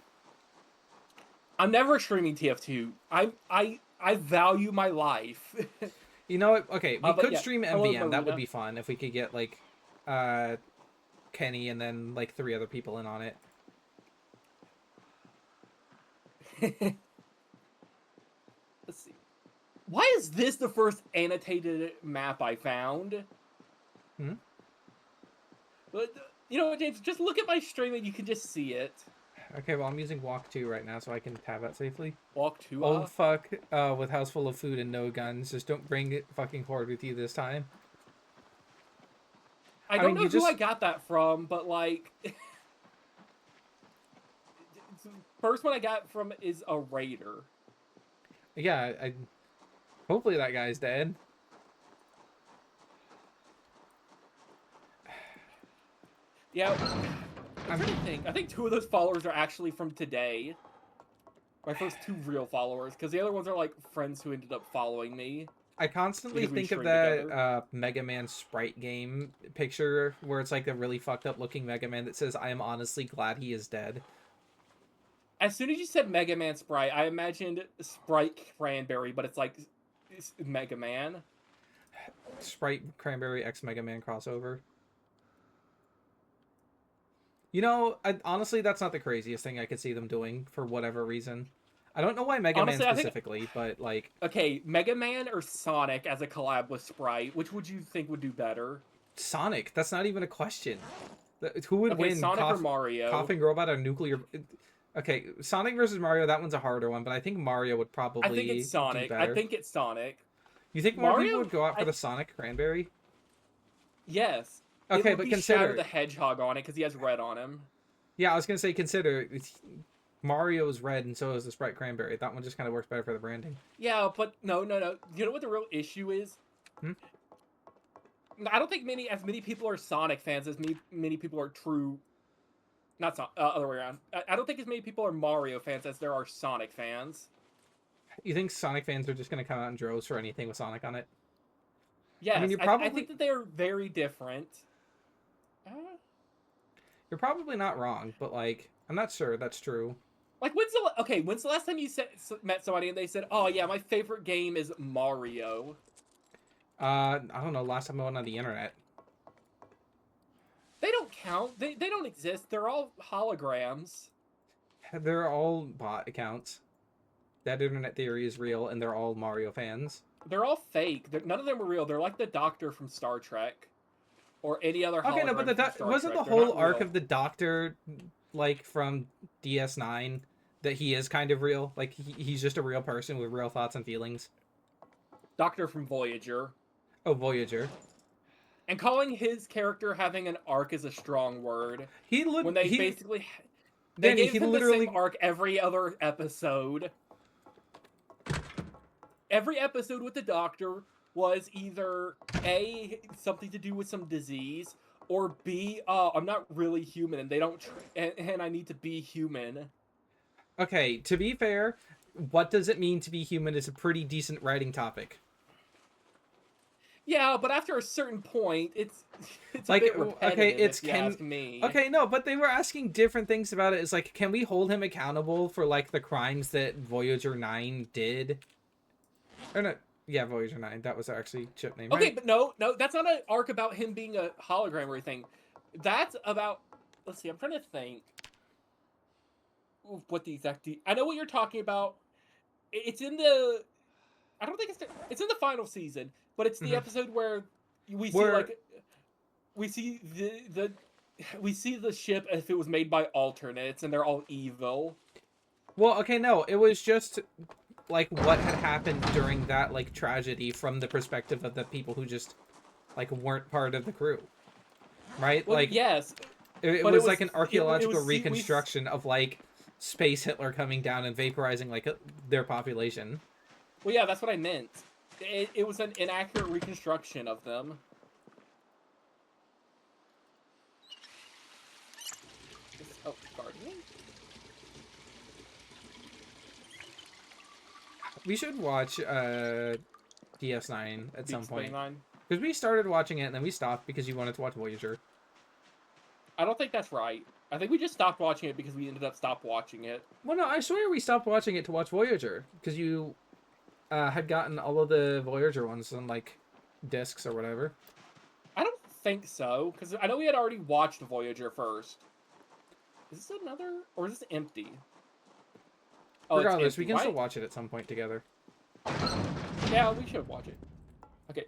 I'm never streaming TF2. I value my life. You know what? Okay, we could yeah. stream Hello, MVM. That would Marina. be fun if we could get, like, Kenny and then, like, 3 other people in on it. Let's see. Why is this the first annotated map I found? Hmm? But, you know what, James? Just look at my stream and you can just see it. Okay, well, I'm using Walk 2 right now so I can tab out safely. Walk 2 Oh, fuck. With house full of food and no guns. Just don't bring it fucking horde with you this time. I don't mean, know who I got that from, but, like... First one I got from is a raider. Yeah, hopefully that guy's dead. Yeah, I'm trying to think. I think 2 of those followers are actually from today. My first 2 real followers, because the other ones are, like, friends who ended up following me. I constantly think of that Mega Man Sprite game picture where it's like a really fucked up looking Mega Man that says, "I am honestly glad he is dead." As soon as you said Mega Man Sprite, I imagined Sprite Cranberry, but it's like Mega Man. Sprite Cranberry X Mega Man crossover. You know, honestly, that's not the craziest thing I could see them doing for whatever reason. I don't know why Mega Man specifically, but like... Okay, Mega Man or Sonic as a collab with Sprite, which would you think would do better? Sonic, that's not even a question. Who would win? Sonic or Mario? Coughing Robot or Nuclear... Okay, Sonic versus Mario, that one's a harder one, but I think Mario would probably I think it's Sonic. do better. I think it's Sonic. You think more people would go out for the Sonic Cranberry? Yes. Okay, but consider... Shadow the Hedgehog on it because he has red on him. Yeah, I was going to say consider... Mario's red and so is the Sprite Cranberry. That one just kind of works better for the branding. Yeah, but no. You know what the real issue is? Hmm? I don't think as many people are Sonic fans as many people are true... Not other way around. I don't think as many people are Mario fans as there are Sonic fans. You think Sonic fans are just going to come out in droves for anything with Sonic on it? Yes, I mean, I think that they are very different. You're probably not wrong, but, like, I'm not sure that's true. Like, when's the last time you met somebody and they said, "Oh yeah, my favorite game is Mario"? I don't know. Last time I went on the internet. They don't count. They don't exist. They're all holograms. They're all bot accounts. That internet theory is real, and they're all Mario fans. They're all fake. None of them are real. They're like the Doctor from Star Trek, or any other. Okay, no, but wasn't the whole arc of the Doctor, like from DS9, that he is kind of real? Like he's just a real person with real thoughts and feelings. Doctor from Voyager. Oh, Voyager. And calling his character having an arc is a strong word. He looked when they basically they gave him the same arc every other episode. Every episode with the Doctor was either A, something to do with some disease, or B, I'm not really human and they don't and I need to be human. Okay, to be fair, what does it mean to be human is a pretty decent writing topic. Yeah, but after a certain point, it's like, a bit repetitive, okay, if you ask me. Okay, no, but they were asking different things about it. It's like, can we hold him accountable for, like, the crimes that Voyager 9 did? Or no, Yeah, Voyager 9. That was actually ship name, Okay, right? but no, that's not an arc about him being a hologram or anything. That's about. Let's see. I'm trying to think what the exact. I know what you're talking about. It's in the. I don't think it's in the final season, but it's the Mm-hmm. episode where we see Where, like we see the we see the ship as if it was made by alternates and they're all evil. well, okay, no, it was just like what had happened during that like tragedy from the perspective of the people who just like weren't part of the crew, right? Well, Like yes, it but it was was like an it archaeological was see we reconstruction of like space Hitler coming down and vaporizing like their population. well yeah, that's what I meant. It was an inaccurate reconstruction of them. Oh, Guardian? We should watch DS9 at Deep some Space point Nine? because we started watching it and then we stopped because you wanted to watch Voyager. I don't think that's right. I think we just stopped watching it because we ended up stopped watching it. Well, no, I swear we stopped watching it to watch Voyager because you had gotten all of the Voyager ones on like discs or whatever. I don't think so, because I know we had already watched Voyager first. Is this another, or is this empty? Oh, it's Regardless, we empty. can still Why? watch it at some point together. Yeah, we should watch it. Okay.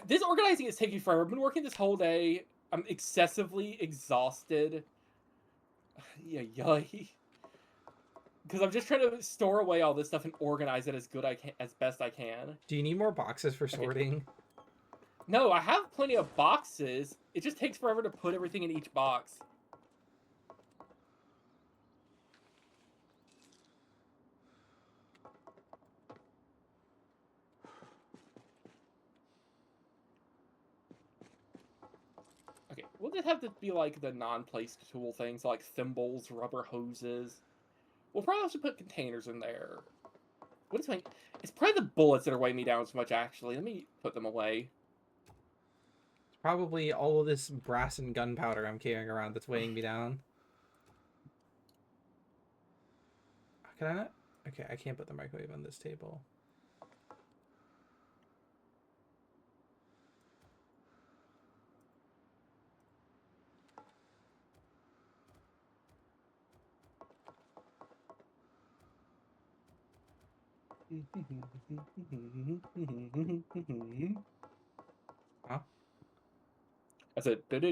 This organizing is taking forever. I've been working this whole day. I'm excessively exhausted. Yeah, yay. Because I'm just trying to store away all this stuff and organize it as best I can. Do you need more boxes for Okay. sorting? No, I have plenty of boxes. It just takes forever to put everything in each box. Okay, we'll just have to be like the non-placed tool things, like thimbles, rubber hoses. We'll probably have to put containers in there. What is my... It's probably the bullets that are weighing me down so much, actually. Let me put them away. It's probably all of this brass and gunpowder I'm carrying around that's weighing me down. Can I not? Okay, I can't put the microwave on this table. Huh? I said... Okay.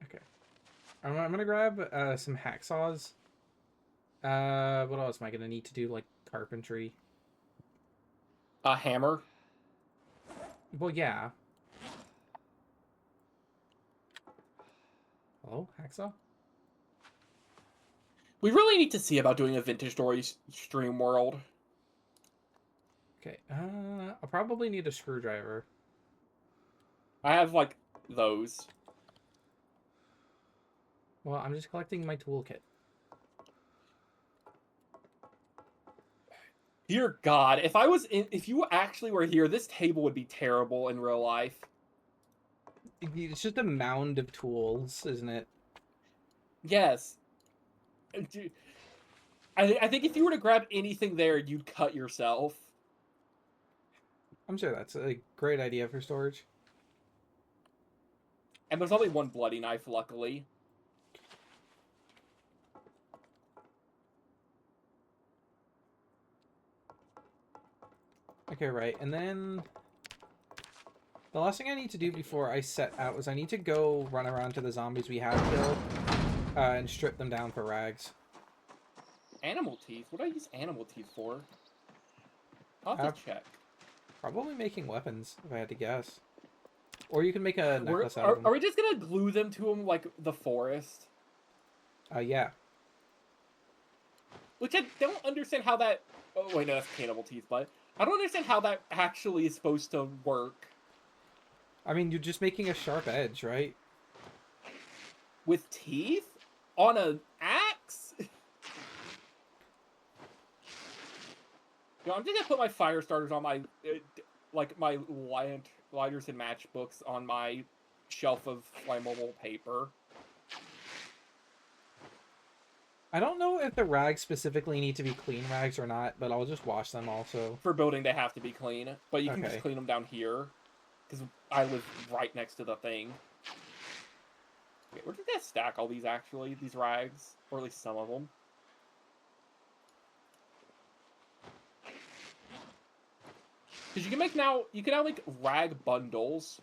Okay. I'm gonna grab some hacksaws. What else am I gonna need to do? Like carpentry. A hammer. Well, yeah. Hello, hacksaw? We really need to see about doing a vintage stories stream world. Okay. I'll probably need a screwdriver. I have, like, those. Well, I'm just collecting my toolkit. Dear God, if you actually were here, this table would be terrible in real life. It's just a mound of tools, isn't it? Yes. I think if you were to grab anything there, you'd cut yourself. I'm sure that's a great idea for storage. And there's only one bloody knife, luckily. Okay, right. And then the last thing I need to do before I set out is I need to go run around to the zombies we have killed and strip them down for rags. Animal teeth? What do I use animal teeth for? I'll have to check. Probably making weapons, if I had to guess. Or you can make a necklace out of them. Are we just gonna glue them to them like the forest? Yeah. Which I don't understand how that... Oh, wait, no, that's cannibal teeth, but... I don't understand how that actually is supposed to work. I mean, you're just making a sharp edge, right? With teeth? On an axe? Yo, I'm just gonna put my fire starters on my... like, my lighters and matchbooks on my shelf of flammable paper. I don't know if the rags specifically need to be clean rags or not, but I'll just wash them also. For building, they have to be clean, but you can just Okay. clean them down here, because I live right next to the thing. Wait, where did they stack all these, actually? These rags? Or at least some of them. Because you can now make rag bundles.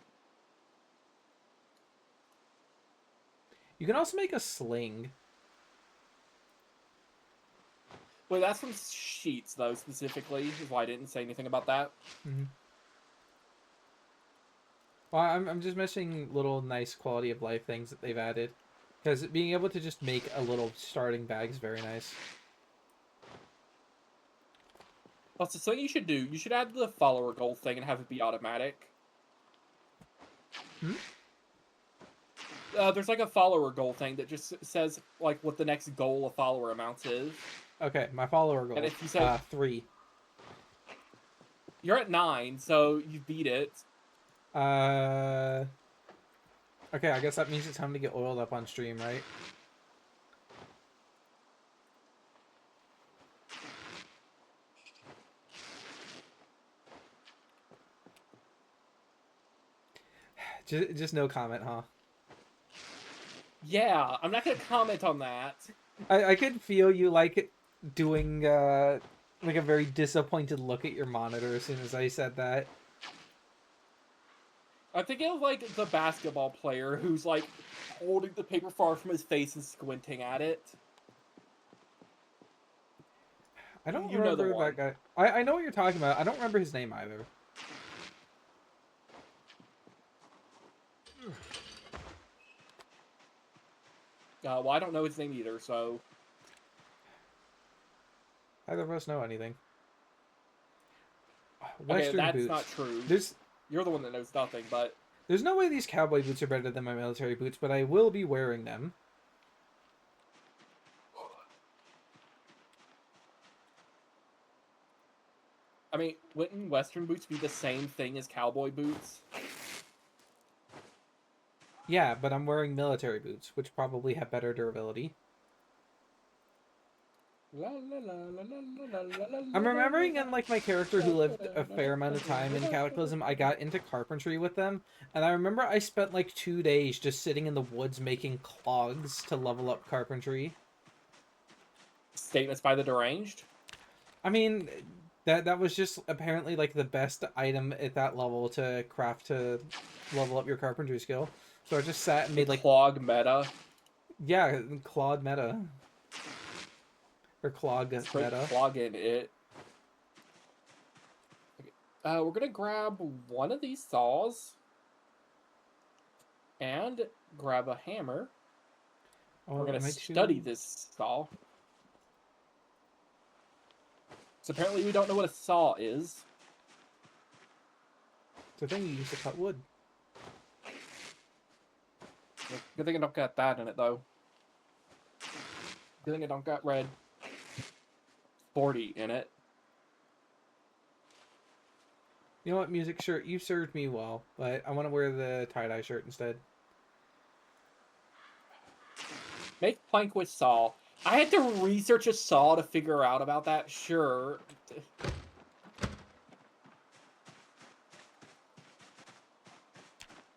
You can also make a sling. Wait, that's from sheets, though, specifically, is why I didn't say anything about that. Mm-hmm. Well, I'm just missing little nice quality of life things that they've added. Because being able to just make a little starting bag is very nice. Also, something you should do, you should add the follower goal thing and have it be automatic. Hmm? There's like a follower goal thing that just says like what the next goal of follower amounts is. Okay, my follower goal. And if you say 3. You're at 9, so you beat it. Okay, I guess that means it's time to get oiled up on stream, right? Just no comment, huh? Yeah, I'm not gonna comment on that. I could feel you like doing like a very disappointed look at your monitor as soon as I said that. I'm thinking of like the basketball player who's like holding the paper far from his face and squinting at it. I don't You know the remember that guy. I know what you're talking about. I don't remember his name either. Well, I don't know his name either, so... Either of us know anything. Okay, that's not true. There's You're the one that knows nothing, but... There's no way these cowboy boots are better than my military boots, but I will be wearing them. I mean, wouldn't Western boots be the same thing as cowboy boots? Yeah, but I'm wearing military boots, which probably have better durability. I'm remembering in like my character who lived a fair amount of time in Cataclysm, I got into carpentry with them, and I remember I spent like 2 days just sitting in the woods making clogs to level up carpentry. Statements by the deranged? I mean, that was just apparently like the best item at that level to craft to level up your carpentry skill. So I just sat and made like clog meta. Yeah, clog meta. Or clog meta. Clogging it. Okay. We're gonna grab one of these saws and grab a hammer. We're gonna study this saw. So apparently we don't know what a saw is. It's a thing you use to cut wood. Good thing I don't got that in it, though. Good thing I don't got red 40 in it. You know what, music shirt? You served me well, but I want to wear the tie-dye shirt instead. Make plank with saw. I had to research a saw to figure out about that, sure.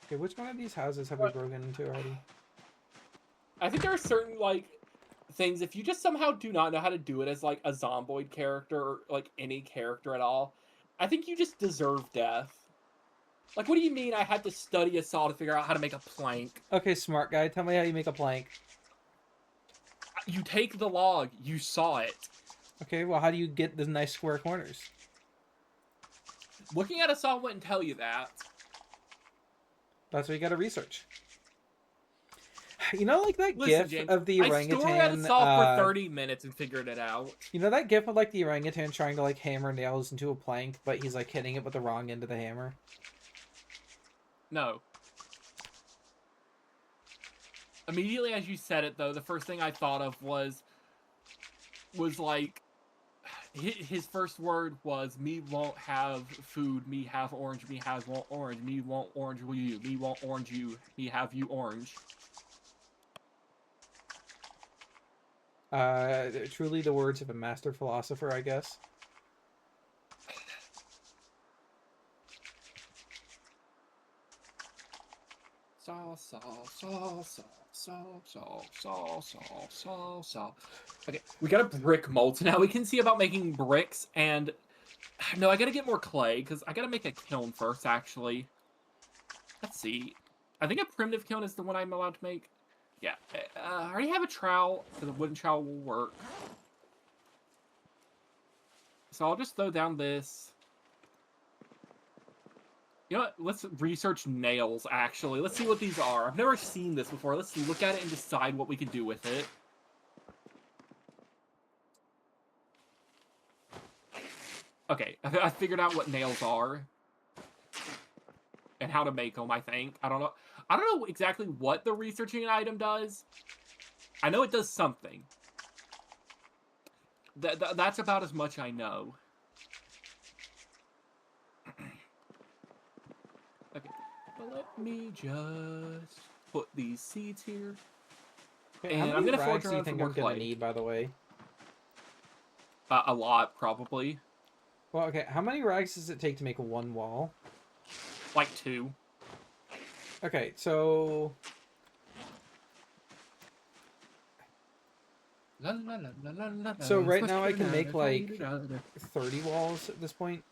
Okay, which one of these houses have we broken into already? I think there are certain, like, things, if you just somehow do not know how to do it as, like, a Zomboid character, or, like, any character at all, I think you just deserve death. Like, what do you mean I had to study a saw to figure out how to make a plank? Okay, smart guy, tell me how you make a plank. You take the log, you saw it. Okay, well, how do you get the nice square corners? Looking at a saw wouldn't tell you that. That's what you gotta research. You know, like that Listen, gif James, of the orangutan. I stared at a saw for 30 minutes and figured it out. You know that gif of like the orangutan trying to like hammer nails into a plank, but he's like hitting it with the wrong end of the hammer? No. Immediately as you said it, though, the first thing I thought of was like, his first word was, me won't have food, me have orange, me have want orange, me want orange you, me want orange you, me have you orange. Truly the words of a master philosopher, I guess. Saw. Okay, we got a brick mold, so now we can see about making bricks, and no, I gotta get more clay, because I gotta make a kiln first, actually. Let's see. I think a primitive kiln is the one I'm allowed to make. Yeah, I already have a trowel, because a wooden trowel will work. So I'll just throw down this. You know what? Let's research nails, actually. Let's see what these are. I've never seen this before. Let's look at it and decide what we can do with it. Okay, I figured out what nails are. And how to make them, I think. I don't know exactly what the researching an item does. I know it does something. That's about as much I know. Okay, but let me just put these seeds here. Okay, And how I'm many gonna forge rags do you around for think more I'm gonna clay. need, by the way? A lot, probably. Well, okay, how many rags does it take to make one wall? Like 2. Okay, so... So right now I can make, like, 30 walls at this point.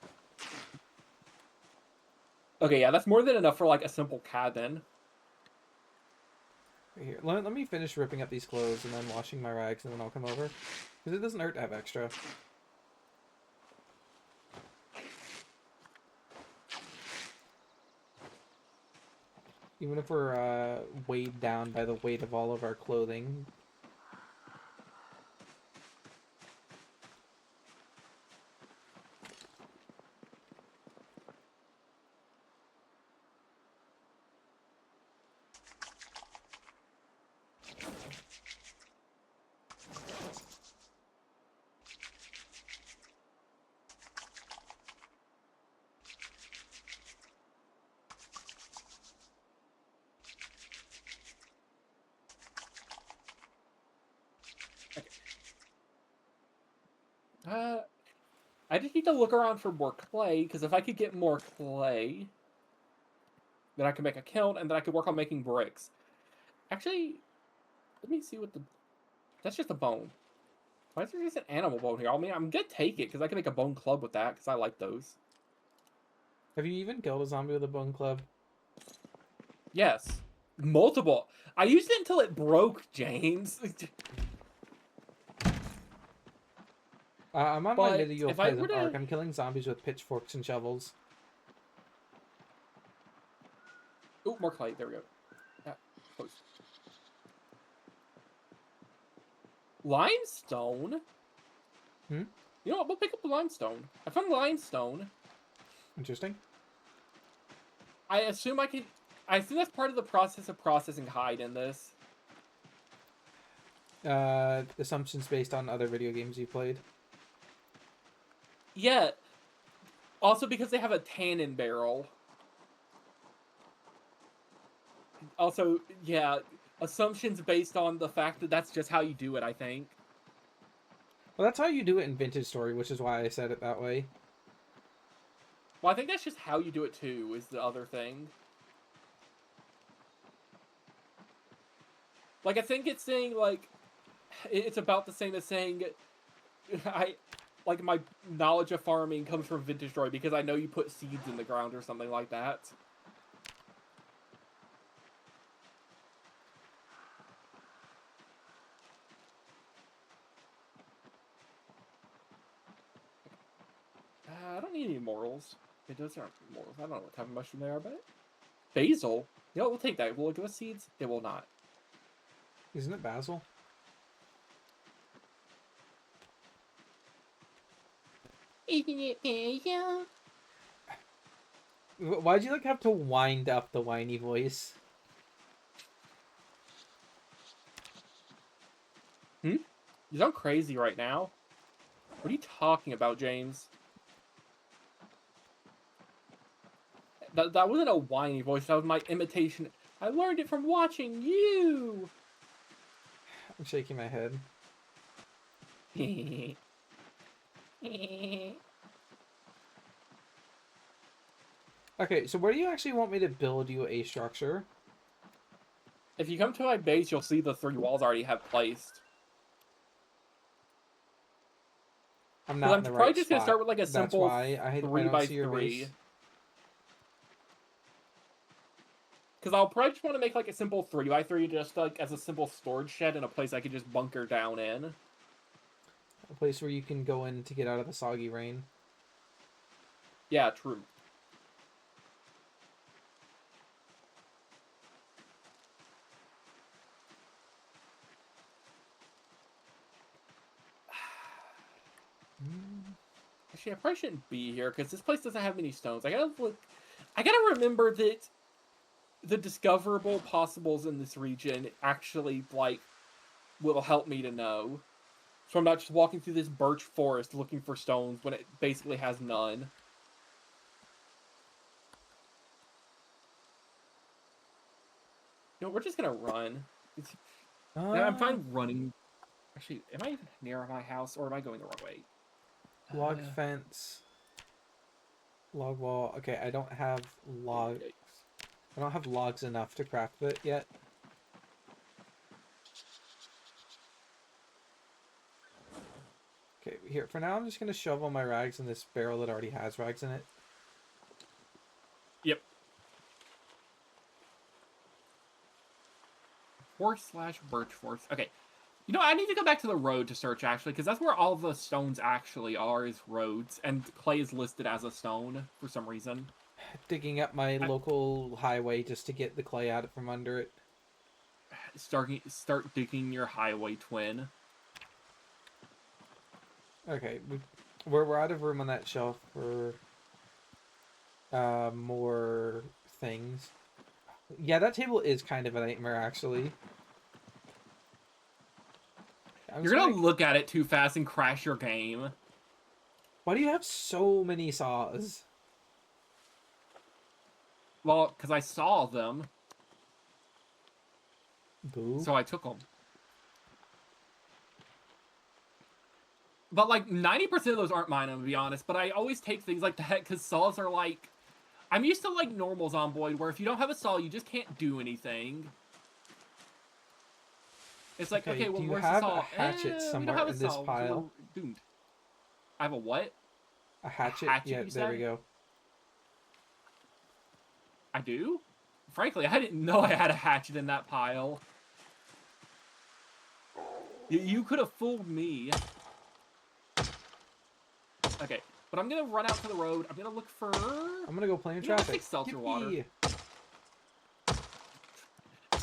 Okay, yeah, that's more than enough for, like, a simple cabin. Right here. Let me finish ripping up these clothes and then washing my rags, and then I'll come over. Because it doesn't hurt to have extra. Even if we're weighed down by the weight of all of our clothing. I just need to look around for more clay, because if I could get more clay, then I could make a kiln, and then I could work on making bricks. Actually, let me see what the... That's just a bone. Why is there just an animal bone here? I mean, I'm gonna take it, because I can make a bone club with that, because I like those. Have you even killed a zombie with a bone club? Yes. Multiple. I used it until it broke, James. I'm on my But medieval if I were peasant to... arc. I'm killing zombies with pitchforks and shovels. Oh, more clay. There we go. Yeah, close. Limestone? Hmm? You know what? We'll pick up the limestone. I found limestone. Interesting. I assume I can... I assume that's part of the process of processing hide in this. Assumptions based on other video games you played. Yeah. Also because they have a tannin barrel. Also, yeah, assumptions based on the fact that that's just how you do it, I think. Well, that's how you do it in Vintage Story, which is why I said it that way. Well, I think that's just how you do it too, is the other thing. Like, I think it's saying, like, it's about the same as saying, like, my knowledge of farming comes from Vintage Story because I know you put seeds in the ground or something like that. I don't need any morals. It does aren't morals. I don't know what type of mushroom they are, but basil. You know, we'll take that. Will it give us seeds? It will not. Isn't it basil? Isn't it basil? Why'd you like have to wind up the whiny voice? You sound crazy right now. What are you talking about, James? That wasn't a whiny voice. That was my imitation. I learned it from watching you. I'm shaking my head. Okay, so where do you actually want me to build you a structure? If you come to my base, you'll see the 3 walls I already have placed. I'm Because not I'm in the probably right just gonna spot. start with like a That's simple why I 3 don't by see your 3. base. Because I'll probably just want to make like a simple 3 by 3 just like as a simple storage shed and a place I could just bunker down in. A place where you can go in to get out of the soggy rain. Yeah, true. Actually, I probably shouldn't be here because this place doesn't have many stones. I gotta look. I gotta remember that the discoverable possibles in this region actually like will help me to know. So I'm not just walking through this birch forest looking for stones when it basically has none. You know, we're just gonna run. I'm Uh, fine running. Actually, am I even near my house or am I going the wrong way? log fence. Log wall. Okay, I don't have log. Yikes. I don't have logs enough to craft it yet. Okay, here. For now, I'm just gonna shove all my rags in this barrel that already has rags in it. Yep. /birch forest. Okay. You know, I need to go back to the road to search actually, because that's where all the stones actually are, is roads, and clay is listed as a stone for some reason. Digging up my local highway just to get the clay out from under it. Start digging your highway, twin. Okay, we're out of room on that shelf for more things. Yeah, that table is kind of a nightmare, actually. You're gonna look at it too fast and crash your game. Why do you have so many saws? Well, because I saw them. Boo. So I took them. But like 90% of those aren't mine, I'm gonna be honest. But I always take things like that because saws are like, I'm used to like normal Zomboid where if you don't have a saw, you just can't do anything. It's like, okay, well, where's the saw? A hatchet somewhere we don't have a in this saw, pile? so we're doomed. I have a what? A hatchet? Yeah, there we go. I do? Frankly, I didn't know I had a hatchet in that pile. You could have fooled me. Okay, but I'm gonna run out to the road. I'm gonna look for... I'm gonna go play in traffic. Seltzer water.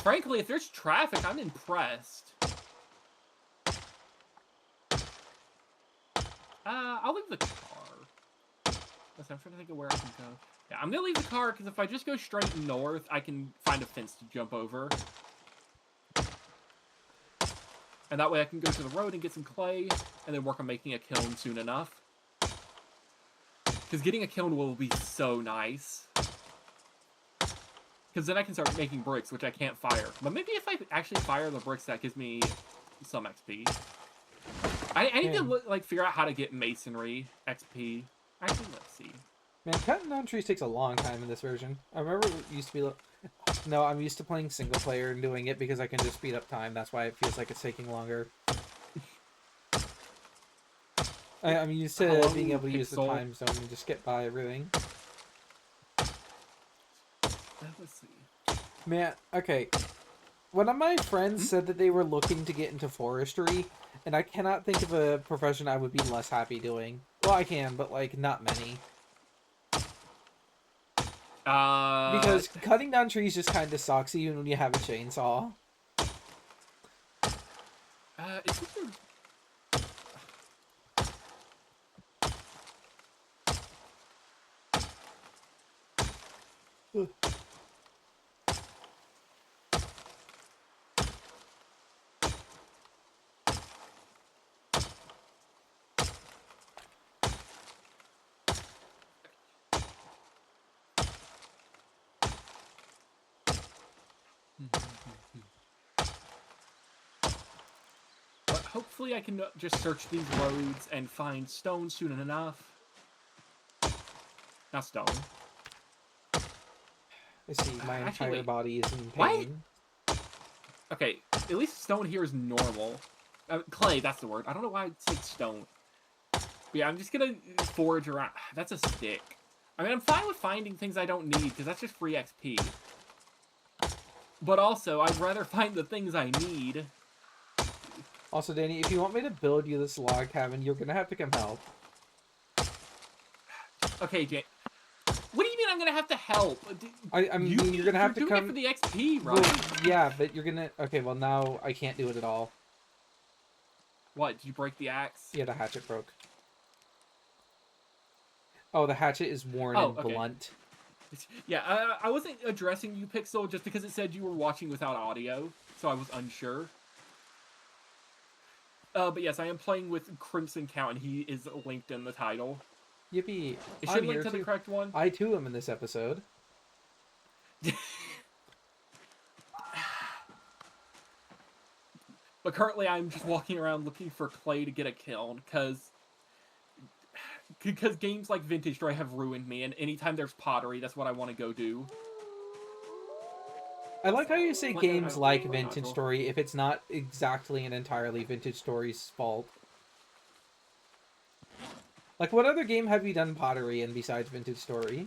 Frankly, if there's traffic, I'm impressed. I'll leave the car. Listen, I'm trying to think of where I can go. Yeah, I'm gonna leave the car because if I just go straight north, I can find a fence to jump over. And that way I can go to the road and get some clay, and then work on making a kiln soon enough. Because getting a kiln will be so nice. Because then I can start making bricks, which I can't fire. But maybe if I actually fire the bricks, that gives me some XP. I need to like figure out how to get masonry XP. Actually, let's see. Man, cutting down trees takes a long time in this version. I remember it used to be... No, I'm used to playing single player and doing it because I can just speed up time. That's why it feels like it's taking longer. I'm used to being able to use the time zone and just get by everything. Let's see. Man, okay. One of my friends said that they were looking to get into forestry, and I cannot think of a profession I would be less happy doing. Well, I can, but, like, not many. Because cutting down trees just kind of sucks, even when you have a chainsaw. Is this hopefully I can just search these roads and find stone soon enough. Not stone. I see. My entire wait. body is in What? pain. Okay, at least stone here is normal. Clay, that's the word. I don't know why I said stone. But yeah, I'm just gonna forage around. That's a stick. I mean, I'm fine with finding things I don't need, because that's just free XP. But also, I'd rather find the things I need. Also, Danny, if you want me to build you this log cabin, you're gonna have to come help. Okay, Jay. What do you mean I'm gonna have to help? I mean, you're gonna have to doing come... it for the XP, right? Well, yeah, but you're gonna... Okay, well, now I can't do it at all. What, did you break the axe? Yeah, the hatchet broke. Oh, the hatchet is worn and blunt. Yeah, I wasn't addressing you, Pixel, just because it said you were watching without audio, so I was unsure. But yes, I am playing with Crimson Count, and he is linked in the title. Yippee. It should link to the correct one. I, too, am in this episode. But currently, I'm just walking around looking for clay to get a kiln, because games like Vintage Story have ruined me, and anytime there's pottery, that's what I want to go do. I like how you say games like Vintage Story if it's not exactly and entirely Vintage Story's fault. Like, what other game have you done pottery in besides Vintage Story?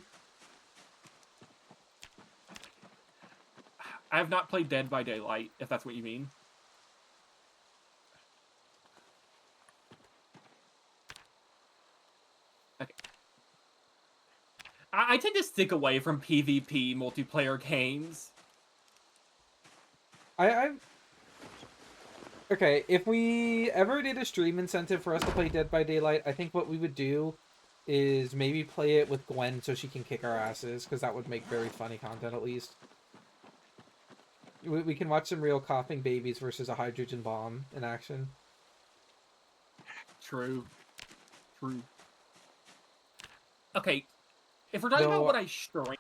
I have not played Dead by Daylight, if that's what you mean. Okay. I tend to stick away from PvP multiplayer games. Okay, if we ever did a stream incentive for us to play Dead by Daylight, I think what we would do is maybe play it with Gwen so she can kick our asses, because that would make very funny content at least. We can watch some real coughing babies versus a hydrogen bomb in action. True. Okay, if we're talking about what I stream,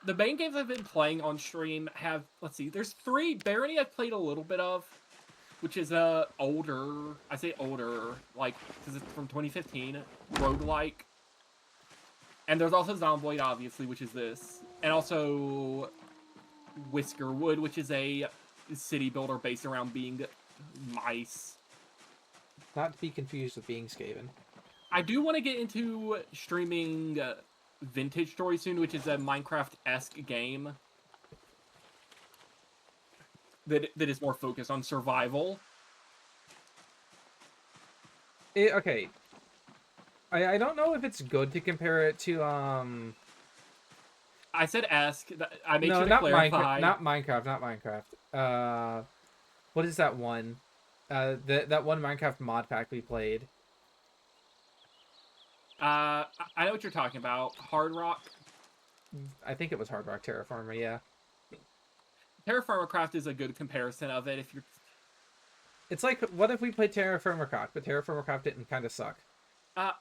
the main games I've been playing on stream have, let's see, there's 3. Barony I've played a little bit of, which is older, I say older, like, because it's from 2015, roguelike. And there's also Zomboid, obviously, which is this. And also Whiskerwood, which is a city builder based around being mice. Not to be confused with being Skaven. I do want to get into streaming Vintage Story soon, which is a Minecraft-esque game that is more focused on survival. Okay. I don't know if it's good to compare it to, I said esque. I made no, sure to not clarify. not Minecraft. What is that one? That one Minecraft mod pack we played. I know what you're talking about. Hard Rock. I think it was Hard Rock Terraformer, yeah. Terraformer Craft is a good comparison of it. If you're, it's like, what if we played Terraformer Craft, but Terraformer Craft didn't kind of suck? I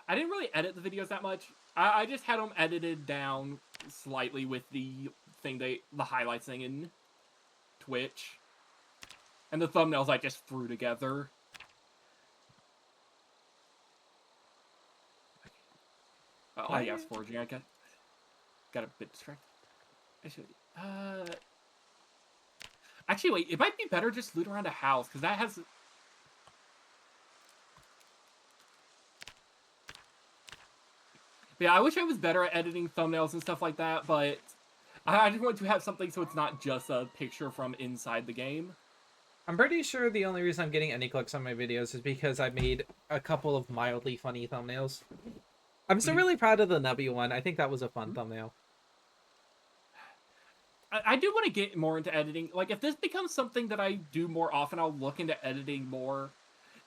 didn't really edit the videos that much. I just had them edited down slightly with the highlights thing in Twitch, and the thumbnails I just threw together. Oh yeah, I was foraging. I got a bit distracted. I should. Actually, wait. It might be better just loot around a house because that has. Yeah, I wish I was better at editing thumbnails and stuff like that, but I just want to have something so it's not just a picture from inside the game. I'm pretty sure the only reason I'm getting any clicks on my videos is because I made a couple of mildly funny thumbnails. I'm still really proud of the Nubby one. I think that was a fun thumbnail. I do want to get more into editing. Like, if this becomes something that I do more often, I'll look into editing more.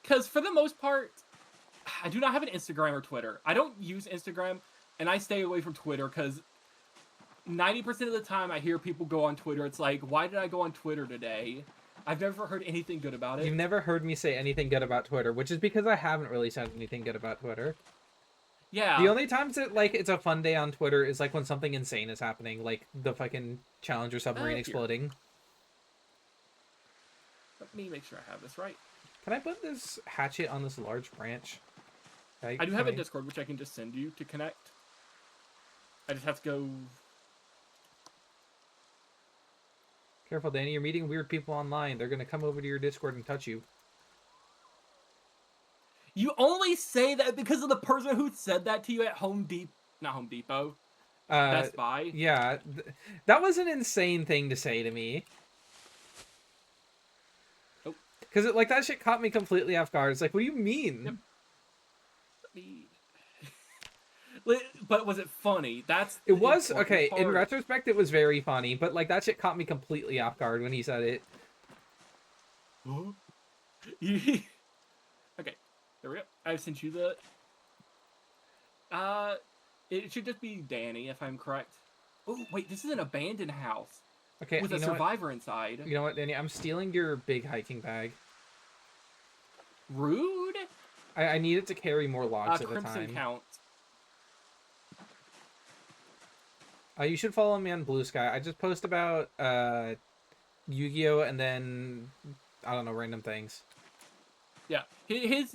Because for the most part, I do not have an Instagram or Twitter. I don't use Instagram, and I stay away from Twitter because 90% of the time I hear people go on Twitter, it's like, why did I go on Twitter today? I've never heard anything good about it. You've never heard me say anything good about Twitter, which is because I haven't really said anything good about Twitter. Yeah. The only times that, like, it's a fun day on Twitter is, like, when something insane is happening, like the fucking Challenger submarine exploding. Let me make sure I have this right. Can I put this hatchet on this large branch? I do have a Discord, which I can just send you to connect. I just have to go... Careful, Danny. You're meeting weird people online. They're going to come over to your Discord and touch you. You only say that because of the person who said that to you at Not Home Depot. Best Buy. Yeah. That was an insane thing to say to me. Oh. Because, like, that shit caught me completely off guard. It's like, what do you mean? Yep. But was it funny? It was, okay, part. In retrospect, it was very funny, but, like, that shit caught me completely off guard when he said it. Okay, there we go. I've sent you the... it should just be Danny, if I'm correct. Oh, wait, this is an abandoned house. Okay, with a survivor inside. You know what, Danny? I'm stealing your big hiking bag. Rude? I need it to carry more logs at a Crimson time. Count. You should follow me on Blue Sky. I just post about Yu-Gi-Oh! And then, I don't know, random things. Yeah, his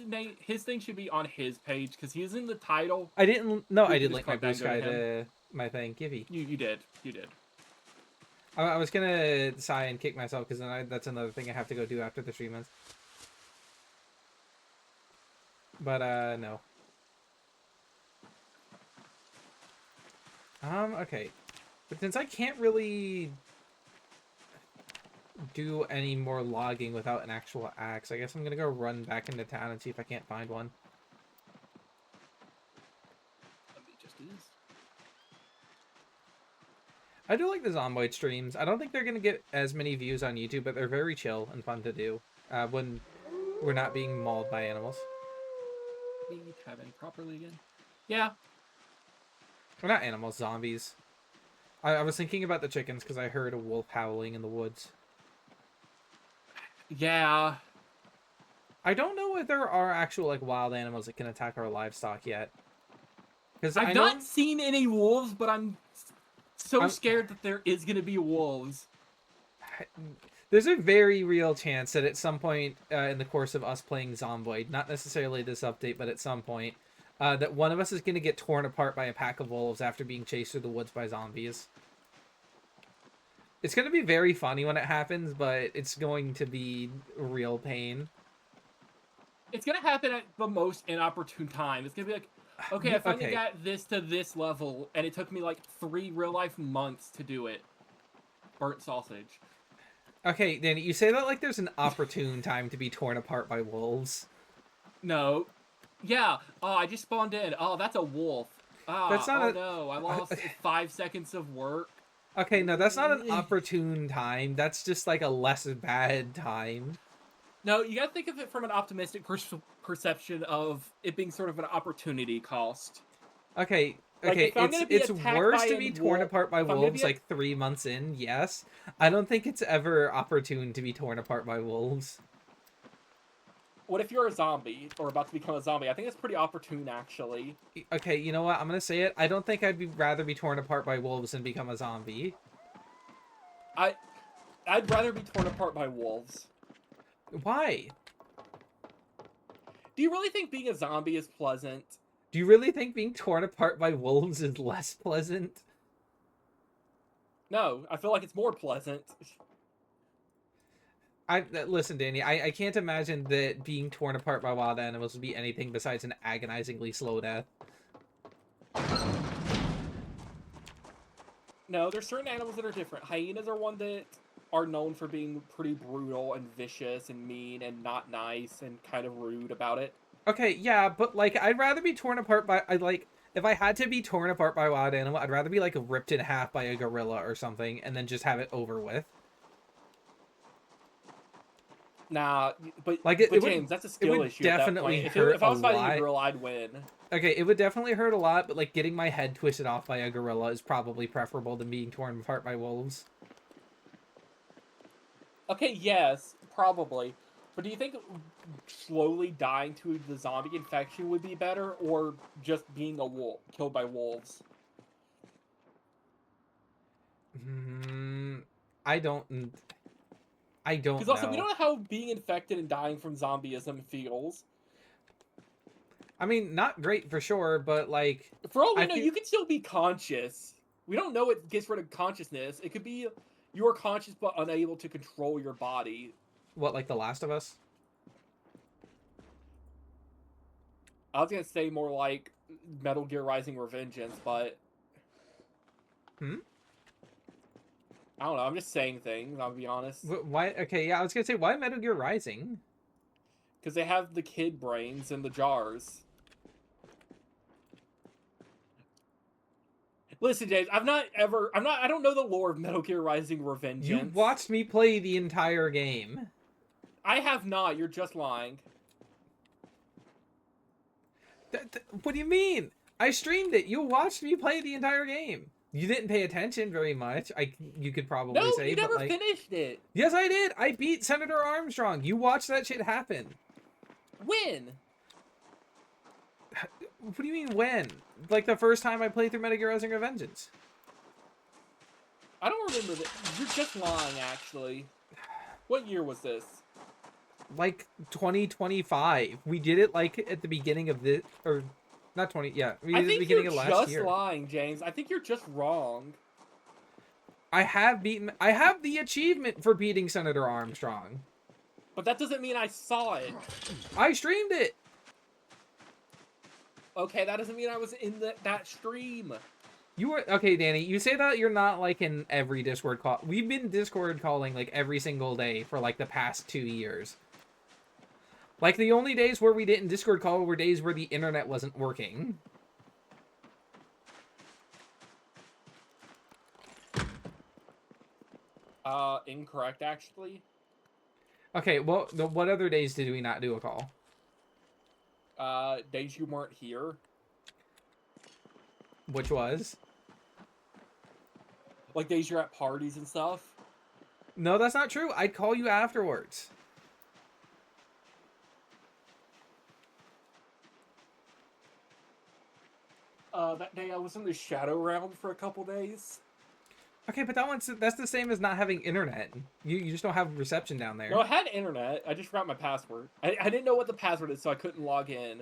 thing should be on his page, because he's in the title. I didn't... No, I did link my Blue Sky to my thing. Givey. You did. You did. I was gonna sigh and kick myself, because then that's another thing I have to go do after the stream ends. But, no. Okay. But since I can't really do any more logging without an actual axe, I guess I'm gonna go run back into town and see if I can't find one. It just is. I do like the Zomboid streams. I don't think they're gonna get as many views on YouTube, but they're very chill and fun to do when we're not being mauled by animals. Me tabbing properly again. Yeah. Well, not animals, zombies. I was thinking about the chickens because I heard a wolf howling in the woods. Yeah. I don't know if there are actual, like, wild animals that can attack our livestock yet. Because I've not seen any wolves, but I'm scared that there is going to be wolves. There's a very real chance that at some point in the course of us playing Zomboid, not necessarily this update, but at some point, that one of us is going to get torn apart by a pack of wolves after being chased through the woods by zombies. It's going to be very funny when it happens, but it's going to be real pain. It's going to happen at the most inopportune time. It's going to be like, okay, I finally got this to this level, and it took me like 3 real-life months to do it. Burnt sausage. Okay, Danny, you say that like there's an opportune time to be torn apart by wolves. No. Yeah. Oh, I just spawned in. Oh, that's a wolf. That's not no. I lost 5 seconds of work. Okay, no, that's not an opportune time. That's just like a less bad time. No, you gotta think of it from an optimistic perception of it being sort of an opportunity cost. Okay, like, it's worse to be torn apart by wolves like 3 months in, yes. I don't think it's ever opportune to be torn apart by wolves. What if you're a zombie, or about to become a zombie? I think it's pretty opportune, actually. Okay, you know what? I'm gonna say it. I don't think I'd rather be torn apart by wolves than become a zombie. I'd rather be torn apart by wolves. Why? Do you really think being a zombie is pleasant? Do you really think being torn apart by wolves is less pleasant? No, I feel like it's more pleasant. Listen, Danny, I can't imagine that being torn apart by wild animals would be anything besides an agonizingly slow death. No, there's certain animals that are different. Hyenas are one that are known for being pretty brutal and vicious and mean and not nice and kind of rude about it. Okay, yeah, but, like, I'd rather be torn apart by, if I had to be torn apart by a wild animal, I'd rather be, like, ripped in half by a gorilla or something and then just have it over with. Nah, but James, that's a skill issue. Definitely at that point. Hurt if I was fighting a a gorilla, I'd win. Okay, it would definitely hurt a lot, but like getting my head twisted off by a gorilla is probably preferable than being torn apart by wolves. Okay, yes, probably. But do you think slowly dying to the zombie infection would be better, or just being a wolf killed by wolves? I don't. I don't Because know. also, we don't know how being infected and dying from zombieism feels. I mean, not great for sure, but like, For all we I know, feel you can still be conscious. We don't know it gets rid of consciousness. It could be you are conscious but unable to control your body. what, like The Last of Us? I was gonna say more like Metal Gear Rising Revengeance, but Hmm. I don't know. I'm just saying things. I'll be honest, Why? Okay, yeah, I was gonna say why Metal Gear Rising? because they have the kid brains in the jars. Listen, James, I don't know the lore of Metal Gear Rising You Revengeance. watched me play the entire game. I have not. You're just lying. What do you mean? I streamed it. You watched me play the entire game. You didn't pay attention very much. You could No, probably say, you but never like, finished it. yes, I did. I beat Senator Armstrong. You watched that shit happen. When? What do you mean when? Like the first time I played through Metal Gear Rising Revengeance. I don't remember that. You're just lying, actually. What year was this? Like 2025. We did it like at the beginning of this, or not 20. Yeah, we did I it at the think beginning you're of last just year. lying, James. I think you're just wrong. I have the achievement for beating Senator Armstrong. But that doesn't mean I saw it. I streamed it. Okay, that doesn't mean I was in that stream. You were okay, Danny. You say that you're not like in every Discord call. We've been Discord calling like every single day for like the past 2 years. Like the only days where we didn't Discord call were days where the internet wasn't working. Incorrect, actually. Okay, well, what other days did we not do a call? Days you weren't here. Which was? Like days you're at parties and stuff. No, that's not true. I'd call you afterwards. That day I was in the Shadow Realm for a couple days. Okay, but that's the same as not having internet. You just don't have reception down there. No, I had internet. I just forgot my password. I didn't know what the password is, so I couldn't log in.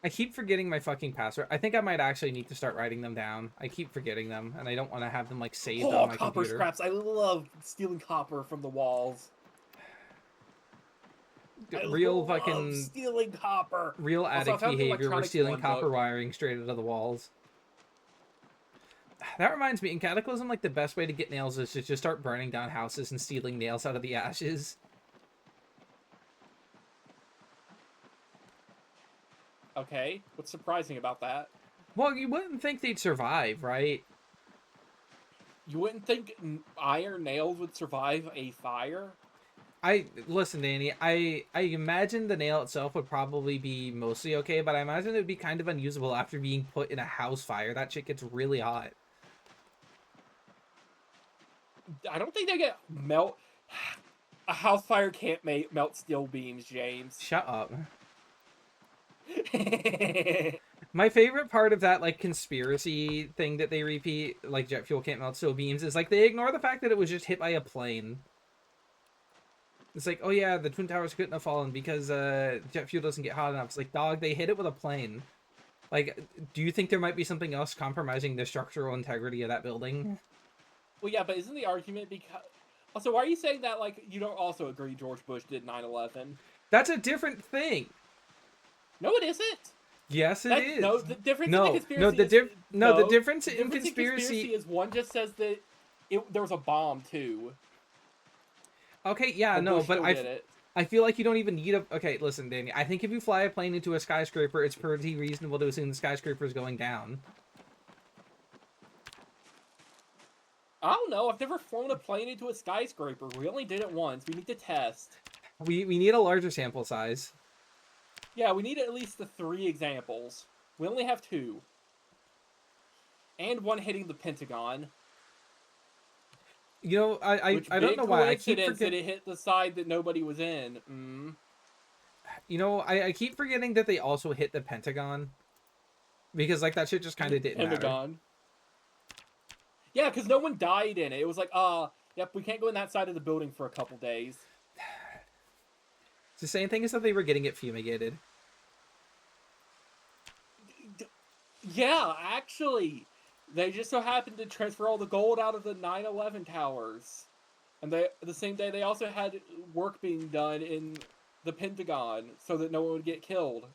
I keep forgetting my fucking password. I think I might actually need to start writing them down. I keep forgetting them, and I don't want to have them like saved on my Copper computer. scraps. I love stealing copper from the walls. Real love fucking stealing copper. real Also, I addict found the behavior. We're electronics stealing one copper book. wiring straight out of the walls. That reminds me, in Cataclysm, like the best way to get nails is to just start burning down houses and stealing nails out of the ashes. Okay, what's surprising about that? Well, you wouldn't think they'd survive, right? You wouldn't think iron nails would survive a fire? Listen, Danny. I imagine the nail itself would probably be mostly okay, but I imagine it would be kind of unusable after being put in a house fire. That shit gets really hot. I don't think they get melt. A house fire can't melt steel beams, James. Shut up. My favorite part of that like conspiracy thing that they repeat, like jet fuel can't melt steel beams, is like they ignore the fact that it was just hit by a plane. It's like, oh yeah, the Twin Towers couldn't have fallen because jet fuel doesn't get hot enough. It's like, dog, they hit it with a plane. Like, do you think there might be something else compromising the structural integrity of that building? Well, yeah, but isn't the argument because... Also, why are you saying that, like, you don't also agree George Bush did 9/11? That's a different thing. No, it isn't. Yes, it is. No, the difference No, in the conspiracy no, the is... the difference the in difference conspiracy is one just says that there was a bomb, too. Okay, yeah, But no, Bush but still did it. I feel like you don't even need a... Okay, listen, Danny. I think if you fly a plane into a skyscraper, it's pretty reasonable to assume the skyscraper is going down. I don't know. I've never flown a plane into a skyscraper. We only did it once. We need to test. We need a larger sample size. Yeah, we need at least the 3 examples. We only have 2. And one hitting the Pentagon. You know, I don't know why I keep that forgetting. it hit the side that nobody was in. You know, I keep forgetting that they also hit the Pentagon, because like that shit just kind of didn't Pentagon. matter. Yeah, because no one died in it. It was like, yep, we can't go in that side of the building for a couple days. It's the same thing as that they were getting it fumigated. Yeah, actually, they just so happened to transfer all the gold out of the 9/11 towers, and the same day they also had work being done in the Pentagon so that no one would get killed.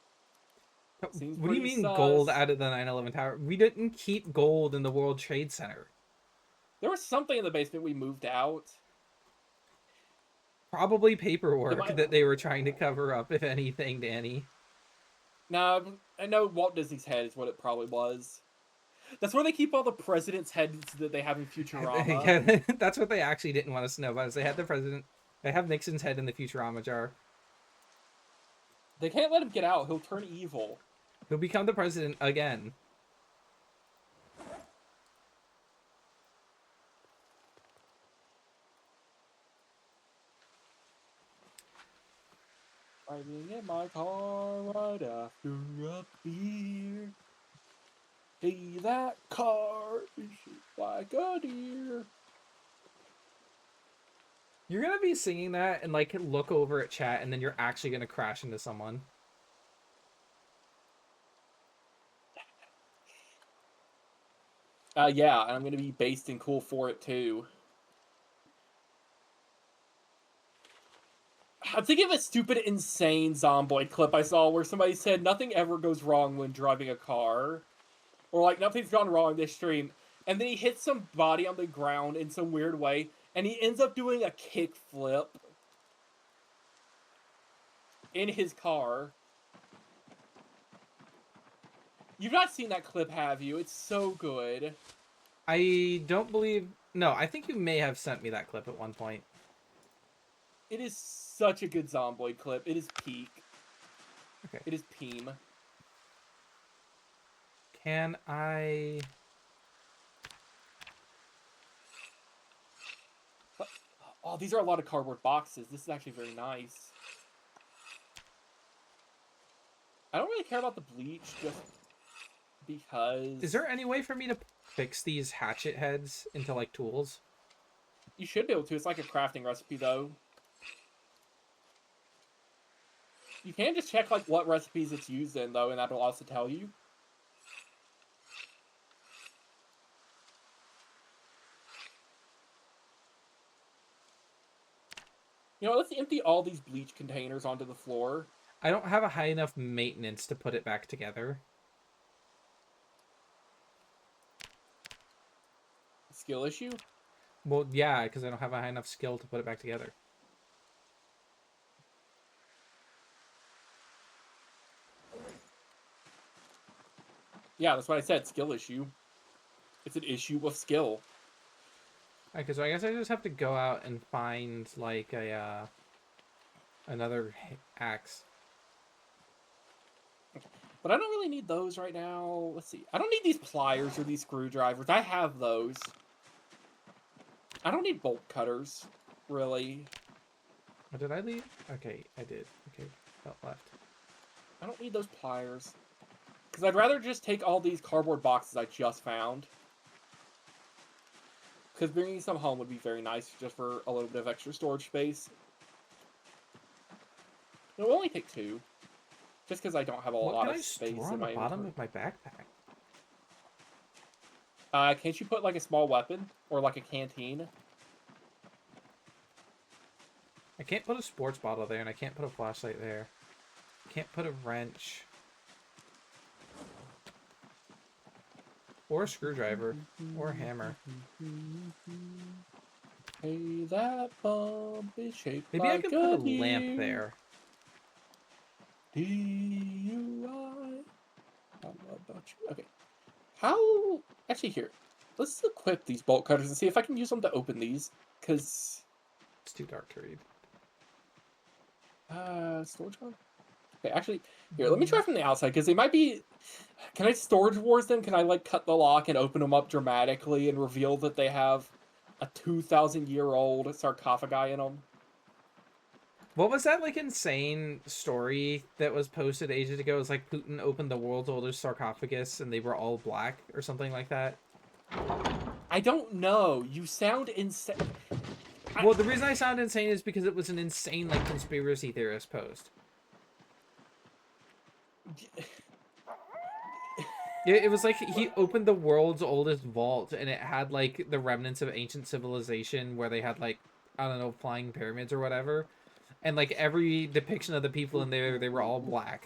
Seems What do you pretty mean gold sus. out of the 9/11 tower? We didn't keep gold in the World Trade Center. There was something in the basement we moved out. Probably It paperwork might. that they were trying to cover up, if anything, Danny. No, I know Walt Disney's head is what it probably was. That's where they keep all the presidents' heads that they have in Futurama. Yeah, that's what they actually didn't want us to know about. Is they had the president, they have Nixon's head in the Futurama jar. They can't let him get out. He'll turn evil. He'll become the president again. Driving in my car right after a beer. Hey, that car is shaped like a deer. You're gonna be singing that and like look over at chat, and then you're actually gonna crash into someone. Yeah, and I'm gonna be based and cool for it too. I'm thinking of a stupid, insane Zomboid clip I saw where somebody said nothing ever goes wrong when driving a car. Or like nothing's gone wrong this stream. And then he hits some body on the ground in some weird way, and he ends up doing a kickflip in his car. You've not seen that clip, have you? It's so good. I don't believe. No, I think you may have sent me that clip at one point. It is such a good Zomboid clip. It is peak. Okay. It is Peem. Can I? Oh, these are a lot of cardboard boxes. This is actually very nice. I don't really care about the bleach just because... Is there any way for me to fix these hatchet heads into like tools? You should be able to. It's like a crafting recipe, though. You can just check like what recipes it's used in, though, and that'll also tell you. You know, let's empty all these bleach containers onto the floor. I don't have a high enough maintenance to put it back together. Skill issue? Well, yeah, because I don't have a high enough skill to put it back together. Yeah, that's what I said. Skill issue. It's an issue of skill. Okay, so I guess I just have to go out and find like a another axe. But I don't really need those right now. Let's see. I don't need these pliers or these screwdrivers. I have those. I don't need bolt cutters, really. Oh, did I leave? Okay, I did. Okay, felt left. I don't need those pliers. Because I'd rather just take all these cardboard boxes I just found. Because bringing some home would be very nice just for a little bit of extra storage space. It will only take 2. Just because I don't have a lot of space What can I store on in the my bottom inventory. of my backpack? Can't you put like a small weapon? Or like a canteen? I can't put a sports bottle there, and I can't put a flashlight there. I can't put a wrench. Or a screwdriver. Or a hammer. Hey, that bump is shaped Maybe I like could put a deer. lamp there. DUI. About you. Okay. How... Actually, here. Let's equip these bolt cutters and see if I can use them to open these. Because... It's too dark to read. Storage one? Okay, actually, here, let me try from the outside, because they might be... Can I storage wars them? Can I, like, cut the lock and open them up dramatically and reveal that they have a 2,000-year-old sarcophagi in them? What was that, like, insane story that was posted ages ago? It was like Putin opened the world's oldest sarcophagus and they were all black or something like that? I don't know. You sound insane. Well, the reason I sound insane is because it was an insane, like, conspiracy theorist post. It was like he opened the world's oldest vault, and it had, like, the remnants of ancient civilization where they had, like, I don't know, flying pyramids or whatever. And, like, every depiction of the people in there, they were all black.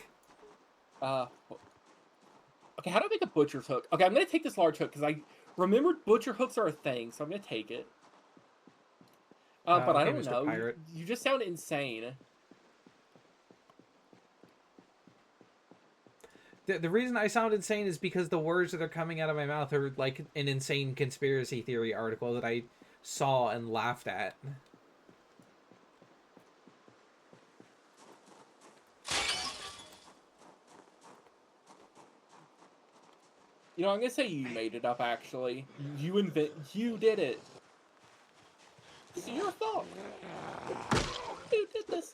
Okay, how do I make a butcher's hook? Okay, I'm gonna take this large hook because I remembered butcher hooks are a thing, so I'm gonna take it. But I Okay, don't Mr. know. Pirate. You just sound insane. The reason I sound insane is because the words that are coming out of my mouth are like an insane conspiracy theory article that I saw and laughed at. You know, I'm gonna say you made it up. Actually, you did it. It's your fault. Who did this?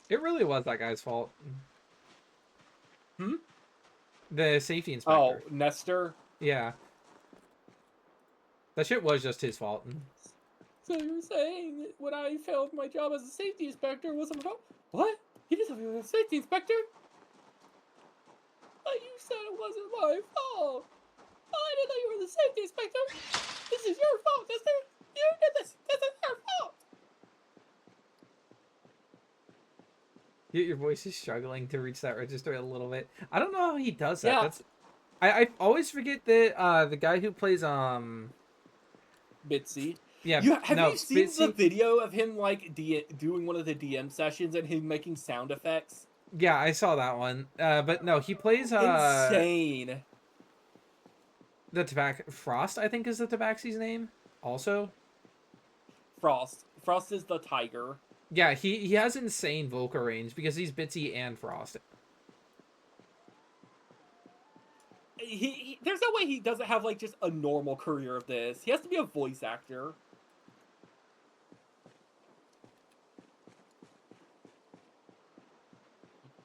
It really was that guy's fault. Hmm? The safety Oh, inspector. Nestor. Yeah. That shit was just his fault. So you're saying that when I failed my job as a safety inspector wasn't my fault? What? You just told me I was a safety inspector? But you said it wasn't my fault. I didn't know you were the safety inspector. This is your fault, Nestor. You did this. This is your fault. Your voice is struggling to reach that register a little bit. I don't know how he does that. Yeah. That's I always forget that the guy who plays Bitsy. yeah, Have no, you seen the Bitsy. video of him like doing one of the DM sessions and him making sound effects? Yeah, I saw that one. But no, he plays Insane. the Frost, I think is the Tabaxi's name. Also, Frost. Frost is the tiger. yeah, he has insane vocal range because he's Bitsy and Frost. There's no way he doesn't have like just a normal career of this. He has to be a voice actor.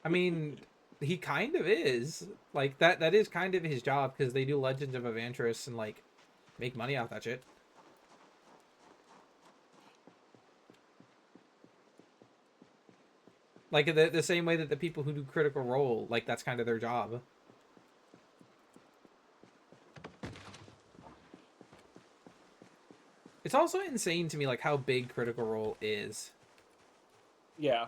I mean, he kind of is. Like that is kind of his job because they do Legends of Evantris and like make money off that shit. Like the same way that the people who do Critical Role, like that's kind of their job. It's also insane to me like how big Critical Role is. Yeah.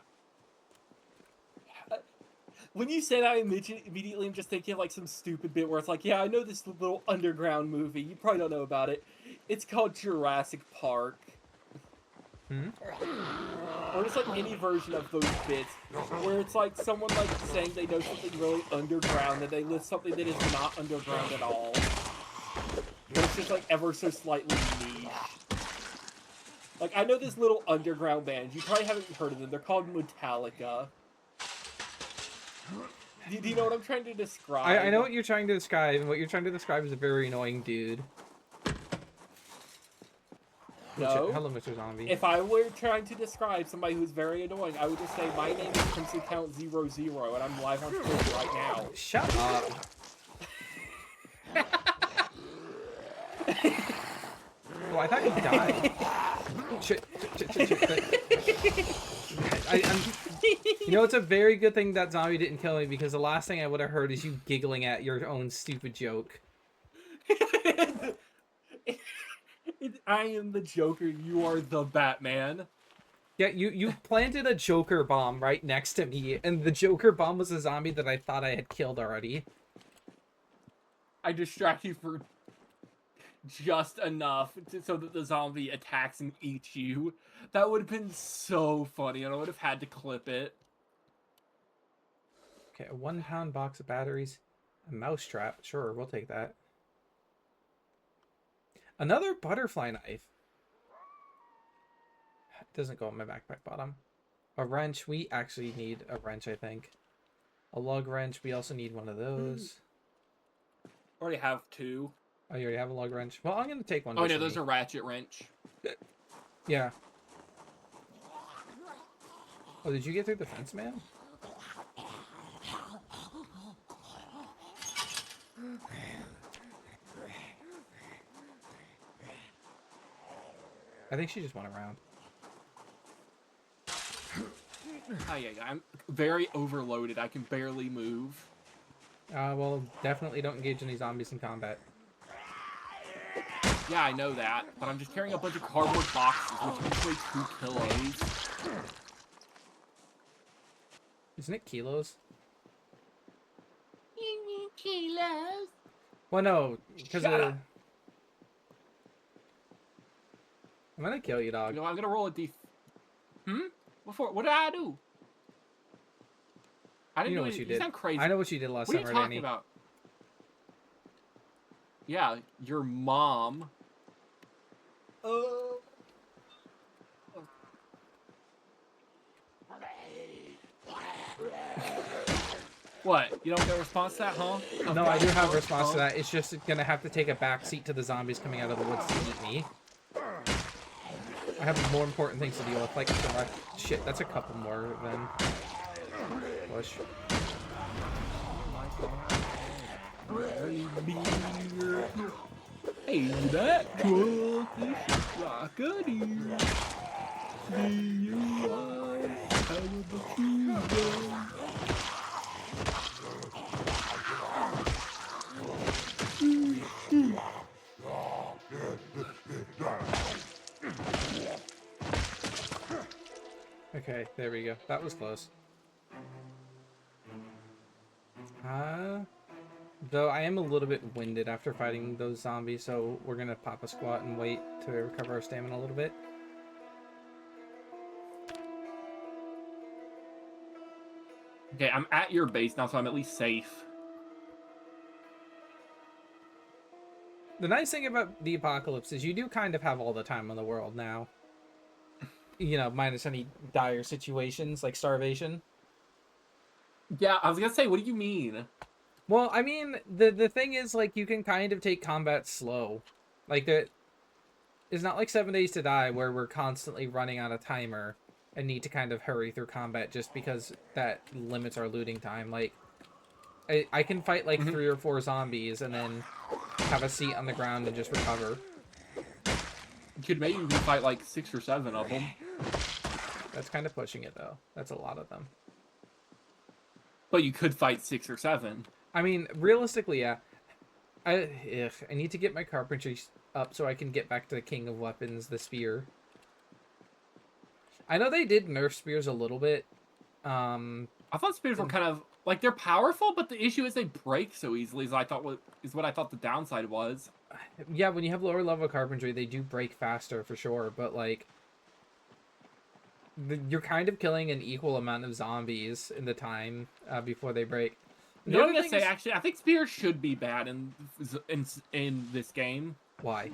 When you say that, I immediately am just thinking of like some stupid bit where it's like, yeah, I know this little underground movie. You probably don't know about it. It's called Jurassic Park. Hmm? Or just like any version of those bits where it's like someone like saying they know something really underground and they list something that is not underground at all. But it's just like ever so slightly niche. Like, I know this little underground band. You probably haven't heard of them. They're called Metallica. Do you know what I'm trying to describe? I know what you're trying to describe, and what you're trying to describe is a very annoying dude. No. Hello, Mr. Zombie. If I were trying to describe somebody who's very annoying, I would just say, my name is Crimson Count 00, and I'm live on Twitch right now. Shut up. Oh, I thought you died. Shit. You know, it's a very good thing that zombie didn't kill me because the last thing I would have heard is you giggling at your own stupid joke. I am the Joker. You are the Batman. Yeah, you planted a Joker bomb right next to me, and the Joker bomb was a zombie that I thought I had killed already. I distract you for just enough so that the zombie attacks and eats you. That would have been so funny, and I would have had to clip it. Okay, a 1 pound box of batteries. A mousetrap. Sure, we'll take that. Another butterfly knife. It doesn't go on my backpack bottom. A wrench. We actually need a wrench, I think. A lug wrench. We also need one of those. Already have two. Oh, you already have a lug wrench? Well, I'm going to take one. Oh, no, those are ratchet wrench. Yeah. Oh, did you get through the fence, man? I think she just went around. Oh, yeah, I'm very overloaded. I can barely move. Well, definitely don't engage any zombies in combat. Yeah, I know that, but I'm just carrying a bunch of cardboard boxes, which each weigh 2 kilos. Isn't it kilos? Kilos? Well, no, because Shut up. I'm gonna kill you, dog. You know, I'm gonna roll a d. What did I do? I didn't You know do what anything. you You did. sound crazy. I know what you did last What are you summer, talking Danny. about? Yeah, your mom. What? You don't get a response to that, huh? No, I do have a response to that. It's just gonna have to take a back seat to the zombies coming out of the woods to eat me. I have more important things to deal with, like direct shit. That's a couple more than push. Hey, that truck is rocketing. Okay, there we go. That was close. Though I am a little bit winded after fighting those zombies, so we're gonna pop a squat and wait to recover our stamina a little bit. Okay, I'm at your base now, so I'm at least safe. The nice thing about the apocalypse is you do kind of have all the time in the world now. You know, minus any dire situations like starvation. Yeah, I was gonna say, what do you mean? Well, I mean, the thing is, like, you can kind of take combat slow. Like, it's not like 7 Days to Die where we're constantly running on a timer and need to kind of hurry through combat just because that limits our looting time. Like, I can fight like 3 or 4 zombies and then have a seat on the ground and just recover. You could maybe fight like 6 or 7 of them. That's kind of pushing it, though. That's a lot of them. But you could fight 6 or 7. I mean, realistically, yeah. I need to get my carpentry up so I can get back to the king of weapons, the spear. I know they did nerf spears a little bit. I thought spears were kind of like they're powerful, but the issue is they break so easily. Is what I thought the downside was. Yeah, when you have lower level carpentry, they do break faster for sure. But like, you're kind of killing an equal amount of zombies in the time before they break. No, I'm gonna say actually, I think spears should be bad in this game. Why?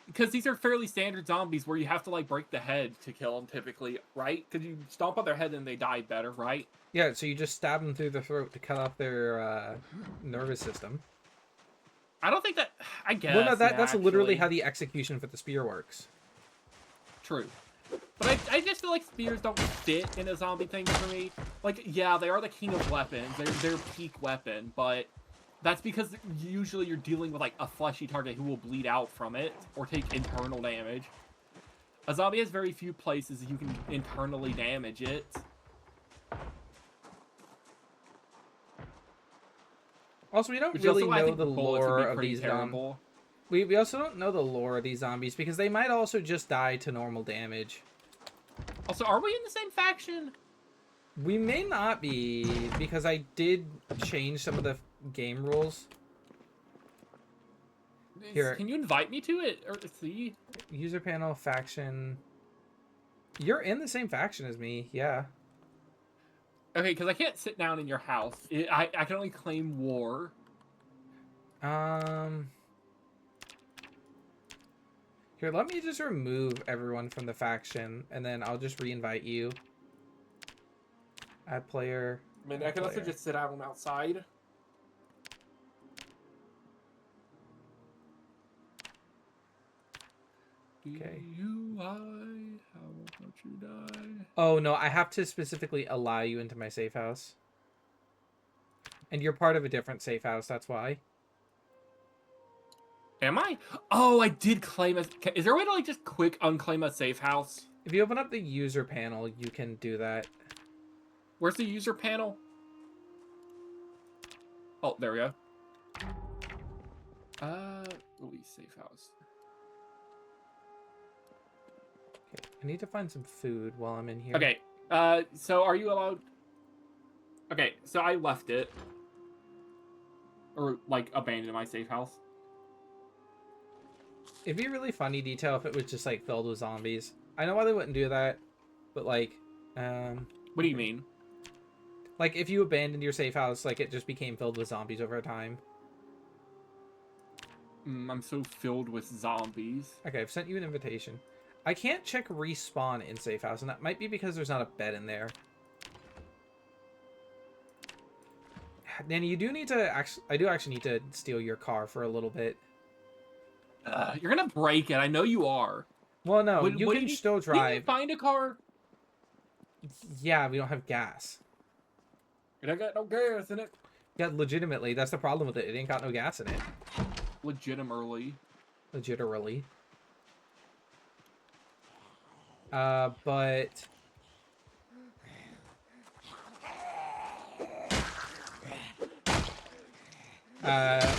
Because these are fairly standard zombies where you have to like break the head to kill them typically, right? Because you stomp on their head and they die better, right? Yeah, so you just stab them through the throat to cut off their nervous system. I don't think that. I guess. Well, no, that's actually literally how the execution for the spear works. True. But I just feel like spears don't fit in a zombie thing for me. Like, yeah, they are the king of weapons. They're their peak weapon, but that's because usually you're dealing with like a fleshy target who will bleed out from it or take internal damage. A zombie has very few places you can internally damage it. Also, we don't really know the lore of these zombies. We also don't know the lore of these zombies because they might also just die to normal damage. Also, are we in the same faction? We may not be, because I did change some of the game rules. Here. Can you invite me to it? Or see? User panel, faction. You're in the same faction as me, yeah. Okay, because I can't sit down in your house. I can only claim war. Here, let me just remove everyone from the faction, and then I'll just re-invite you. Add player. I mean, I can also just sit out on outside. Okay. How about you die? Oh, no, I have to specifically allow you into my safe house. And you're part of a different safe house, that's why. Am I? Oh, I did claim a... Is there a way to, like, just quick unclaim a safe house? If you open up the user panel, you can do that. Where's the user panel? Oh, there we go. Release safe house. Okay, I need to find some food while I'm in here. Okay, so are you allowed... Okay, so I left it. Or, like, abandoned my safe house. It'd be a really funny detail if it was just, like, filled with zombies. I know why they wouldn't do that, but, like, What do you mean? like, if you abandoned your safe house, like, it just became filled with zombies over time. I'm so filled with zombies. Okay, I've sent you an invitation. I can't check respawn in safe house, and that might be because there's not a bed in there. Danny, you do need to I do actually need to steal your car for a little bit. You're gonna break it. I know you are. Well, no, you can still drive. Did you find a car? Yeah, we don't have gas. It ain't got no gas in it. Yeah, legitimately, that's the problem with it. It ain't got no gas in it. Legitimately. Legitimately. But...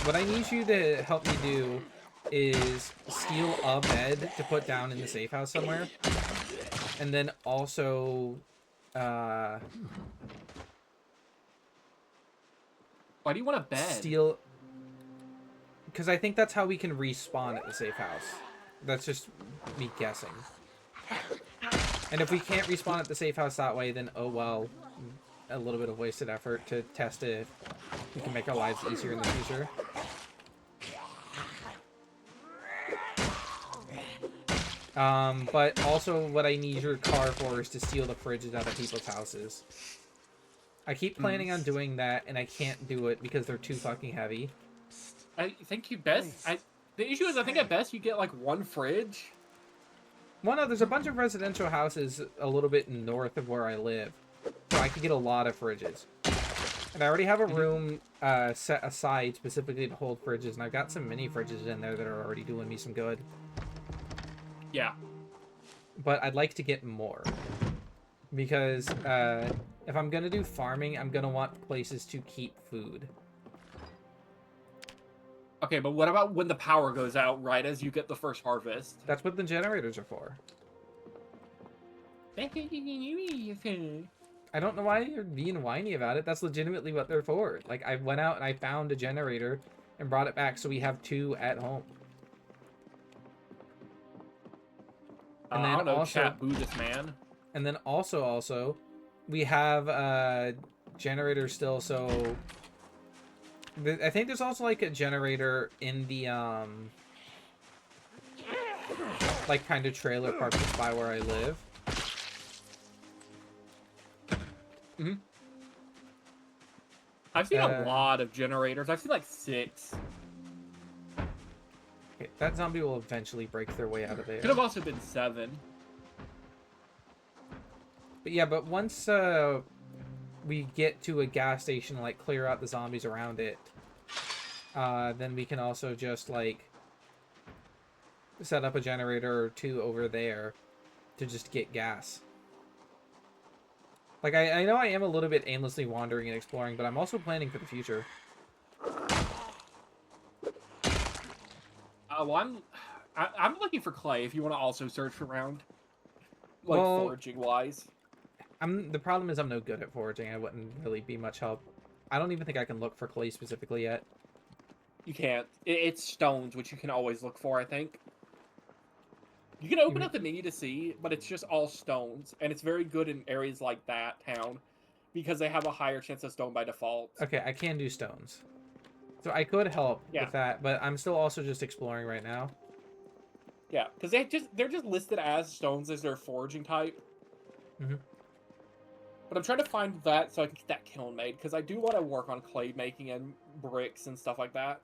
what I need you to help me do is steal a bed to put down in the safe house somewhere. And then also... Why do you want a bed? Steal... Because I think that's how we can respawn at the safe house. That's just me guessing. And if we can't respawn at the safe house that way, then oh well. A little bit of wasted effort to test it. We can make our lives easier in the future. But also what I need your car for is to steal the fridges out of people's houses. I keep planning on doing that, and I can't do it because they're too fucking heavy. I think you best... The issue is, I think at best you get, like, one fridge. Well, no, there's a bunch of residential houses a little bit north of where I live. So I could get a lot of fridges. And I already have a room set aside specifically to hold fridges, and I've got some mini fridges in there that are already doing me some good. Yeah. But I'd like to get more. Because if I'm going to do farming, I'm going to want places to keep food. Okay, but what about when the power goes out right as you get the first harvest? That's what the generators are for. I don't know why you're being whiny about it. That's legitimately what they're for. Like, I went out and I found a generator and brought it back, so we have 2 at home. And then I don't know, also, chat, boo this man. And then also, we have a generator still, so... I think there's also, like, a generator in the, like, kind of trailer park that's by where I live. Mm-hmm. I've seen a lot of generators. I've seen, like, 6. Okay, that zombie will eventually break their way out of there. Could have also been 7. But yeah, but once we get to a gas station, like, clear out the zombies around it, then we can also just, like, set up a generator or 2 over there to just get gas. Like, I know I am a little bit aimlessly wandering and exploring, but I'm also planning for the future. Well, I'm looking for clay if you want to also search around. Like, well, foraging-wise. The problem is I'm no good at foraging. I wouldn't really be much help. I don't even think I can look for clay specifically yet. You can't. It's stones, which you can always look for, I think. You can open up the menu to see, but it's just all stones. And it's very good in areas like that town, because they have a higher chance of stone by default. Okay, I can do stones. So I could help with that, but I'm still also just exploring right now. Yeah, because they're just listed as stones as their foraging type. Mm-hmm. But I'm trying to find that so I can get that kiln made, because I do want to work on clay making and bricks and stuff like that.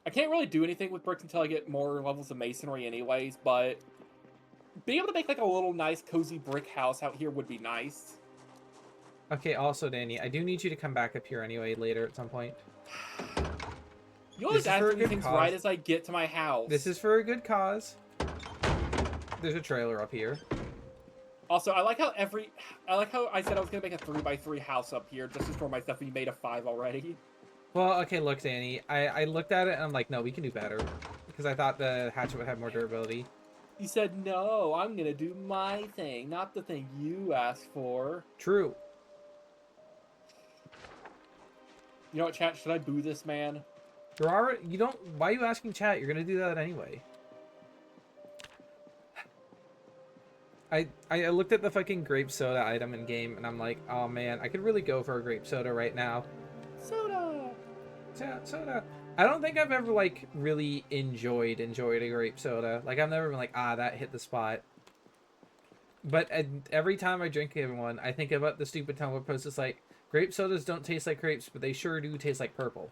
I can't really do anything with bricks until I get more levels of masonry anyways, but being able to make like a little nice cozy brick house out here would be nice. Okay, also, Danny, I do need you to come back up here anyway later at some point. You always This is ask for a me good things cause. right as I get to my house. This is for a good cause. There's a trailer up here. Also, I like how I said I was gonna make a 3x3 house up here just to store my stuff, and you made a 5 already. Well, okay, look, Danny. I looked at it and I'm like, no, we can do better. Because I thought the hatchet would have more durability. You said, no, I'm gonna do my thing, not the thing you asked for. True. You know what, chat? Should I boo this man? You don't... Why are you asking chat? You're gonna do that anyway. I looked at the fucking grape soda item in game and I'm like, oh man, I could really go for a grape soda right now. Soda! Soda. I don't think I've ever, like, really enjoyed a grape soda. Like, I've never been like, ah, that hit the spot. But every time I drink one, I think about the stupid Tumblr post. It's like, grape sodas don't taste like grapes, but they sure do taste like purple.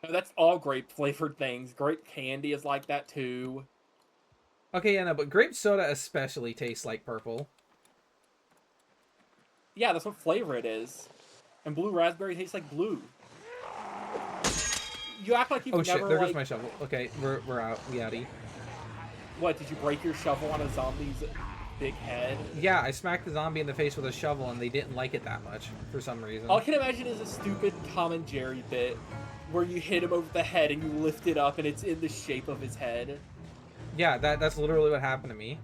No, that's all grape flavored things. Grape candy is like that too. Okay, yeah, no, but grape soda especially tastes like purple. Yeah, that's what flavor it is. And blue raspberry tastes like blue. You act like you've Oh never, shit, there like... goes my shovel. Okay, we're out. We outie. What, did you break your shovel on a zombie's big head? Yeah, I smacked the zombie in the face with a shovel and they didn't like it that much for some reason. All I can imagine is a stupid Tom and Jerry bit where you hit him over the head and you lift it up and it's in the shape of his head. Yeah, that's literally what happened to me.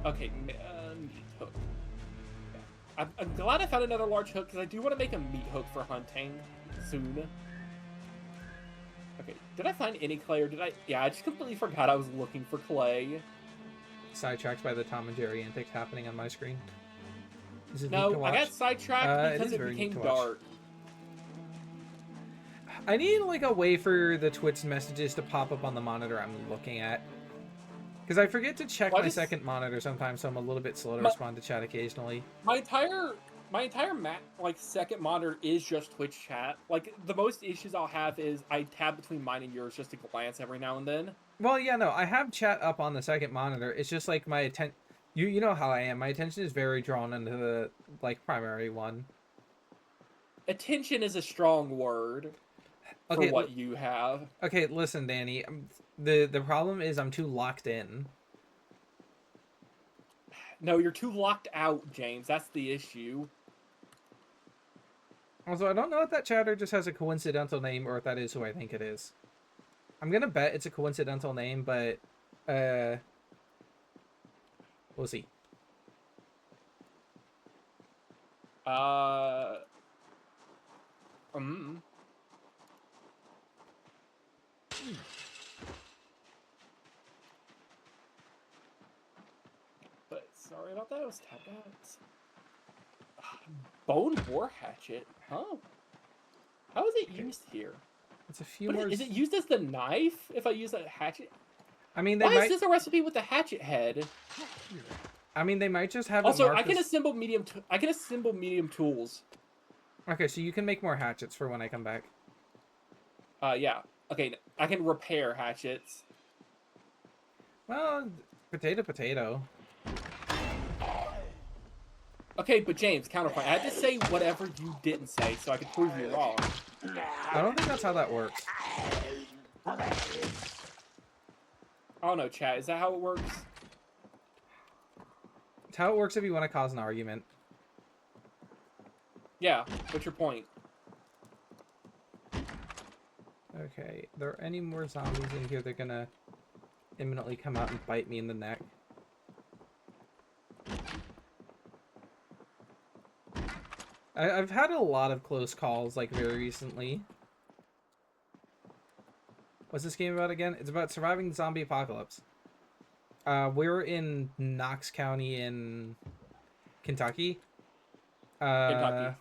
Okay, meat hook. Yeah. I'm glad I found another large hook because I do want to make a meat hook for hunting soon. Okay, did I find any clay or did I... Yeah, I just completely forgot I was looking for clay. Sidetracked by the Tom and Jerry antics happening on my screen. No, I got sidetracked because it became dark. I need like a way for the Twitch messages to pop up on the monitor I'm looking at. Because I forget to check my second monitor sometimes, so I'm a little bit slow to respond to chat occasionally. My entire second monitor is just Twitch chat. Like, the most issues I'll have is I tab between mine and yours just to glance every now and then. Well, yeah, no, I have chat up on the second monitor. It's just like my attention... You know how I am. My attention is very drawn into the, like, primary one. Attention is a strong word for what you have. Okay, listen, Danny. The problem is I'm too locked in. No, you're too locked out, James. That's the issue. Also, I don't know if that chatter just has a coincidental name or if that is who I think it is. I'm gonna bet it's a coincidental name, but we'll see. But sorry about that. I was tapped out. Bone war hatchet, huh? How is it used here? It's a few more. Is it used as the knife if I use a hatchet? I mean, why is this a recipe with the hatchet head? I mean, they might just have. Also, I can assemble medium. I can assemble medium tools. Okay, so you can make more hatchets for when I come back. Yeah. Okay, I can repair hatchets. Well, potato. Okay, but James, counterpoint. I had to say whatever you didn't say so I could prove you wrong. I don't think that's how that works. I don't know, chat. Is that how it works? It's how it works if you want to cause an argument. Yeah, what's your point? Okay, are there any more zombies in here? They're gonna imminently come out and bite me in the neck. I've had a lot of close calls, like, very recently. What's this game about again? It's about surviving the zombie apocalypse. We're in Knox County in Kentucky. Kentucky.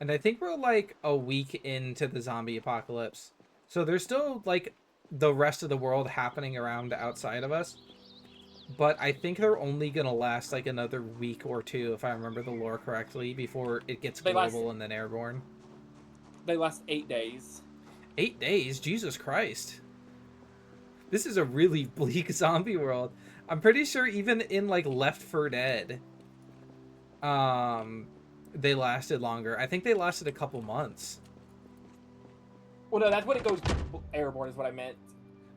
And I think we're, like, a week into the zombie apocalypse. So there's still, like, the rest of the world happening around outside of us. But I think they're only gonna last like another week or two, if I remember the lore correctly, before it gets global and then airborne. They last 8 days. 8 days? Jesus Christ. This is a really bleak zombie world. I'm pretty sure even in like Left 4 Dead, they lasted longer. I think they lasted a couple months. Well, no, that's when it goes airborne. Is what I meant.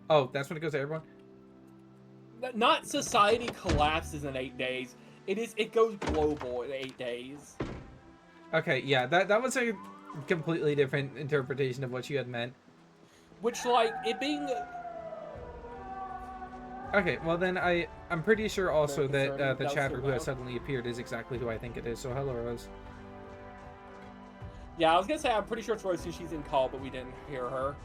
Oh, that's when it goes airborne? Not society collapses in 8 days. It goes global in 8 days. Okay, yeah, that was a completely different interpretation of what you had meant. Which, like, it being... Okay, well then I'm pretty sure also that the that was chatter so who has loud. suddenly appeared is exactly who I think it is, so hello, Rose. Yeah, I was gonna say, I'm pretty sure it's Rose since she's in call, but we didn't hear her.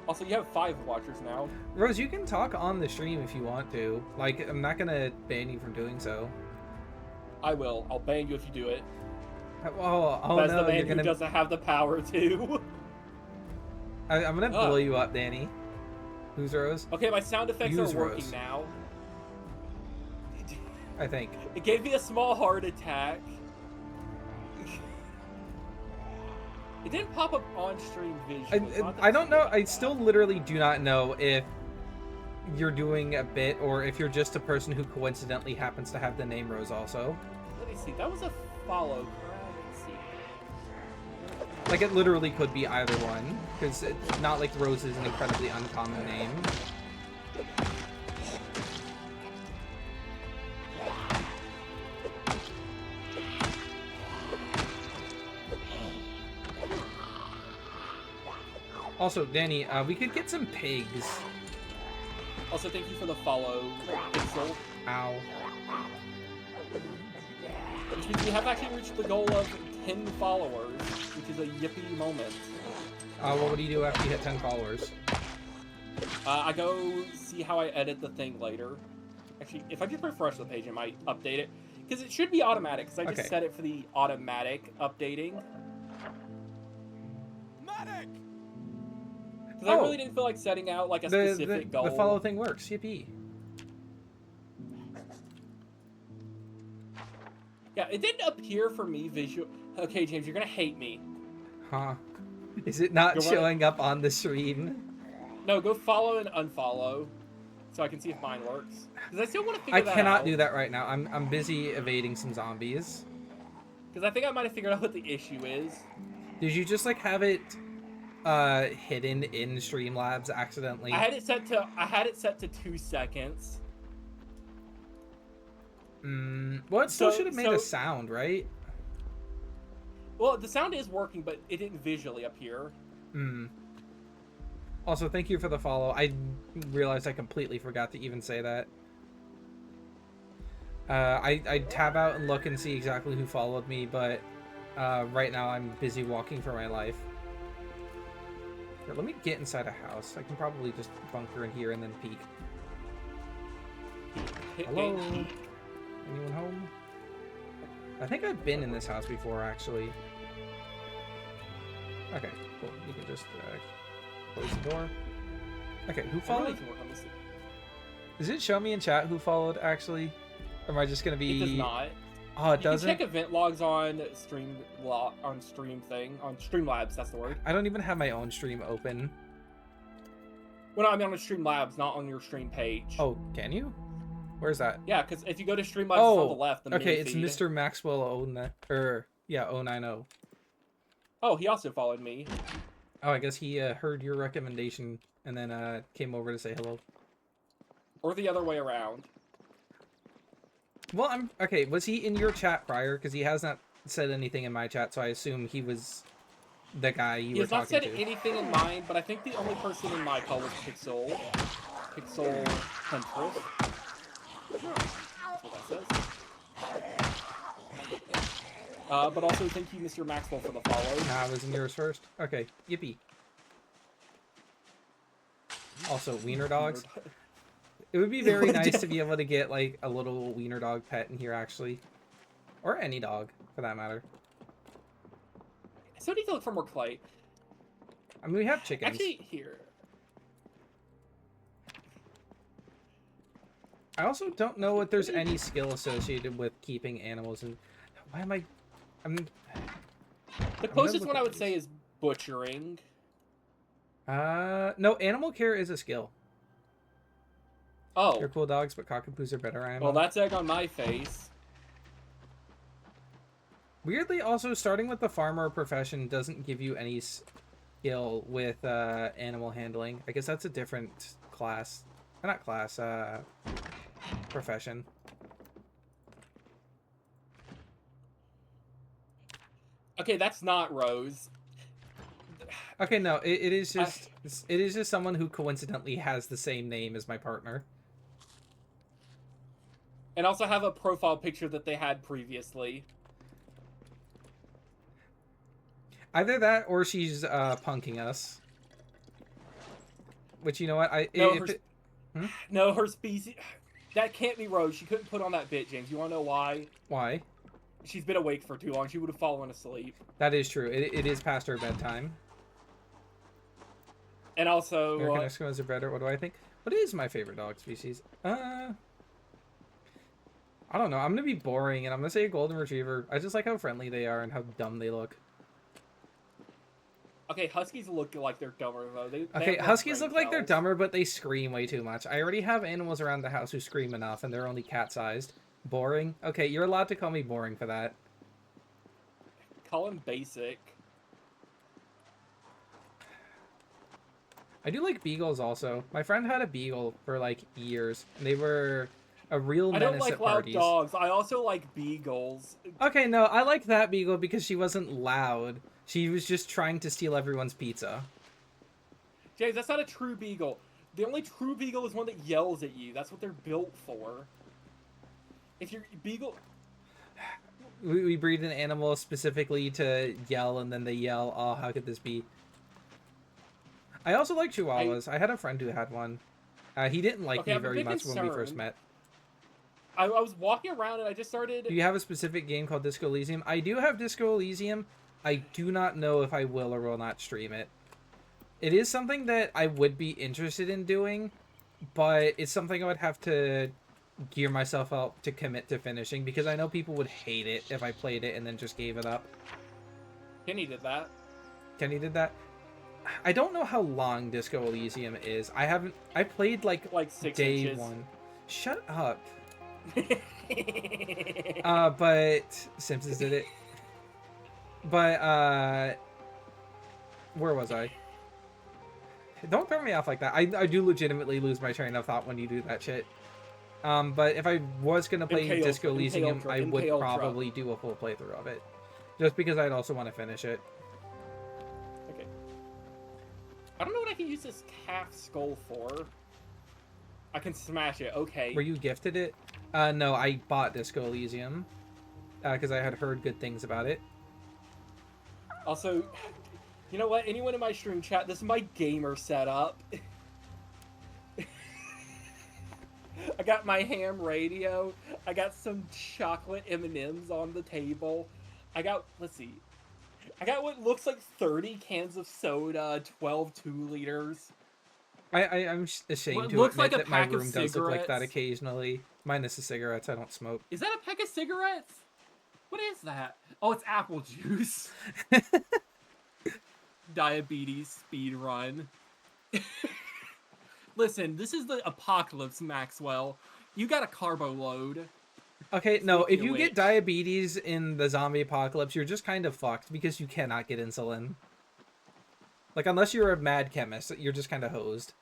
Also, you have 5 watchers now. Rose, you can talk on the stream if you want to. Like, I'm not gonna ban you from doing so. I will. I'll ban you if you do it. Oh That's no, the man you're who gonna... doesn't have the power to. I'm gonna blow you up, Danny. Who's Rose? Okay, my sound effects Use are working Rose. now. I think. It gave me a small heart attack. It didn't pop up on stream visually. I don't know. I still literally do not know if you're doing a bit or if you're just a person who coincidentally happens to have the name Rose also. Let me see. That was a follow. Let's see. Like, it literally could be either one, because it's not like Rose is an incredibly uncommon name. Also, Danny, we could get some pigs. Also, thank you for the follow, Pixel. Ow. Which means we have actually reached the goal of 10 followers, which is a yippee moment. Well, what do you do after you hit 10 followers? I go see how I edit the thing later. Actually, if I just refresh the page, it might update it. Because it should be automatic, because I just set it for the automatic updating. Medic! Because I really didn't feel like setting out like a specific goal. The follow thing works. Yippee. Yeah, it didn't appear for me visual. Okay, James, you're gonna hate me. Huh. Is it not showing up on the screen? No, go follow and unfollow, so I can see if mine works. Because I still want to figure that out. I cannot do that right now. I'm busy evading some zombies. Because I think I might have figured out what the issue is. Did you just like have it hidden in Streamlabs accidentally? I had it set to 2 seconds. Well, it still should have made a sound, right? Well, the sound is working, but it didn't visually appear. Also, thank you for the follow. I realized I completely forgot to even say that. I tab out and look and see exactly who followed me, but right now I'm busy walking for my life. Here, let me get inside a house. I can probably just bunker in here and then peek. Hello? Anyone home? I think I've been in this house before, actually. Okay, cool. You can just close the door. Okay, who followed? Does it show me in chat who followed, actually? Or am I just gonna be... It does not. Oh, it doesn't? You can check event logs on Streamlabs, that's the word. I don't even have my own stream open. Well, no, I mean on Streamlabs, not on your stream page. Oh, can you? Where's that? Yeah, because if you go to Streamlabs, it's on the left. The okay, mini it's feed. Mr. Maxwell 090. Oh, he also followed me. Oh, I guess he heard your recommendation and then came over to say hello. Or the other way around. Well, okay. Was he in your chat prior? Because he has not said anything in my chat, so I assume he was the guy you were talking to. He has not said anything in mine, but I think the only person in my call was Pixel Huntress. That's what that says. But also thank you, Mr. Maxwell, for the follow. Nah, I was in yours first. Okay, yippee. Also, wiener dogs. It would be very nice to be able to get, like, a little wiener dog pet in here, actually. Or any dog, for that matter. I still need to look for more clay. I mean, we have chickens. Actually, here. I also don't know if there's any skill associated with keeping animals in... Why am I... The closest one I would say is butchering. No, animal care is a skill. Oh. They're cool dogs, but cockapoos are better. Well, that's egg on my face. Weirdly, also, starting with the farmer profession doesn't give you any skill with animal handling. I guess that's a different class. Not class, profession. Okay, that's not Rose. Okay, no, it is just it is just someone who coincidentally has the same name as my partner. And also have a profile picture that they had previously. Either that or she's punking us. Which, you know what, No, her species. That can't be Rose. She couldn't put on that bit, James. You want to know why? Why? She's been awake for too long. She would have fallen asleep. That is true. It is past her bedtime. And also... American Eskimos are better. What do I think? What is my favorite dog species? I don't know. I'm going to be boring, and I'm going to say a golden retriever. I just like how friendly they are and how dumb they look. Okay, huskies look like they're dumber, though. Okay, huskies look like they're dumber, but they scream way too much. I already have animals around the house who scream enough, and they're only cat-sized. Boring? Okay, you're allowed to call me boring for that. Call him basic. I do like beagles also. My friend had a beagle for like years, and they were a real menace I don't like at loud parties. dogs. I also like beagles. Okay, no, I like that beagle because she wasn't loud. She was just trying to steal everyone's pizza. James, that's not a true beagle. The only true beagle is one that yells at you. That's what they're built for. If your beagle... We breed an animal specifically to yell, and then they yell, oh, how could this be? I also like chihuahuas. I had a friend who had one. He didn't like me very much when we first met. I was walking around and I just started... Do you have a specific game called Disco Elysium? I do have Disco Elysium. I do not know if I will or will not stream it. It is something that I would be interested in doing, but it's something I would have to gear myself up to commit to finishing, because I know people would hate it if I played it and then just gave it up. Kenny did that. Kenny did that? I don't know how long Disco Elysium is. I played like 6 day inches. 1. Shut up. But Simpsons did it. But where was I? Don't throw me off like that. I do legitimately lose my train of thought when you do that shit. But if I was gonna play Disco Elysium, I would probably do a full playthrough of it, just because I'd also want to finish it. Okay. I don't know what I can use this calf skull for. I can smash it. Okay. Were you gifted it? No, I bought Disco Elysium because I had heard good things about it. Also, you know what? Anyone in my stream chat, this is my gamer setup. I got my ham radio. I got some chocolate M&Ms on the table. I got, let's see. I got what looks like 30 cans of soda, 12 2-liters. I'm ashamed to admit that my room does look like that occasionally. Minus the cigarettes, I don't smoke. Is that a pack of cigarettes? What is that? Oh, it's apple juice. Diabetes speed run. Listen, this is the apocalypse, Maxwell. You got a carbo load. Okay, no, if you get diabetes in the zombie apocalypse, you're just kind of fucked because you cannot get insulin. Like, unless you're a mad chemist, you're just kind of hosed.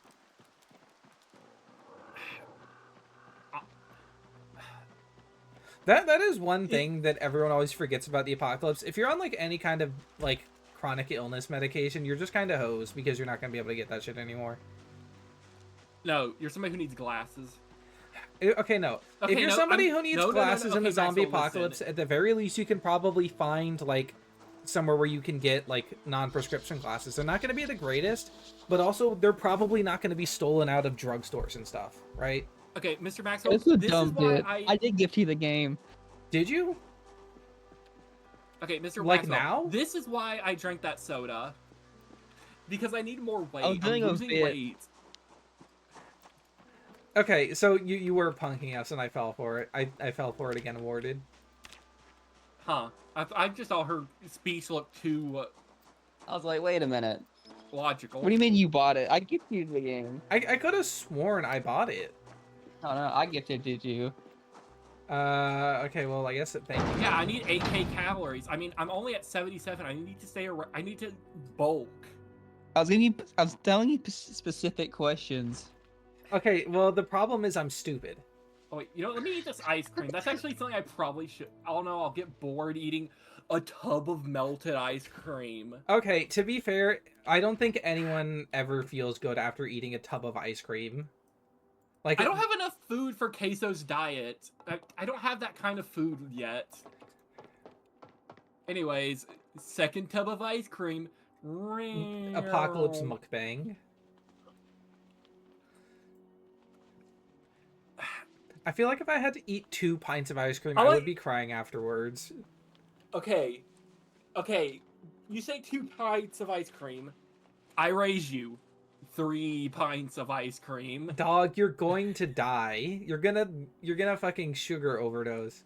That is one thing that everyone always forgets about the apocalypse. If you're on, like, any kind of, like, chronic illness medication, you're just kind of hosed because you're not going to be able to get that shit anymore. No, you're somebody who needs glasses. Okay, no. Okay, if you're somebody who needs glasses in the zombie apocalypse, at the very least, you can probably find, like, somewhere where you can get, like, non-prescription glasses. They're not going to be the greatest, but also they're probably not going to be stolen out of drugstores and stuff, right? Okay, Mr. Maxwell, this is dumb, dude. I did gift you the game. Did you? Okay, Mr. Like Maxwell, now? this is why I drank that soda. Because I need more weight. I'm losing weight. Okay, so you were punking us and I fell for it. I fell for it again, awarded. Huh. I just saw her speech look too... I was like, wait a minute. Logical. What do you mean you bought it? I gifted you the game. I could have sworn I bought it. Oh no, I gifted it to you. Okay, well, I guess thank you. Yeah, I need 8k calories. I mean, I'm only at 77. I need to stay around. I need to bulk. I was telling you specific questions. Okay, well, the problem is I'm stupid. Oh wait, you know, let me eat this ice cream. That's actually something I probably should. I don't know. I'll get bored eating a tub of melted ice cream. Okay, to be fair, I don't think anyone ever feels good after eating a tub of ice cream. Like, I don't have enough food for Queso's diet. I don't have that kind of food yet. Anyways, second tub of ice cream. Apocalypse mukbang. I feel like if I had to eat 2 pints of ice cream, I would be crying afterwards. Okay. Okay. You say 2 pints of ice cream. I raise you 3 pints of ice cream. Dog, you're going to die. You're gonna fucking sugar overdose.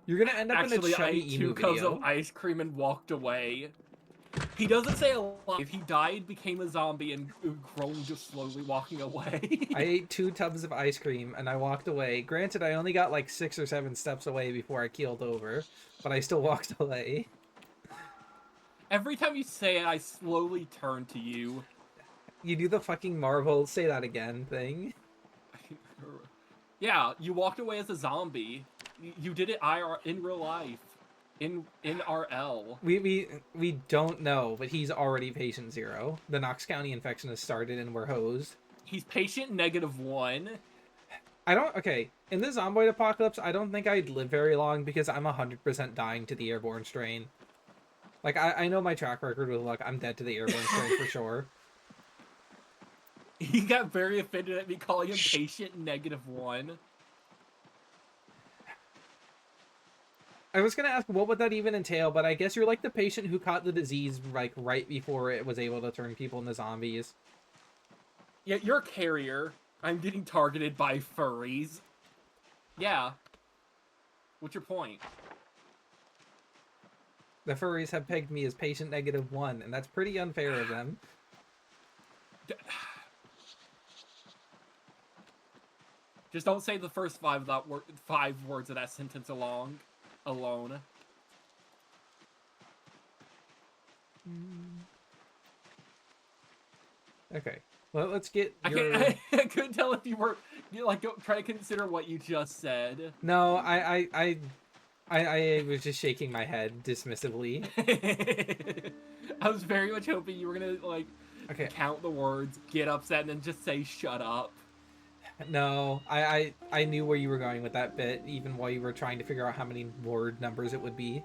You're gonna end up Actually, in a I chubby ate emu 2 cups video. of ice cream and walked away. He doesn't say alive. He died, became a zombie, and groaned just slowly walking away. I ate 2 tubs of ice cream and I walked away. Granted, I only got like 6 or 7 steps away before I keeled over, but I still walked away. Every time you say it, I slowly turn to you. You do the fucking Marvel say that again thing. Yeah, you walked away as a zombie. You did it in real life. In RL. We don't know, but he's already patient 0. The Knox County infection has started and we're hosed. He's patient -1. Okay, in the Zomboid apocalypse, I don't think I'd live very long because I'm 100% dying to the airborne strain. Like, I know my track record with luck. I'm dead to the airborne strain for sure. He got very offended at me calling him patient -1. I was gonna ask, what would that even entail? But I guess you're like the patient who caught the disease, like, right before it was able to turn people into zombies. Yeah, you're a carrier. I'm getting targeted by furries. Yeah. What's your point? The furries have pegged me as patient -1, and that's pretty unfair of them. Just don't say the first 5 words of that sentence alone. Okay. Well, let's get I couldn't tell if you were like trying to consider what you just said. No, I was just shaking my head dismissively. I was very much hoping you were gonna like count the words, get upset, and then just say shut up. No, I knew where you were going with that bit, even while you were trying to figure out how many word numbers it would be.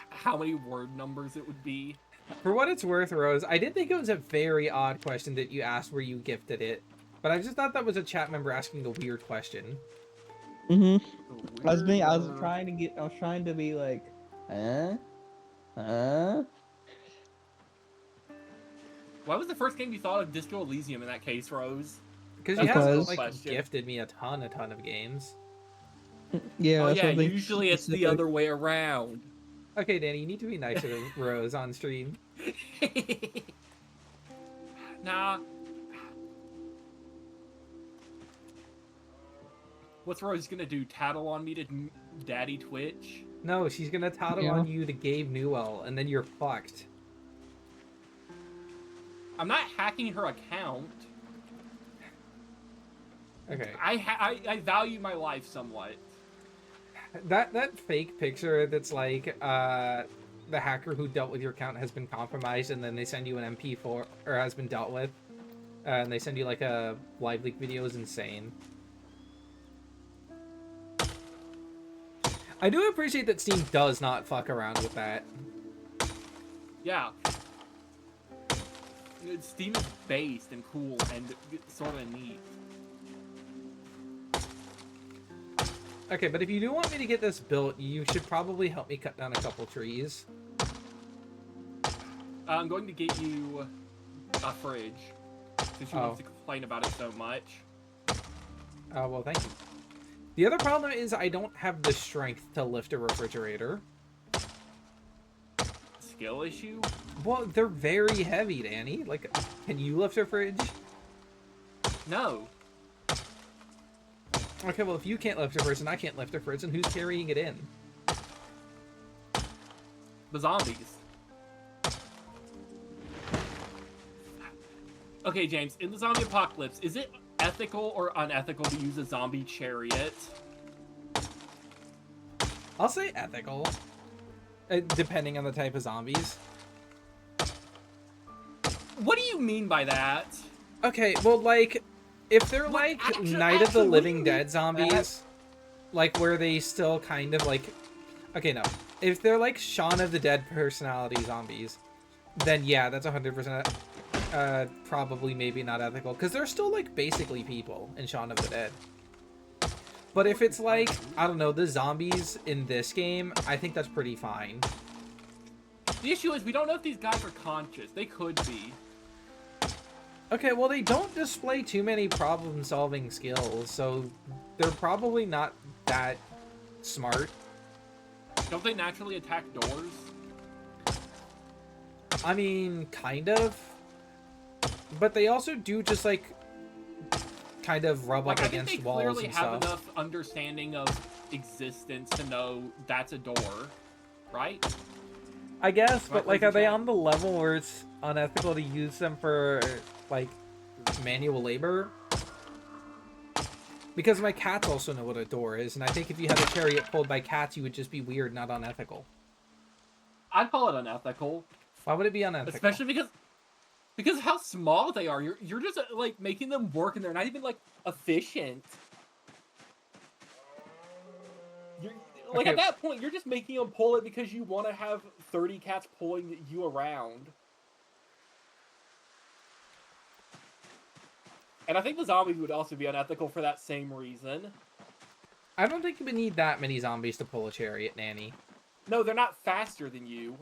How many word numbers it would be? For what it's worth, Rose, I did think it was a very odd question that you asked where you gifted it. But I just thought that was a chat member asking a weird question. Mm-hmm. I was trying to be like, huh? Why was the first game you thought of Disco Elysium in that case, Rose? Because you haven't like gifted me a ton of games. Yeah. Oh yeah. Usually it's the other way around. Okay, Danny, you need to be nicer to Rose on stream. Nah. What's Rose gonna do? Tattle on me to Daddy Twitch? No, she's gonna tattle on you to Gabe Newell, and then you're fucked. I'm not hacking her account. Okay. I value my life somewhat. That fake picture that's like the hacker who dealt with your account has been compromised, and then they send you an MP4 or has been dealt with, and they send you like a live leak video is insane. I do appreciate that Steam does not fuck around with that. Yeah. Steam is based and cool and sort of neat. Okay, but if you do want me to get this built, you should probably help me cut down a couple trees. I'm going to get you a fridge, since you want to complain about it so much. Well, thank you. The other problem is I don't have the strength to lift a refrigerator. Skill issue? Well, they're very heavy, Danny. Like, can you lift a fridge? No. Okay, well, if you can't lift a fridge and I can't lift a fridge, then who's carrying it in? The zombies. Okay, James, in the zombie apocalypse, is it ethical or unethical to use a zombie chariot? I'll say ethical, depending on the type of zombies. What do you mean by that? Okay, well, like, if they're What, like actually, Night of the what do you Living mean Dead by zombies, that? like where they still kind of like, okay, no, if they're like Shaun of the Dead personality zombies, then yeah, that's 100% probably maybe not ethical, because they're still like basically people in Shaun of the Dead. But if it's like, I don't know, the zombies in this game, I think that's pretty fine. The issue is we don't know if these guys are conscious. They could be. Okay, well, they don't display too many problem-solving skills, so they're probably not that smart. Don't they naturally attack doors? I mean, kind of. But they also do just, like, kind of rub Like, up I think against they walls clearly and have stuff. enough understanding of existence to know that's a door, right? I guess, Am I but, like, crazy, are they Chad? on the level where it's unethical to use them for, like, manual labor? Because my cats also know what a door is, and I think if you had a chariot pulled by cats, you would just be weird, not unethical. I'd call it unethical, Why would it be unethical? especially because of how small they are. You're just like making them work, and they're not even like efficient. You're, like Okay, at that point, you're just making them pull it because you want to have 30 cats pulling you around. And I think the zombies would also be unethical for that same reason. I don't think we need that many zombies to pull a chariot, Nanny. No, they're not faster than you.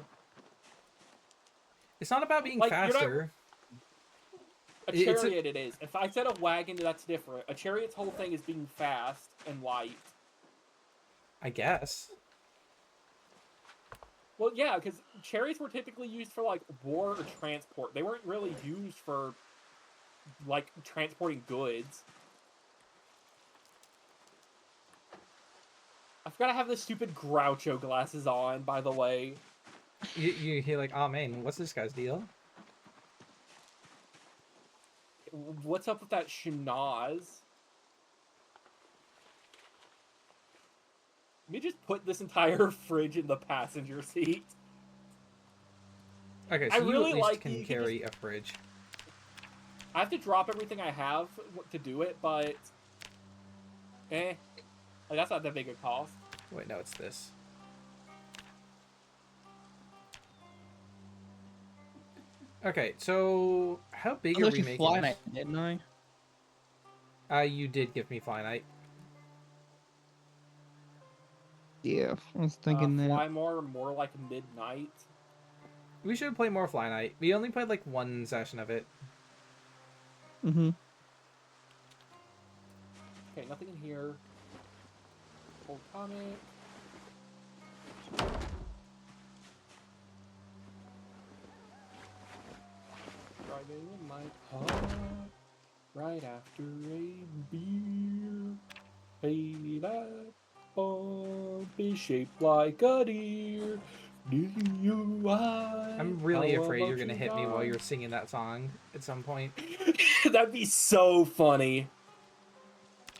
It's not about being Like, you're not... faster. A It's a, chariot it is. If I said a wagon, that's different. A chariot's whole thing is being fast and light. I guess. Well, yeah, because chariots were typically used for, like, war or transport. They weren't really used for, like, transporting goods. I forgot I have the stupid Groucho glasses on, by the way. You hear like, oh man, what's this guy's deal? What's up with that schnoz? Let me just put this entire fridge in the passenger seat. Okay, so I you really at least like can you can carry a fridge. I have to drop everything I have to do it, but... Like, that's not that big a cost. Wait, no, it's this. Okay, so how big I are let we you making fly this? night, didn't I? You did give me fly night. Yeah, I was thinking that. Fly more like midnight. We should play more fly night. We only played like one session of it. Mm-hmm. Okay, nothing in here. Old comic. Driving in my car right after a beer. Hey, that bump is shaped like a deer. Do you I'm really afraid you're gonna hit me while you're singing that song at some point. That'd be so funny.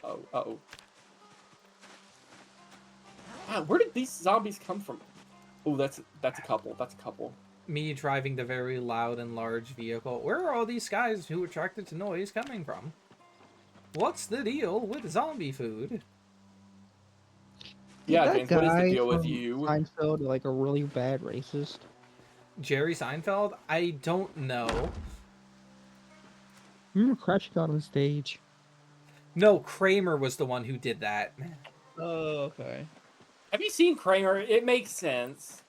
Oh. Wow, where did these zombies come from? Oh, that's a couple. That's a couple. Me driving the very loud and large vehicle. Where are all these guys who attracted to noise coming from? What's the deal with zombie food? Yeah, That James, what is the guy deal with from you? Seinfeld like a really bad racist? Jerry Seinfeld? I don't know. Remember crashing out on stage? No, Kramer was the one who did that. Oh, okay. Have you seen Kramer? It makes sense.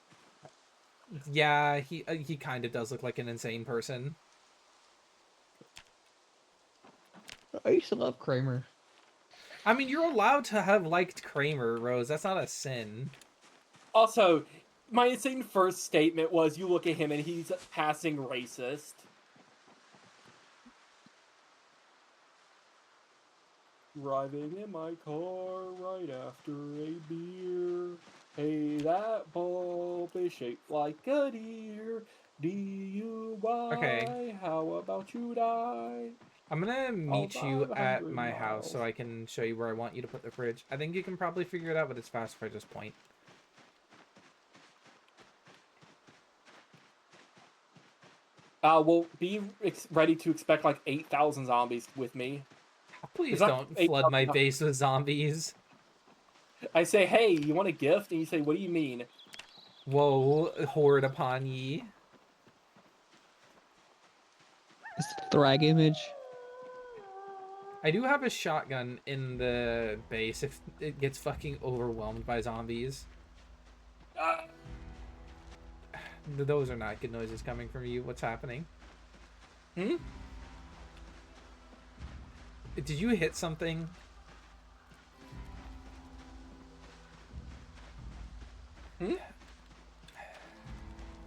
Yeah, he kind of does look like an insane person. I used to love Kramer. I mean, you're allowed to have liked Kramer, Rose. That's not a sin. Also, my insane first statement was you look at him and he's passing racist. Driving in my car right after a beer. Hey, that bulb is shaped like a deer. DUI. Okay. How about you die? I'm gonna meet you drive at 100 my house so miles. I can show you where I want you to put the fridge. I think you can probably figure it out, but it's fast if I just point. Well, be ready to expect like 8,000 zombies with me. Please It's not don't flood my 8,000. base with zombies. I say, hey, you want a gift? And you say, what do you mean? Whoa, horde upon ye. It's the Thrag image. I do have a shotgun in the base if it gets fucking overwhelmed by zombies. Uh, Those are not good noises coming from you. What's happening? hmm? Did you hit something? Hmm?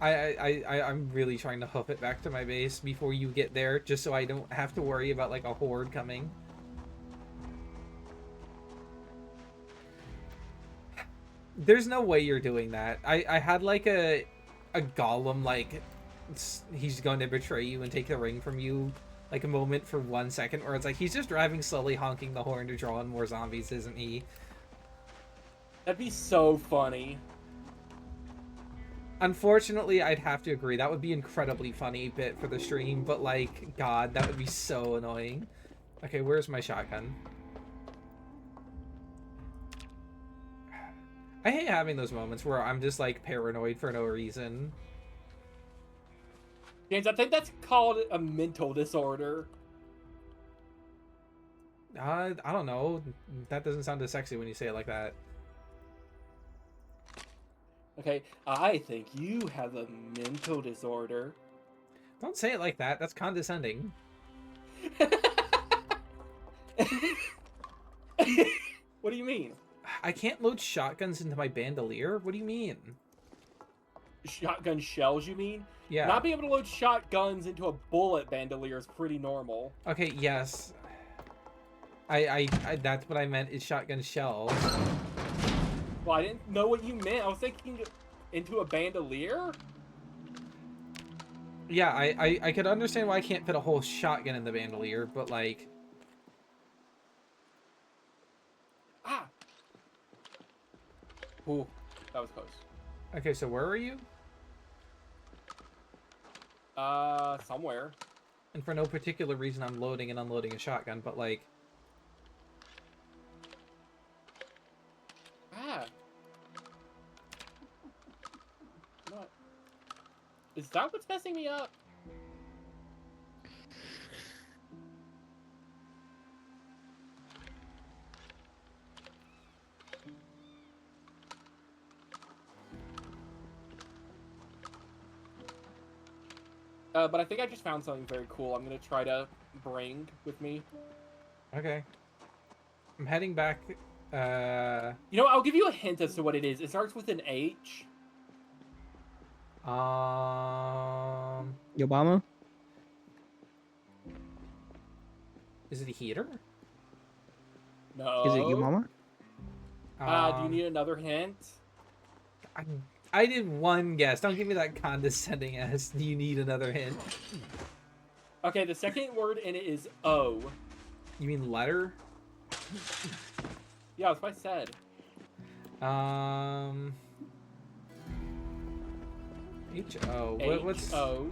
I'm really trying to hoof it back to my base before you get there, just so I don't have to worry about like a horde coming. There's no way you're doing that. I had like a golem like he's going to betray you and take the ring from you like a moment for 1 second where it's like he's just driving slowly honking the horn to draw in more zombies, isn't he? That'd be so funny. Unfortunately, I'd have to agree. That would be incredibly funny bit for the stream, but like, God, that would be so annoying. Okay, where's my shotgun? I hate having those moments where I'm just like paranoid for no reason. James, I think that's called a mental disorder. I don't know. That doesn't sound as sexy when you say it like that. Okay, I think you have a mental disorder. Don't say it like that. That's condescending. What do you mean? I can't load shotguns into my bandolier? What do you mean? Shotgun shells, you mean? Yeah. Not being able to load shotguns into a bullet bandolier is pretty normal. Okay, yes. I that's what I meant is shotgun shells. Well, I didn't know what you meant. I was thinking into a bandolier? Yeah, I could understand why I can't fit a whole shotgun in the bandolier, but like... Ah! Ooh, that was close. Okay, so where are you? Somewhere. And for no particular reason, I'm loading and unloading a shotgun, but like... Ah. What? Is that what's messing me up? But I think I just found something very cool I'm gonna try to bring with me. Okay. I'm heading back, You know, I'll give you a hint as to what it is. It starts with an H. Obama? Is it a heater? No. Is it your mama? Do you need another hint? I did one guess. Don't give me that condescending ass. Do you need another hint? Okay, the second word in it is O. You mean letter? Yeah, that's what I said. H-O. What's... H-O.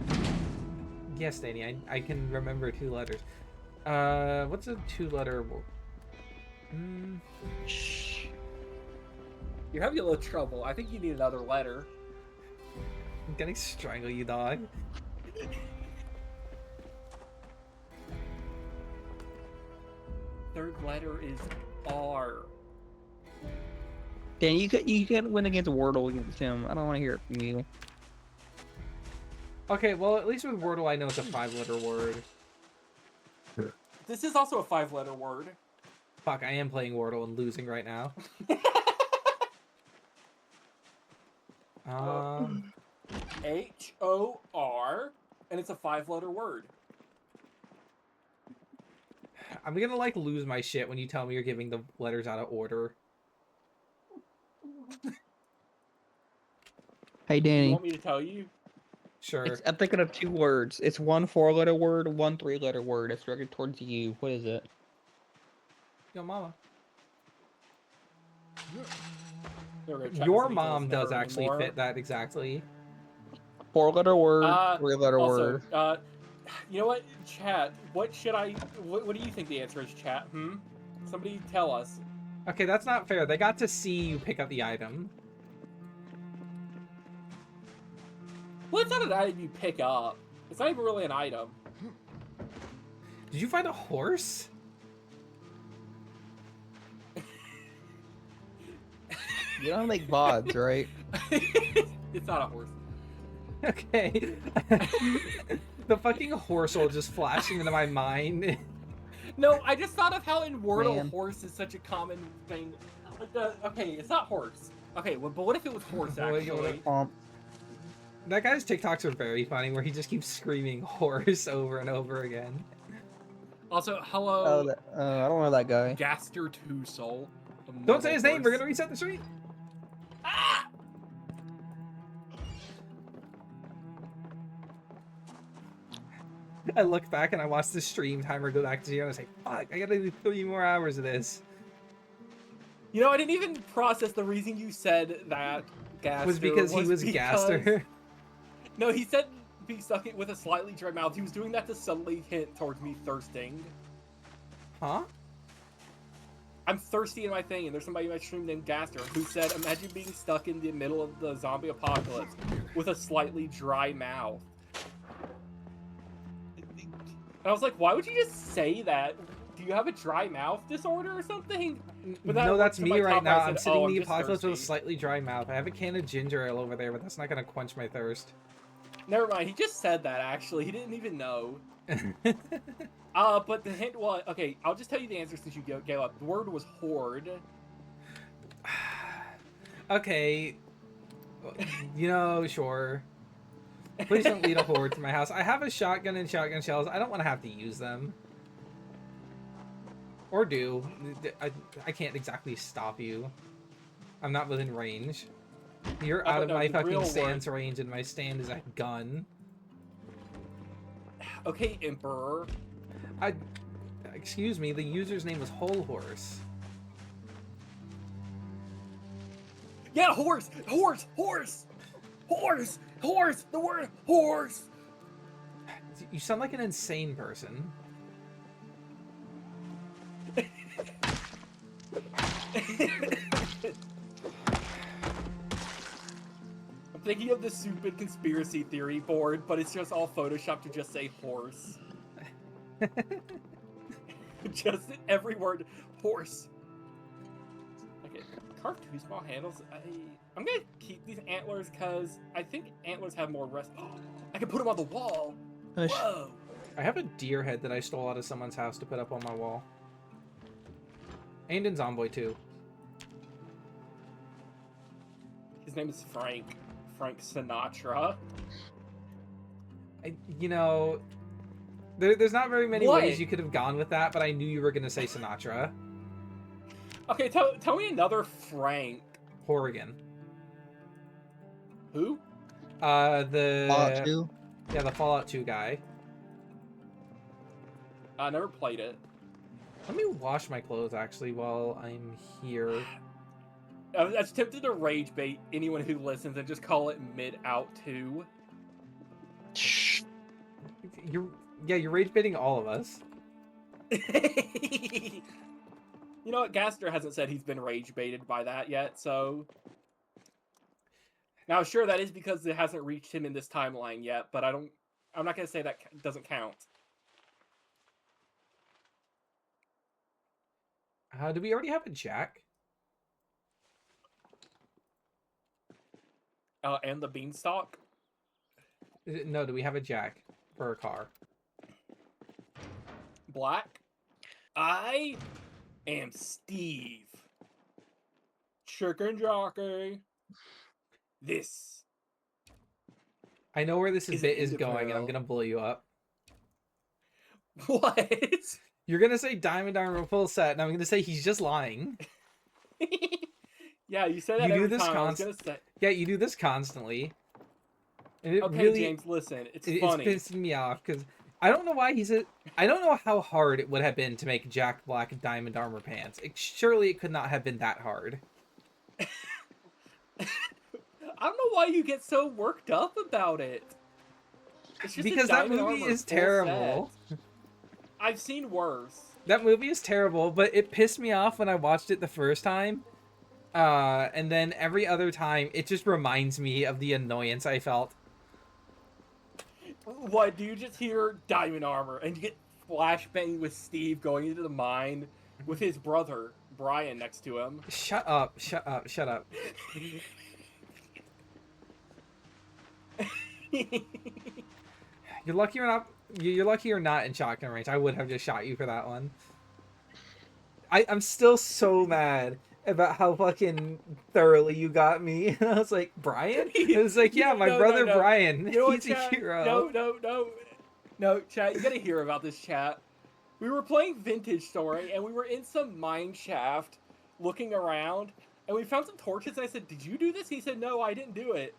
Yes, Danny, I can remember 2 letters. What's a 2-letter... Shh. You're having a little trouble. I think you need another letter. I'm gonna strangle you, dog. Third letter is R. Dan, you could win against Wordle against him. I don't want to hear it from you. Okay, well, at least with Wordle, I know it's a 5-letter word. This is also a 5-letter word. Fuck, I am playing Wordle and losing right now. H-O-R, and it's a 5-letter word. I'm gonna, like, lose my shit when you tell me you're giving the letters out of order. Hey, You Danny. want me to tell you? Sure. I'm thinking of 2 words. It's 1 4-letter word, 1 3-letter word. It's directed towards you. What is it? Yo, mama. There we go, chat Your doesn't need to mom listen to does her actually anymore. fit that exactly. 4-letter word, 3-letter Also, word. you know what, chat? What do you think the answer is, chat? Somebody tell us. Okay, that's not fair. They got to see you pick up the item. Well, it's not an item you pick up. It's not even really an item. Did you find a horse? You don't make VODs, right? It's not a horse. Okay. The fucking horse all just flashing into my mind. No, I just thought of how in Wordle Man. horse is such a common thing. Okay, it's not horse. Okay, well, but what if it was horse, Well, actually? That guy's TikToks are very funny, where he just keeps screaming horse over and over again. Also, hello, Oh, I don't know that guy. Gaster 2 Soul. Don't say his name, we're gonna reset the stream. Ah! I look back and I watch the stream timer go back to 0 and I say, fuck, I gotta do 3 more hours of this. You know, I didn't even process the reason you said that Gaster Was because he was Gaster. No, he said be stuck with a slightly dry mouth. He was doing that to subtly hint towards me thirsting. Huh? I'm thirsty in my thing, and there's somebody in my stream named Gaster who said, imagine being stuck in the middle of the zombie apocalypse with a slightly dry mouth. And I was like, why would you just say that? Do you have a dry mouth disorder or something? But No, that's me right now. I'm sitting in the just apocalypse with a thirsty. slightly dry mouth. I have a can of ginger ale over there, but that's not gonna quench my thirst. Never mind, he just said that, actually. He didn't even know. But the hint was... Okay, I'll just tell you the answer since you gave up. The word was horde. Okay. You know, sure. Please don't lead a horde to my house. I have a shotgun and shotgun shells. I don't want to have to use them. Or do. I can't exactly stop you. I'm not within range. You're out of my fucking stance range, and my stand is a gun. Okay, Emperor. Excuse me, the user's name was Whole Horse. Yeah, horse! Horse! Horse! Horse! Horse! The word horse! You sound like an insane person. I'm thinking of the stupid conspiracy theory board, but it's just all photoshopped to just say horse. Just every word, horse. Okay, carve 2 small handles. I'm gonna keep these antlers because I think antlers have more rest. Oh, I can put them on the wall. Whoa! I have a deer head that I stole out of someone's house to put up on my wall. And in Zomboid too. His name is Frank. Frank Sinatra. You know, there's not very many What? ways you could have gone with that, but I knew you were gonna say Sinatra. Okay, tell me another Frank. Horrigan. Who? The Fallout 2? Yeah, the Fallout 2 guy. I never played it. Let me wash my clothes actually while I'm here. I was tempted to rage bait anyone who listens and just call it mid-out 2. You're rage baiting all of us. You know what? Gaster hasn't said he's been rage baited by that yet, so... Now, sure, that is because it hasn't reached him in this timeline yet, but I'm not going to say that doesn't count. Do we already have a jack? And the beanstalk? No, do we have a jack for a car? Black? I am Steve. Chicken jockey. This. I know where this Is bit it is in the going, and I'm barrel? gonna blow you up. What? You're gonna say Diamond Armor full set, and I'm gonna say he's just lying. Yeah, you said that You do every this time. I was gonna say. Yeah, you do this constantly. And it Okay, really, James, listen, it's it's funny. pissing me off because I don't know why he said. I don't know how hard it would have been to make Jack Black diamond armor pants. Surely it could not have been that hard. I don't know why you get so worked up about it. It's just a Because that diamond movie armor is full terrible. set. I've seen worse. That movie is terrible, but it pissed me off when I watched it the first time. And then every other time, it just reminds me of the annoyance I felt. What, do you just hear diamond armor and you get flashbang with Steve going into the mine with his brother, Brian, next to him? Shut up, shut up, shut up. You're lucky you're not. You're lucky you're not in shotgun range. I would have just shot you for that one. I'm still so mad about how fucking thoroughly you got me. I was like, Brian? It was like, yeah, my brother no. Brian. You know what, He's a chat? hero. No, chat, you gotta hear about this, chat. We were playing Vintage Story, and we were in some mine shaft looking around, and we found some torches, and I said, did you do this? He said, no, I didn't do it.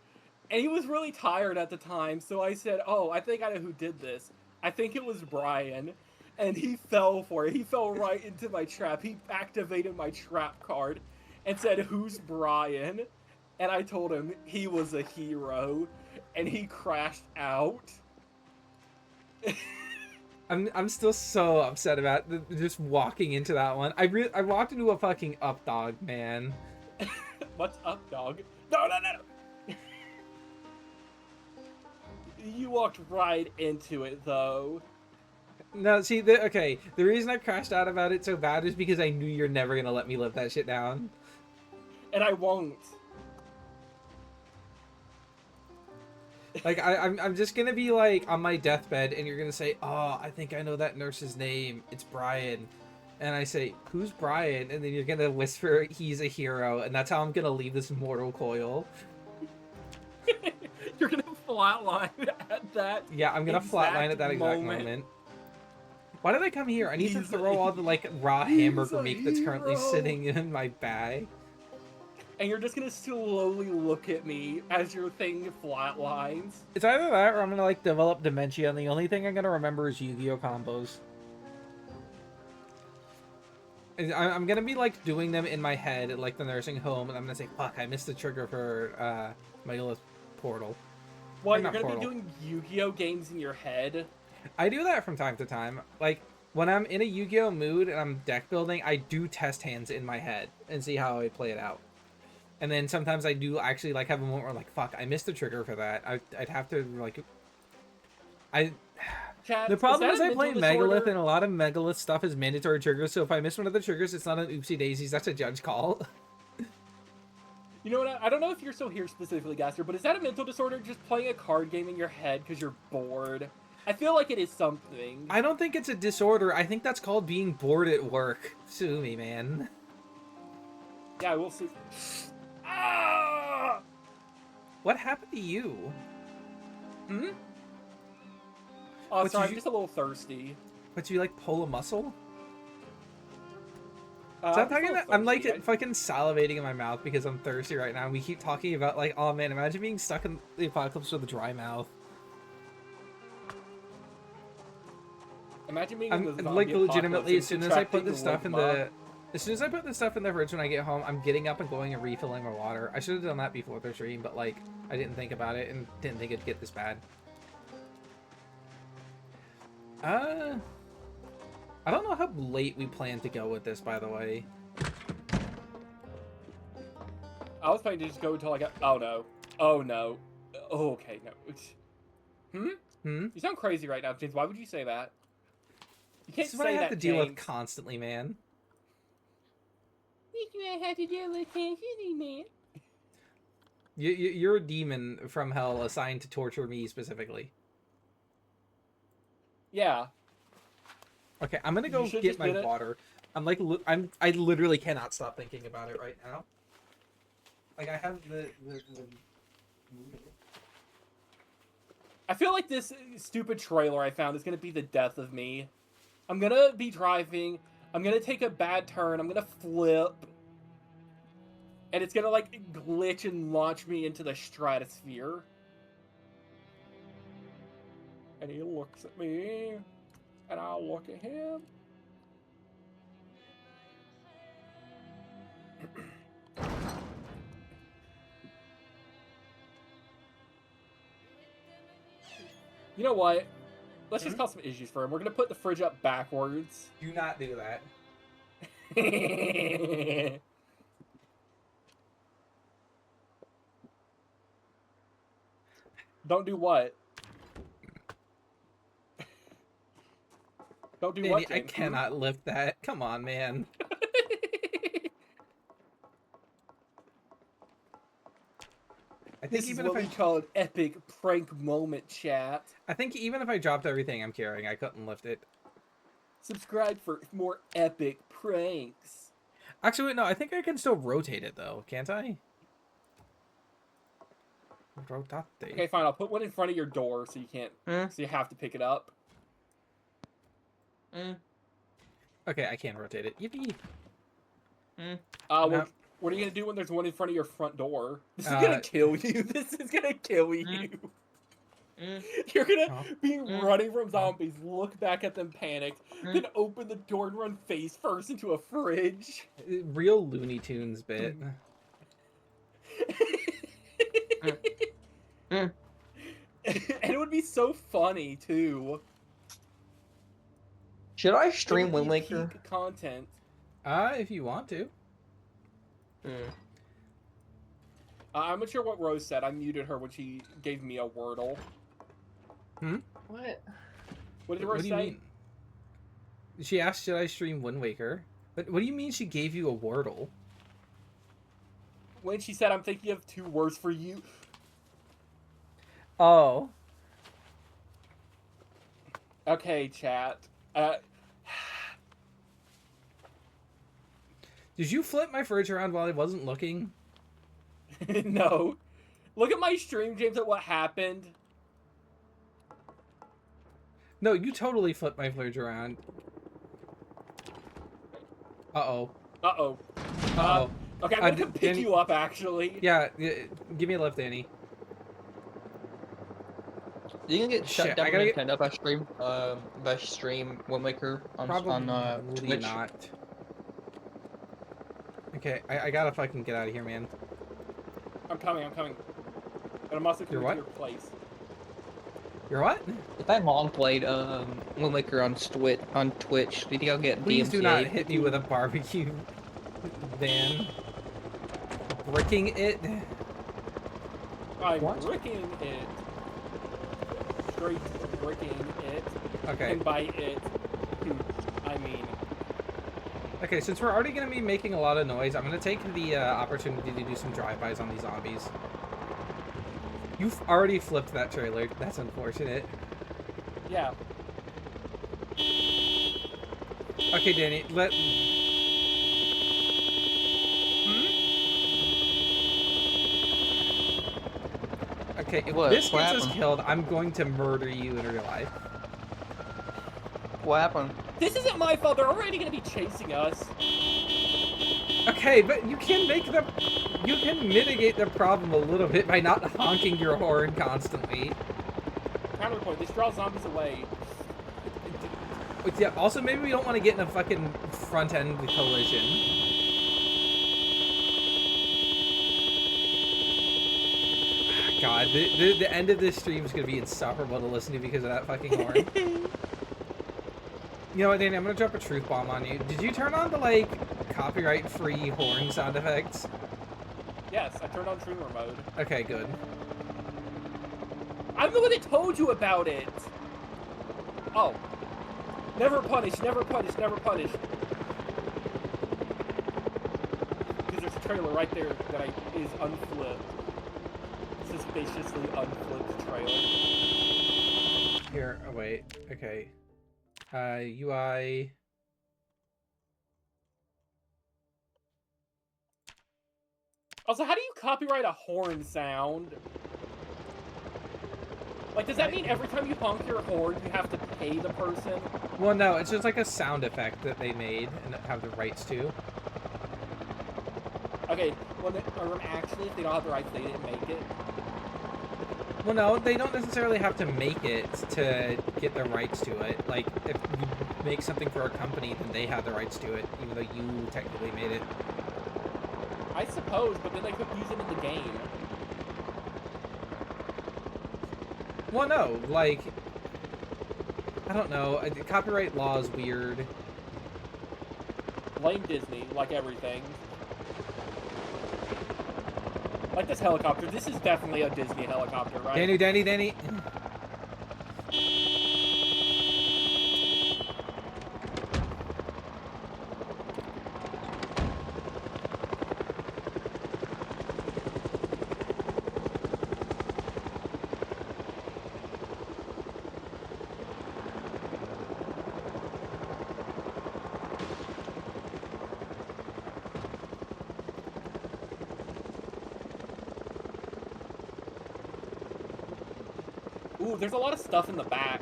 And he was really tired at the time, so I said, oh, I think I know who did this. I think it was Brian. And he fell for it. He fell right into my trap. He activated my trap card and said, who's Brian? And I told him he was a hero, and he crashed out. I'm still so upset about just walking into that one. I walked into a fucking up dog, man. What's up, dog? No. You walked right into it, though. No, see, the reason I crashed out about it so bad is because I knew you're never gonna let me live that shit down. And I won't. Like, I'm just gonna be, like, on my deathbed, and you're gonna say, oh, I think I know that nurse's name. It's Brian. And I say, who's Brian? And then you're gonna whisper, he's a hero. And that's how I'm gonna leave this mortal coil. You're gonna flatline at that. Yeah, I'm gonna flatline at that exact moment. Why did I come here? I need to throw all the, like, raw hamburger meat that's currently sitting in my bag. And you're just gonna slowly look at me as your thing flatlines. It's either that or I'm gonna, like, develop dementia, and the only thing I'm gonna remember is Yu-Gi-Oh! Combos. I'm gonna be, like, doing them in my head at, like, the nursing home, and I'm gonna say, fuck, I missed the trigger for, Megalith Portal. Well, you're gonna be doing Yu-Gi-Oh! Games in your head? I do that from time to time. Like, when I'm in a Yu-Gi-Oh! Mood and I'm deck building, I do test hands in my head and see how I play it out. And then sometimes I do actually, like, have a moment where, like, fuck, I missed the trigger for that. I'd have to, like... Chat, the problem is I play disorder? Megalith, and a lot of Megalith stuff is mandatory triggers, so if I miss one of the triggers, it's not an oopsie daisies, that's a judge call. You know what? I don't know if you're so here specifically, Gaster, but is that a mental disorder, just playing a card game in your head because you're bored? I feel like it is something. I don't think it's a disorder. I think that's called being bored at work. Sue me, man. Yeah, we'll see. Ah! What happened to you? Hmm? Oh, sorry, I'm just a little thirsty. But you, like, pull a muscle? I'm I'm like fucking salivating in my mouth because I'm thirsty right now. And we keep talking about, like, oh man, imagine being stuck in the apocalypse with a dry mouth. Imagine being I'm in the like legitimately as soon as I put this stuff in the fridge when I get home, I'm getting up and going and refilling my water. I should have done that before the stream, but like I didn't think about it and didn't think it'd get this bad. I don't know how late we plan to go with this, by the way. I was planning to just go until I got. Oh no. Oh no. Oh, okay, no. You sound crazy right now, James. Why would you say that? You can't This is say what I have that, to deal with James. constantly, man. This is what I have to deal with constantly, man. You're a demon from hell assigned to torture me specifically. Yeah. Okay, I'm gonna go get my water. I literally cannot stop thinking about it right now. Like I have the I feel like this stupid trailer I found is gonna be the death of me. I'm gonna be driving. I'm gonna take a bad turn. I'm gonna flip. And it's gonna, like, glitch and launch me into the stratosphere. And he looks at me, and I look at him. You know what? Let's just cause some issues for him. We're gonna put the fridge up backwards. Do not do that. Don't do what? Don't do Danny, what, I James? cannot lift that. Come on, man. I think This is even what if we I call an epic prank moment, chat. I think even if I dropped everything I'm carrying, I couldn't lift it. Subscribe for more epic pranks. Actually, wait, no, I think I can still rotate it though, can't I? Rotate. Okay, fine. I'll put one in front of your door so you can't. So you have to pick it up. Okay, I can rotate it. Yippee! Well, what are you gonna do when there's one in front of your front door? This is gonna kill you. This is gonna kill you. You're gonna be running from zombies, look back at them panicked, then open the door and run face first into a fridge. Real Looney Tunes bit. And it would be so funny too. Should I stream It would Wind be Waker? peak content. If you want to. I'm not sure what Rose said. I muted her when she gave me a wordle. What? What did What Rose do you say? mean? She asked, should I stream Wind Waker? But what do you mean she gave you a wordle? When she said, I'm thinking of 2 words for you. Oh. Okay, chat. Did you flip my fridge around while I wasn't looking? No. Look at my stream, James, at what happened. No, you totally flipped my fridge around. Uh-oh. Uh-oh. Uh-oh. Okay, I'm gonna pick Danny... you up, actually. Yeah, give me a lift, Danny. You can get shut Shit, down I from gotta Nintendo if I stream Wind Waker on Twitch. Not. Okay, I gotta fucking get out of here, man. I'm coming. But I'm also coming to your place. You're what? If I long played Wind Waker on Twitch, do you think I'll get Please DMCA? do not hit me with a barbecue van. Bricking it. I'm What? bricking it. Straight bricking it. Okay. And by it, I mean... Okay, since we're already going to be making a lot of noise, I'm going to take the opportunity to do some drive-bys on these zombies. You've already flipped that trailer. That's unfortunate. Yeah. Okay, Danny, let... Okay, if this gets us killed, I'm going to murder you in real life. What happened? This isn't my fault. They're already going to be chasing us. Okay, but you can mitigate the problem a little bit by not honking your horn constantly. Counterpoint, this draws zombies away. Yeah, also maybe we don't want to get in a fucking front-end collision. God, the end of this stream is going to be insufferable to listen to because of that fucking horn. You know what, Danny? I'm going to drop a truth bomb on you. Did you turn on the, like, copyright-free horn sound effects? Yes, I turned on streamer mode. Okay, good. I'm the one that told you about it! Oh. Never punish, never punish, never punish. Because there's a trailer right there that is unflipped. Suspiciously unflipped trailer. Here, oh wait, okay. UI... Also, how do you copyright a horn sound? Like, does that mean every time you honk your horn, you have to pay the person? Well, no, it's just like a sound effect that they made and have the rights to. Okay, well, actually, if they don't have the rights, they didn't make it. Well, no, they don't necessarily have to make it to get the rights to it. Like, if you make something for a company, then they have the rights to it, even though you technically made it. I suppose, but then they could use it in the game. Well, no, like, I don't know. Copyright law is weird. Blame Disney, like everything. Like this helicopter. This is definitely a Disney helicopter, right? Danny. Ooh, there's a lot of stuff in the back.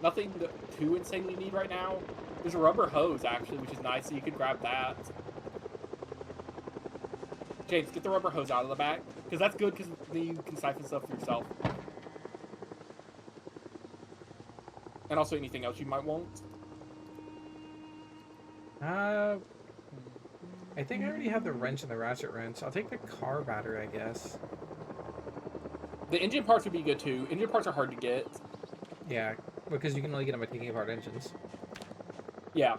Nothing too insanely neat right now. There's a rubber hose, actually, which is nice, so you could grab that. James, get the rubber hose out of the back. Because that's good, because then you can siphon stuff for yourself. And also anything else you might want. I think I already have the wrench and the ratchet wrench. I'll take the car battery, I guess. The engine parts would be good, too. Engine parts are hard to get. Yeah, because you can only get them by taking apart engines. Yeah.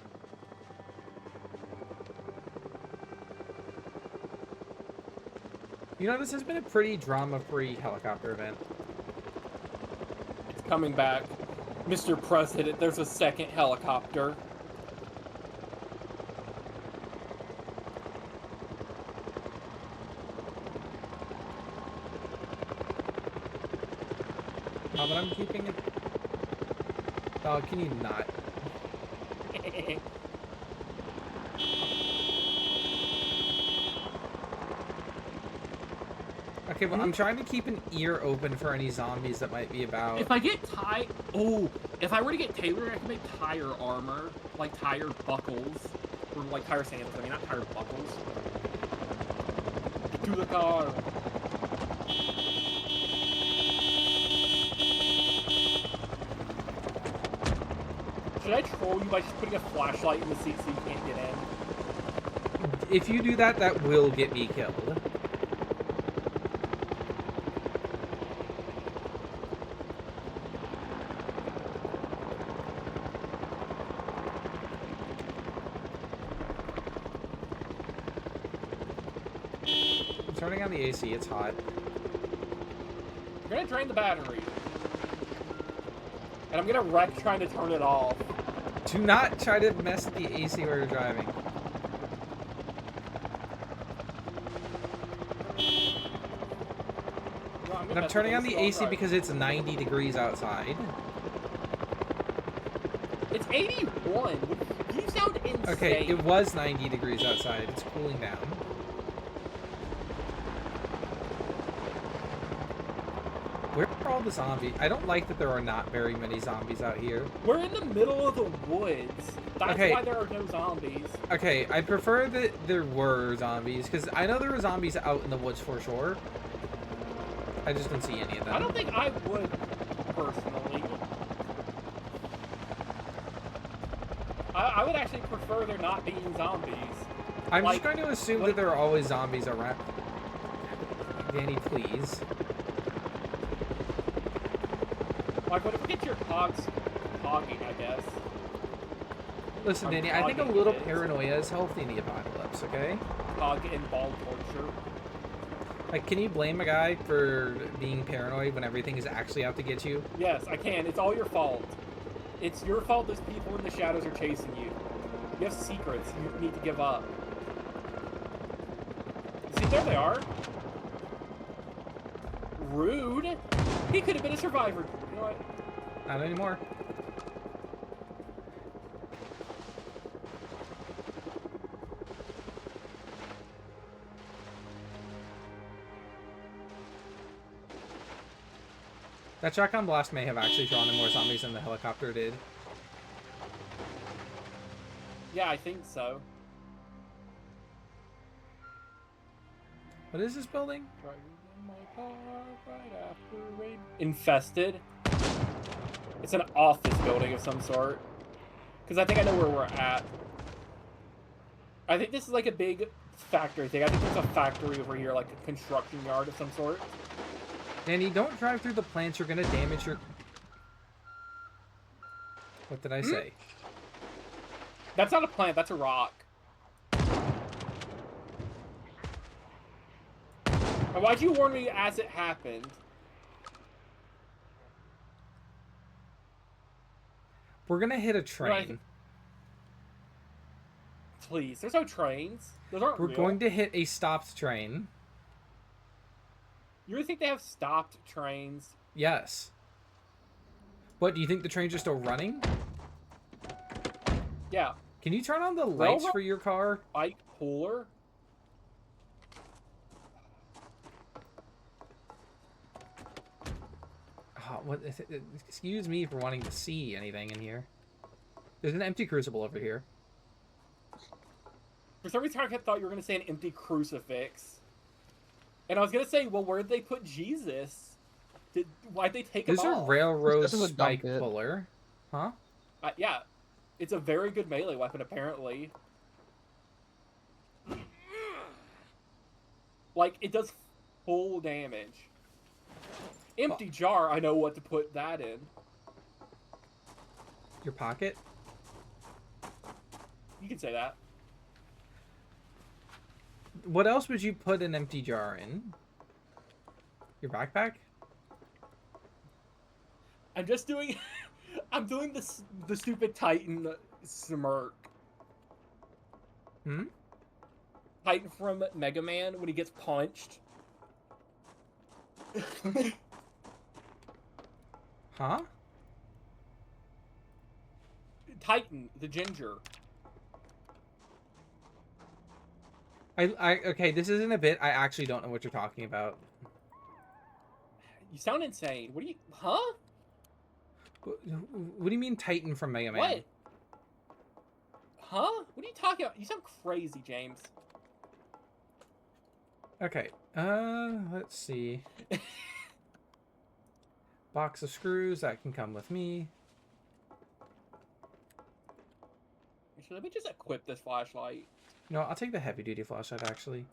You know, this has been a pretty drama-free helicopter event. It's coming back. Mr. President, there's a second helicopter. Oh, but I'm keeping it... Oh, can you not? Okay, well, I'm trying to keep an ear open for any zombies that might be about. If I get if I were to get tailored, I could make tire armor, like tire buckles, or like tire sandals. I mean, not tire buckles. To the car. Should I troll you by just putting a flashlight in the seat so you can't get in? If you do that, that will get me killed. I'm turning on the AC, it's hot. You're gonna drain the battery. And I'm gonna wreck trying to turn it off. Do not try to mess with the AC while you're driving. Well, And I'm turning on the AC because it's 90 degrees outside. It's 81. You sound insane. Okay, it was 90 degrees outside. It's cooling down. Where are all the zombies? I don't like that there are not very many zombies out here. We're in the middle of the woods. That's Okay. why there are no zombies. Okay, I prefer that there were zombies, because I know there were zombies out in the woods for sure. I just don't see any of them. I don't think I would, personally. I would actually prefer there not being zombies. I'm like, just going to assume that there are always zombies around. Danny, please. Like, what if we get your hogs hogging, I guess? Listen, I'm Danny, I think a hogging little it. paranoia is healthy in the apocalypse, okay? Hog and ball torture. Like, can you blame a guy for being paranoid when everything is actually out to get you? Yes, I can. It's all your fault. It's your fault those people in the shadows are chasing you. You have secrets you need to give up. See, there they are. Rude. He could have been a survivor. You know what? Not anymore. That shotgun blast may have actually drawn in more zombies than the helicopter did. Yeah, I think so. What is this building? My car right after rain. Infested. It's an office building of some sort. Because I think I know where we're at. I think this is like a big factory thing. I think there's a factory over here, like a construction yard of some sort. Danny, don't drive through the plants. You're gonna damage your... What did I say? That's not a plant, that's a rock. And why'd you warn me as it happened? We're gonna hit a train. Please, there's no trains. Those aren't We're real. going to hit a stopped train. You really think they have stopped trains? Yes. What, do you think the trains are still running? Yeah. Can you turn on the lights Railroad for your car? bike pooler? Oh, what, excuse me for wanting to see anything in here. There's an empty crucible over here. For some reason, I thought you were going to say an empty crucifix. And I was going to say, well, where'd they put Jesus? Why'd they take him There's off? a railroad This is a dump spike pit. puller. Huh? Yeah. It's a very good melee weapon, apparently. Like, it does full damage. Empty jar, I know what to put that in. Your pocket? You can say that. What else would you put an empty jar in? Your backpack? I'm just doing... I'm doing the stupid Titan smirk. Hmm? Titan from Mega Man when he gets punched. Huh? Titan, the ginger. Okay, this isn't a bit. I actually don't know what you're talking about. You sound insane. What do you... Huh? What do you mean Titan from Mega Man? What? Huh? What are you talking about? You sound crazy, James. Okay, let's see. Box of screws, that can come with me. Actually, let me just equip this flashlight. No, I'll take the heavy-duty flashlight, actually.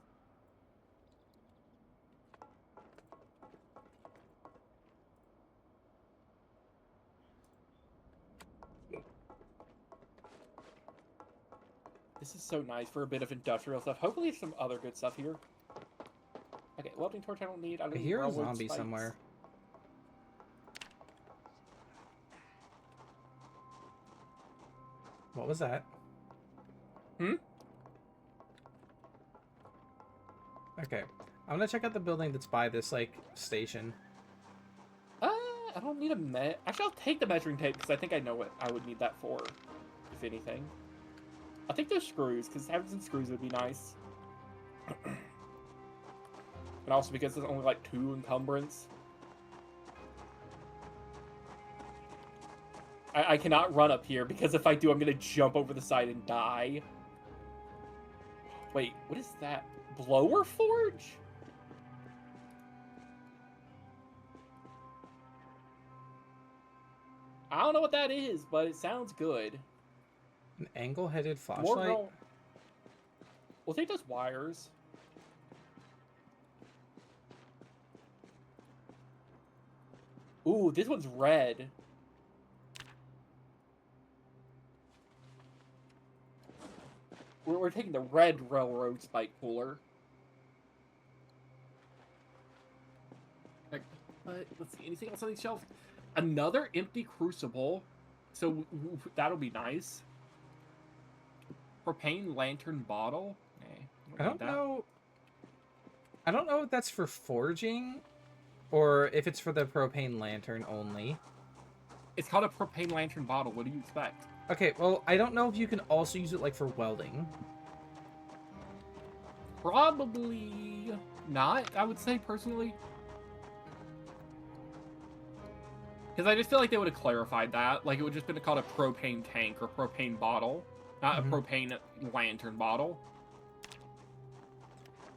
This is so nice for a bit of industrial stuff. Hopefully there's some other good stuff here. Okay, welding torch I don't need. I don't I need hear a railroad zombie spikes. somewhere. What was that? Hmm? Okay. I'm gonna check out the building that's by this, like, station. I don't need a Actually, I'll take the measuring tape because I think I know what I would need that for, if anything. I'll take those screws because having some screws would be nice. And also because there's only like 2 encumbrance. I cannot run up here because if I do, I'm going to jump over the side and die. Wait, what is that? Blower forge? I don't know what that is, but it sounds good. An angle-headed More flashlight? girl. We'll take those wires. Ooh, this one's red. We're taking the red railroad spike puller. Let's see, anything else on these shelves? Another empty crucible. So that'll be nice. Propane lantern bottle. I don't know. I don't know if that's for forging or if it's for the propane lantern only. It's called a propane lantern bottle. What do you expect? Okay, well, I don't know if you can also use it, like, for welding. Probably not, I would say, personally. Because I just feel like they would have clarified that. Like, it would just been called a propane tank or propane bottle. Not a propane lantern bottle.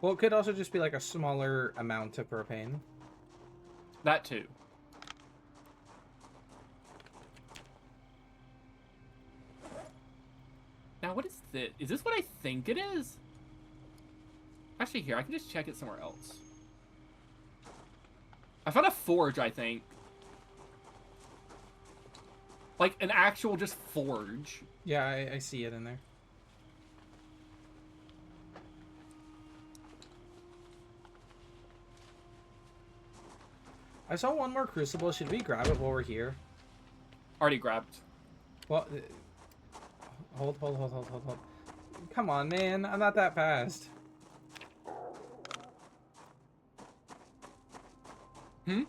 Well, it could also just be like a smaller amount of propane. That too. Now, what is this? Is this what I think it is? Actually, here, I can just check it somewhere else. I found a forge, I think. Like, an actual just forge. Yeah, I see it in there. I saw one more crucible. Should we grab it while we're here? Already grabbed. Well, hold. Come on, man. I'm not that fast. Hmm?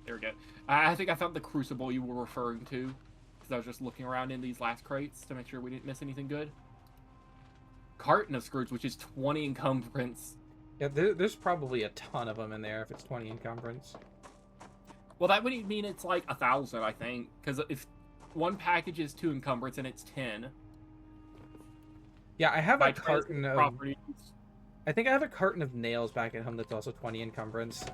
There we go. I think I found the crucible you were referring to. Because I was just looking around in these last crates to make sure we didn't miss anything good. Carton of screws, which is 20 encumbrance. Yeah, there's probably a ton of them in there if it's 20 encumbrance. Well, that would mean it's like 1,000, I think. Because if one package is 2 encumbrance and it's 10. Yeah, I have a carton of... properties. I think I have a carton of nails back at home that's also 20 encumbrance.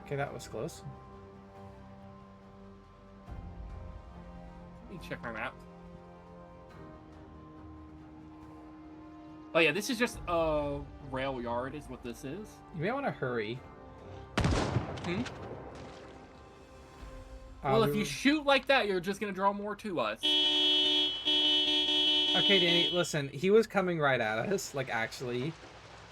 Okay, that was close. Let me check my map. Oh yeah, this is just a rail yard is what this is. You may want to hurry. Hmm? Well, if you shoot like that, you're just gonna draw more to us. Okay, Danny, listen. He was coming right at us, like, actually.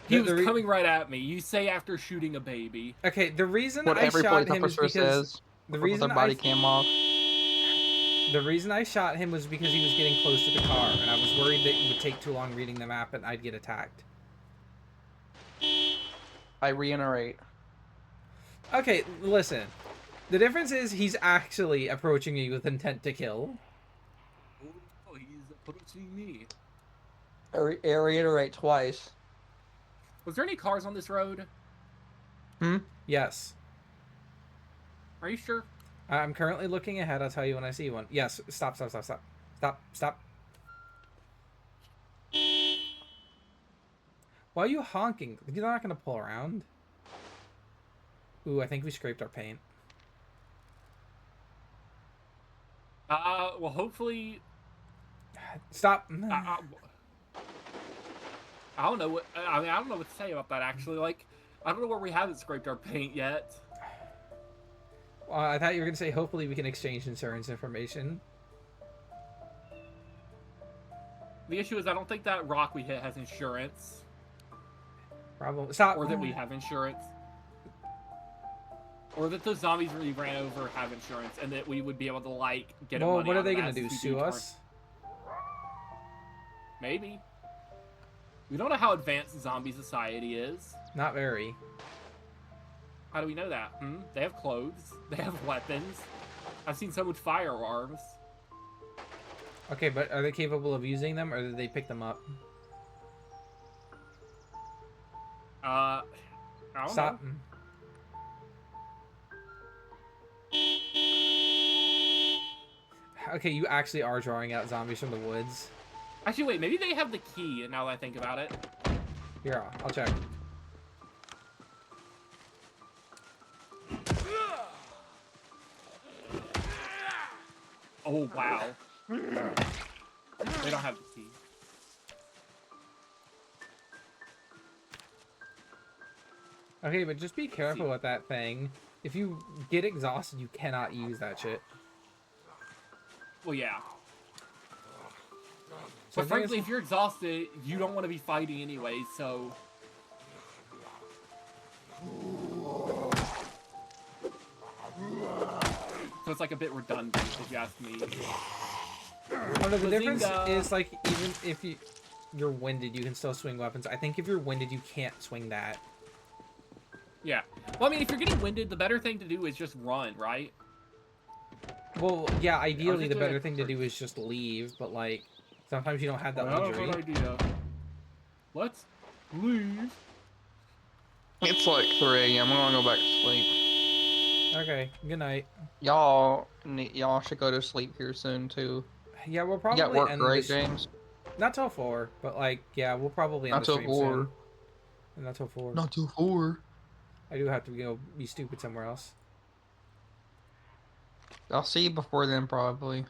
He was coming right at me. You say after shooting a baby. Okay, the reason What I every shot police him is officer because... says. The With reason their body cam off. The reason I shot him was because he was getting close to the car, and I was worried that it would take too long reading the map and I'd get attacked. I reiterate. Okay, listen. The difference is he's actually approaching me with intent to kill. Oh, he's approaching me. I reiterate twice. Was there any cars on this road? Yes. Are you sure? I'm currently looking ahead. I'll tell you when I see one. Yes, stop. Why are you honking? You're not going to pull around. Ooh, I think we scraped our paint. Well, hopefully... Stop. I don't know what... I mean, I don't know what to say about that, actually. Like, I don't know where we haven't scraped our paint yet. I thought you were going to say, hopefully we can exchange insurance information. The issue is I don't think that rock we hit has insurance. Probably. Stop. Or that we have insurance. Or that those zombies we ran over have insurance, and that we would be able to, like, get a money what are out they of going that to do, if we sue us? Maybe. We don't know how advanced zombie society is. Not very. How do we know that? They have clothes. They have weapons. I've seen some with firearms. Okay, but are they capable of using them, or did they pick them up? I don't Stop. know. Okay, you actually are drawing out zombies from the woods. Actually, wait, maybe they have the key, now that I think about it. Here, I'll check. Oh, wow. They don't have the key. Okay, but just be careful with that thing. If you get exhausted, you cannot use that shit. Well, yeah. So But frankly, if you're exhausted, you don't want to be fighting anyway, so... So it's like a bit redundant, if you ask me. Well, no, the difference Bazinga. is, like, even if you're winded, you can still swing weapons. I think if you're winded, you can't swing that. Yeah. Well, I mean, if you're getting winded, the better thing to do is just run, right? Well, yeah, ideally the doing better it thing to for- do is just leave, but like sometimes you don't have that Well, luxury. good idea. Let's leave. It's like 3 a.m. I'm gonna go back to sleep. Okay, good night. Y'all should go to sleep here soon too. Yeah, we'll You got probably work, end right, this. James? Not till 4, but like, yeah, we'll probably end Not the till stream soon. 4. Not till 4. Not till 4. I do have to go be stupid somewhere else. I'll see you before then, probably.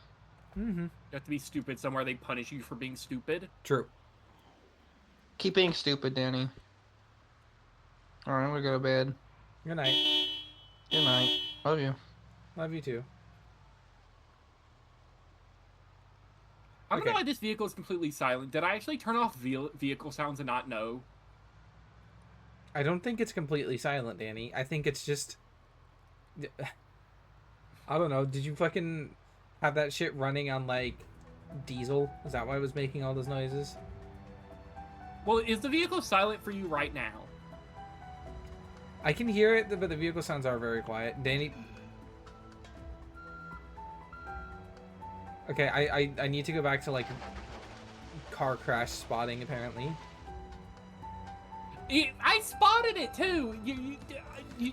Mm-hmm. You have to be stupid somewhere. They punish you for being stupid. True. Keep being stupid, Danny. Alright, I'm gonna go to bed. Good night. Good night. Love you. Love you too. I don't know Okay. why this vehicle is completely silent. Did I actually turn off vehicle sounds and not know? I don't think it's completely silent, Danny. I think it's just... I don't know. Did you fucking have that shit running on, like, diesel? Is that why it was making all those noises? Well, is the vehicle silent for you right now? I can hear it, but the vehicle sounds are very quiet. Danny... Okay, I need to go back to, like, car crash spotting, apparently. I spotted it, too! You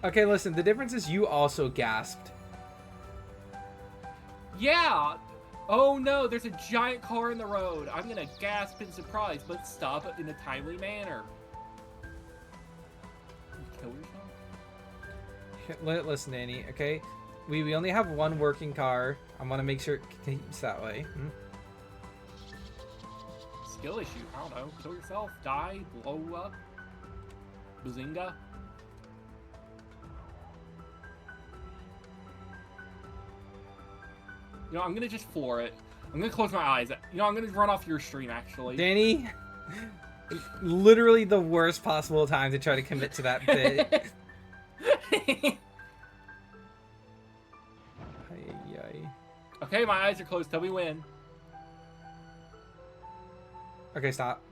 Okay, listen, the difference is you also gasped. yeah! Oh no, there's a giant car in the road. I'm gonna gasp in surprise, but stop it in a timely manner. You kill yourself? Listen, Danny, okay? We only have one working car. I want to make sure it keeps that way. Skill issue. I don't know. Kill yourself, die, blow up. Bazinga. You know, I'm gonna just floor it. I'm gonna close my eyes. You know, I'm gonna run off your stream, actually. Danny, literally the worst possible time to try to commit to that bit. Okay, my eyes are closed. Tell me when. Okay, stop.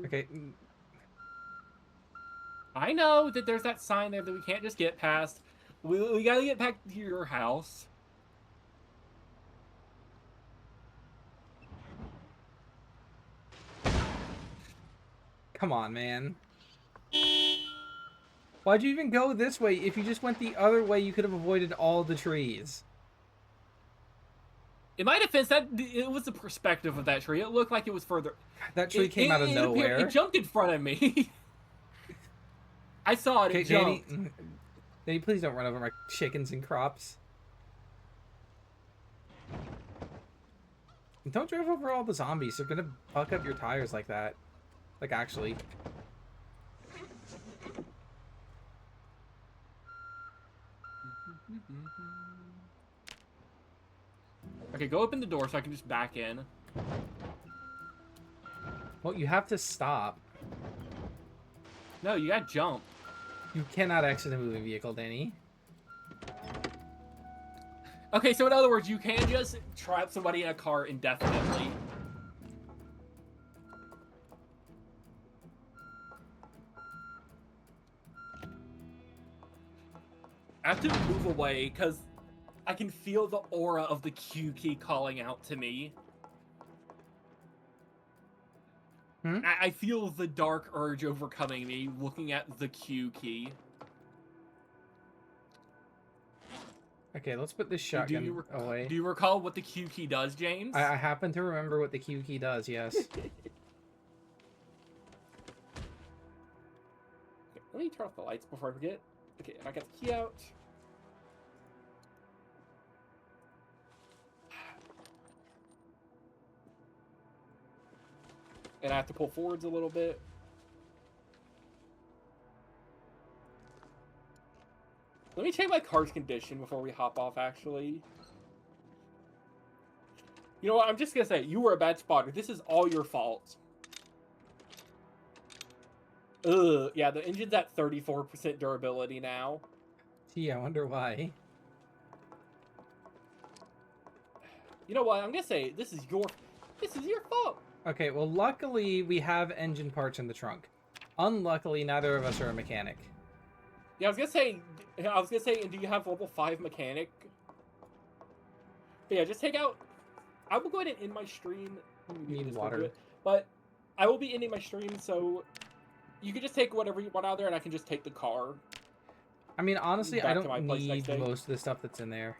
Okay. I know that there's that sign there that we can't just get past. We gotta get back to your house. Come on, man. Why'd you even go this way? If you just went the other way, you could have avoided all the trees. In my defense, that it was the perspective of that tree. It looked like it was further. That tree came out of nowhere. It jumped in front of me. I saw it. Okay, It jumped. Danny, please don't run over my chickens and crops. Don't drive over all the zombies. They're gonna fuck up your tires like that. Like, actually. Okay, go open the door so I can just back in. Well, you have to stop. No, you gotta jump. You cannot exit a moving vehicle, Danny. Okay, so in other words, you can just trap somebody in a car indefinitely. I have to move away because I can feel the aura of the Q key calling out to me. I feel the dark urge overcoming me looking at the Q key. Okay, let's put this shotgun away. Do you recall what the Q key does, James? I happen to remember what the Q key does, yes. Okay, let me turn off the lights before I forget. Okay, I got the key out. And I have to pull forwards a little bit. Let me check my car's condition before we hop off, actually. You know what? I'm just going to say, you were a bad spotter. This is all your fault. Ugh. Yeah, the engine's at 34% durability now. Gee, I wonder why. You know what? I'm gonna say this is your fault. Okay, well, luckily we have engine parts in the trunk. Unluckily, neither of us are a mechanic. Yeah, I was gonna say, and do you have level 5 mechanic? But yeah, just take out. I will go ahead and end my stream. Need water. But I will be ending my stream, so you can just take whatever you want out there, and I can just take the car. I mean, honestly, Back I to my don't place next need day. most of the stuff that's in there.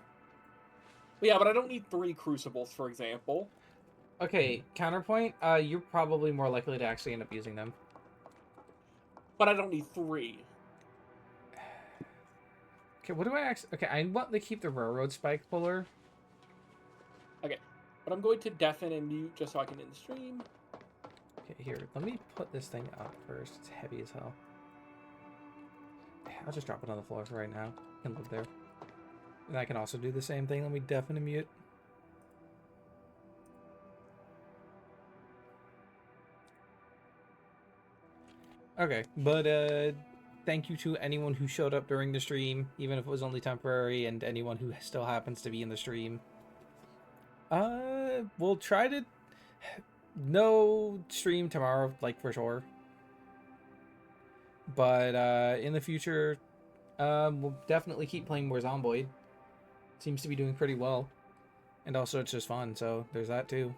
But yeah, but I don't need 3 crucibles, for example. Okay, counterpoint, you're probably more likely to actually end up using them. But I don't need 3. Okay, what do I actually... Okay, I want to keep the railroad spike puller. Okay, but I'm going to deafen and mute just so I can end the stream. Okay, here, let me put this thing up first. It's heavy as hell. I'll just drop it on the floor for right now. I can live there. And I can also do the same thing. Let me deafen and mute. Okay, but thank you to anyone who showed up during the stream, even if it was only temporary, and anyone who still happens to be in the stream. We'll try to... No stream tomorrow, like, for sure. But, in the future, we'll definitely keep playing more Zomboid. Seems to be doing pretty well. And also, it's just fun, so there's that, too.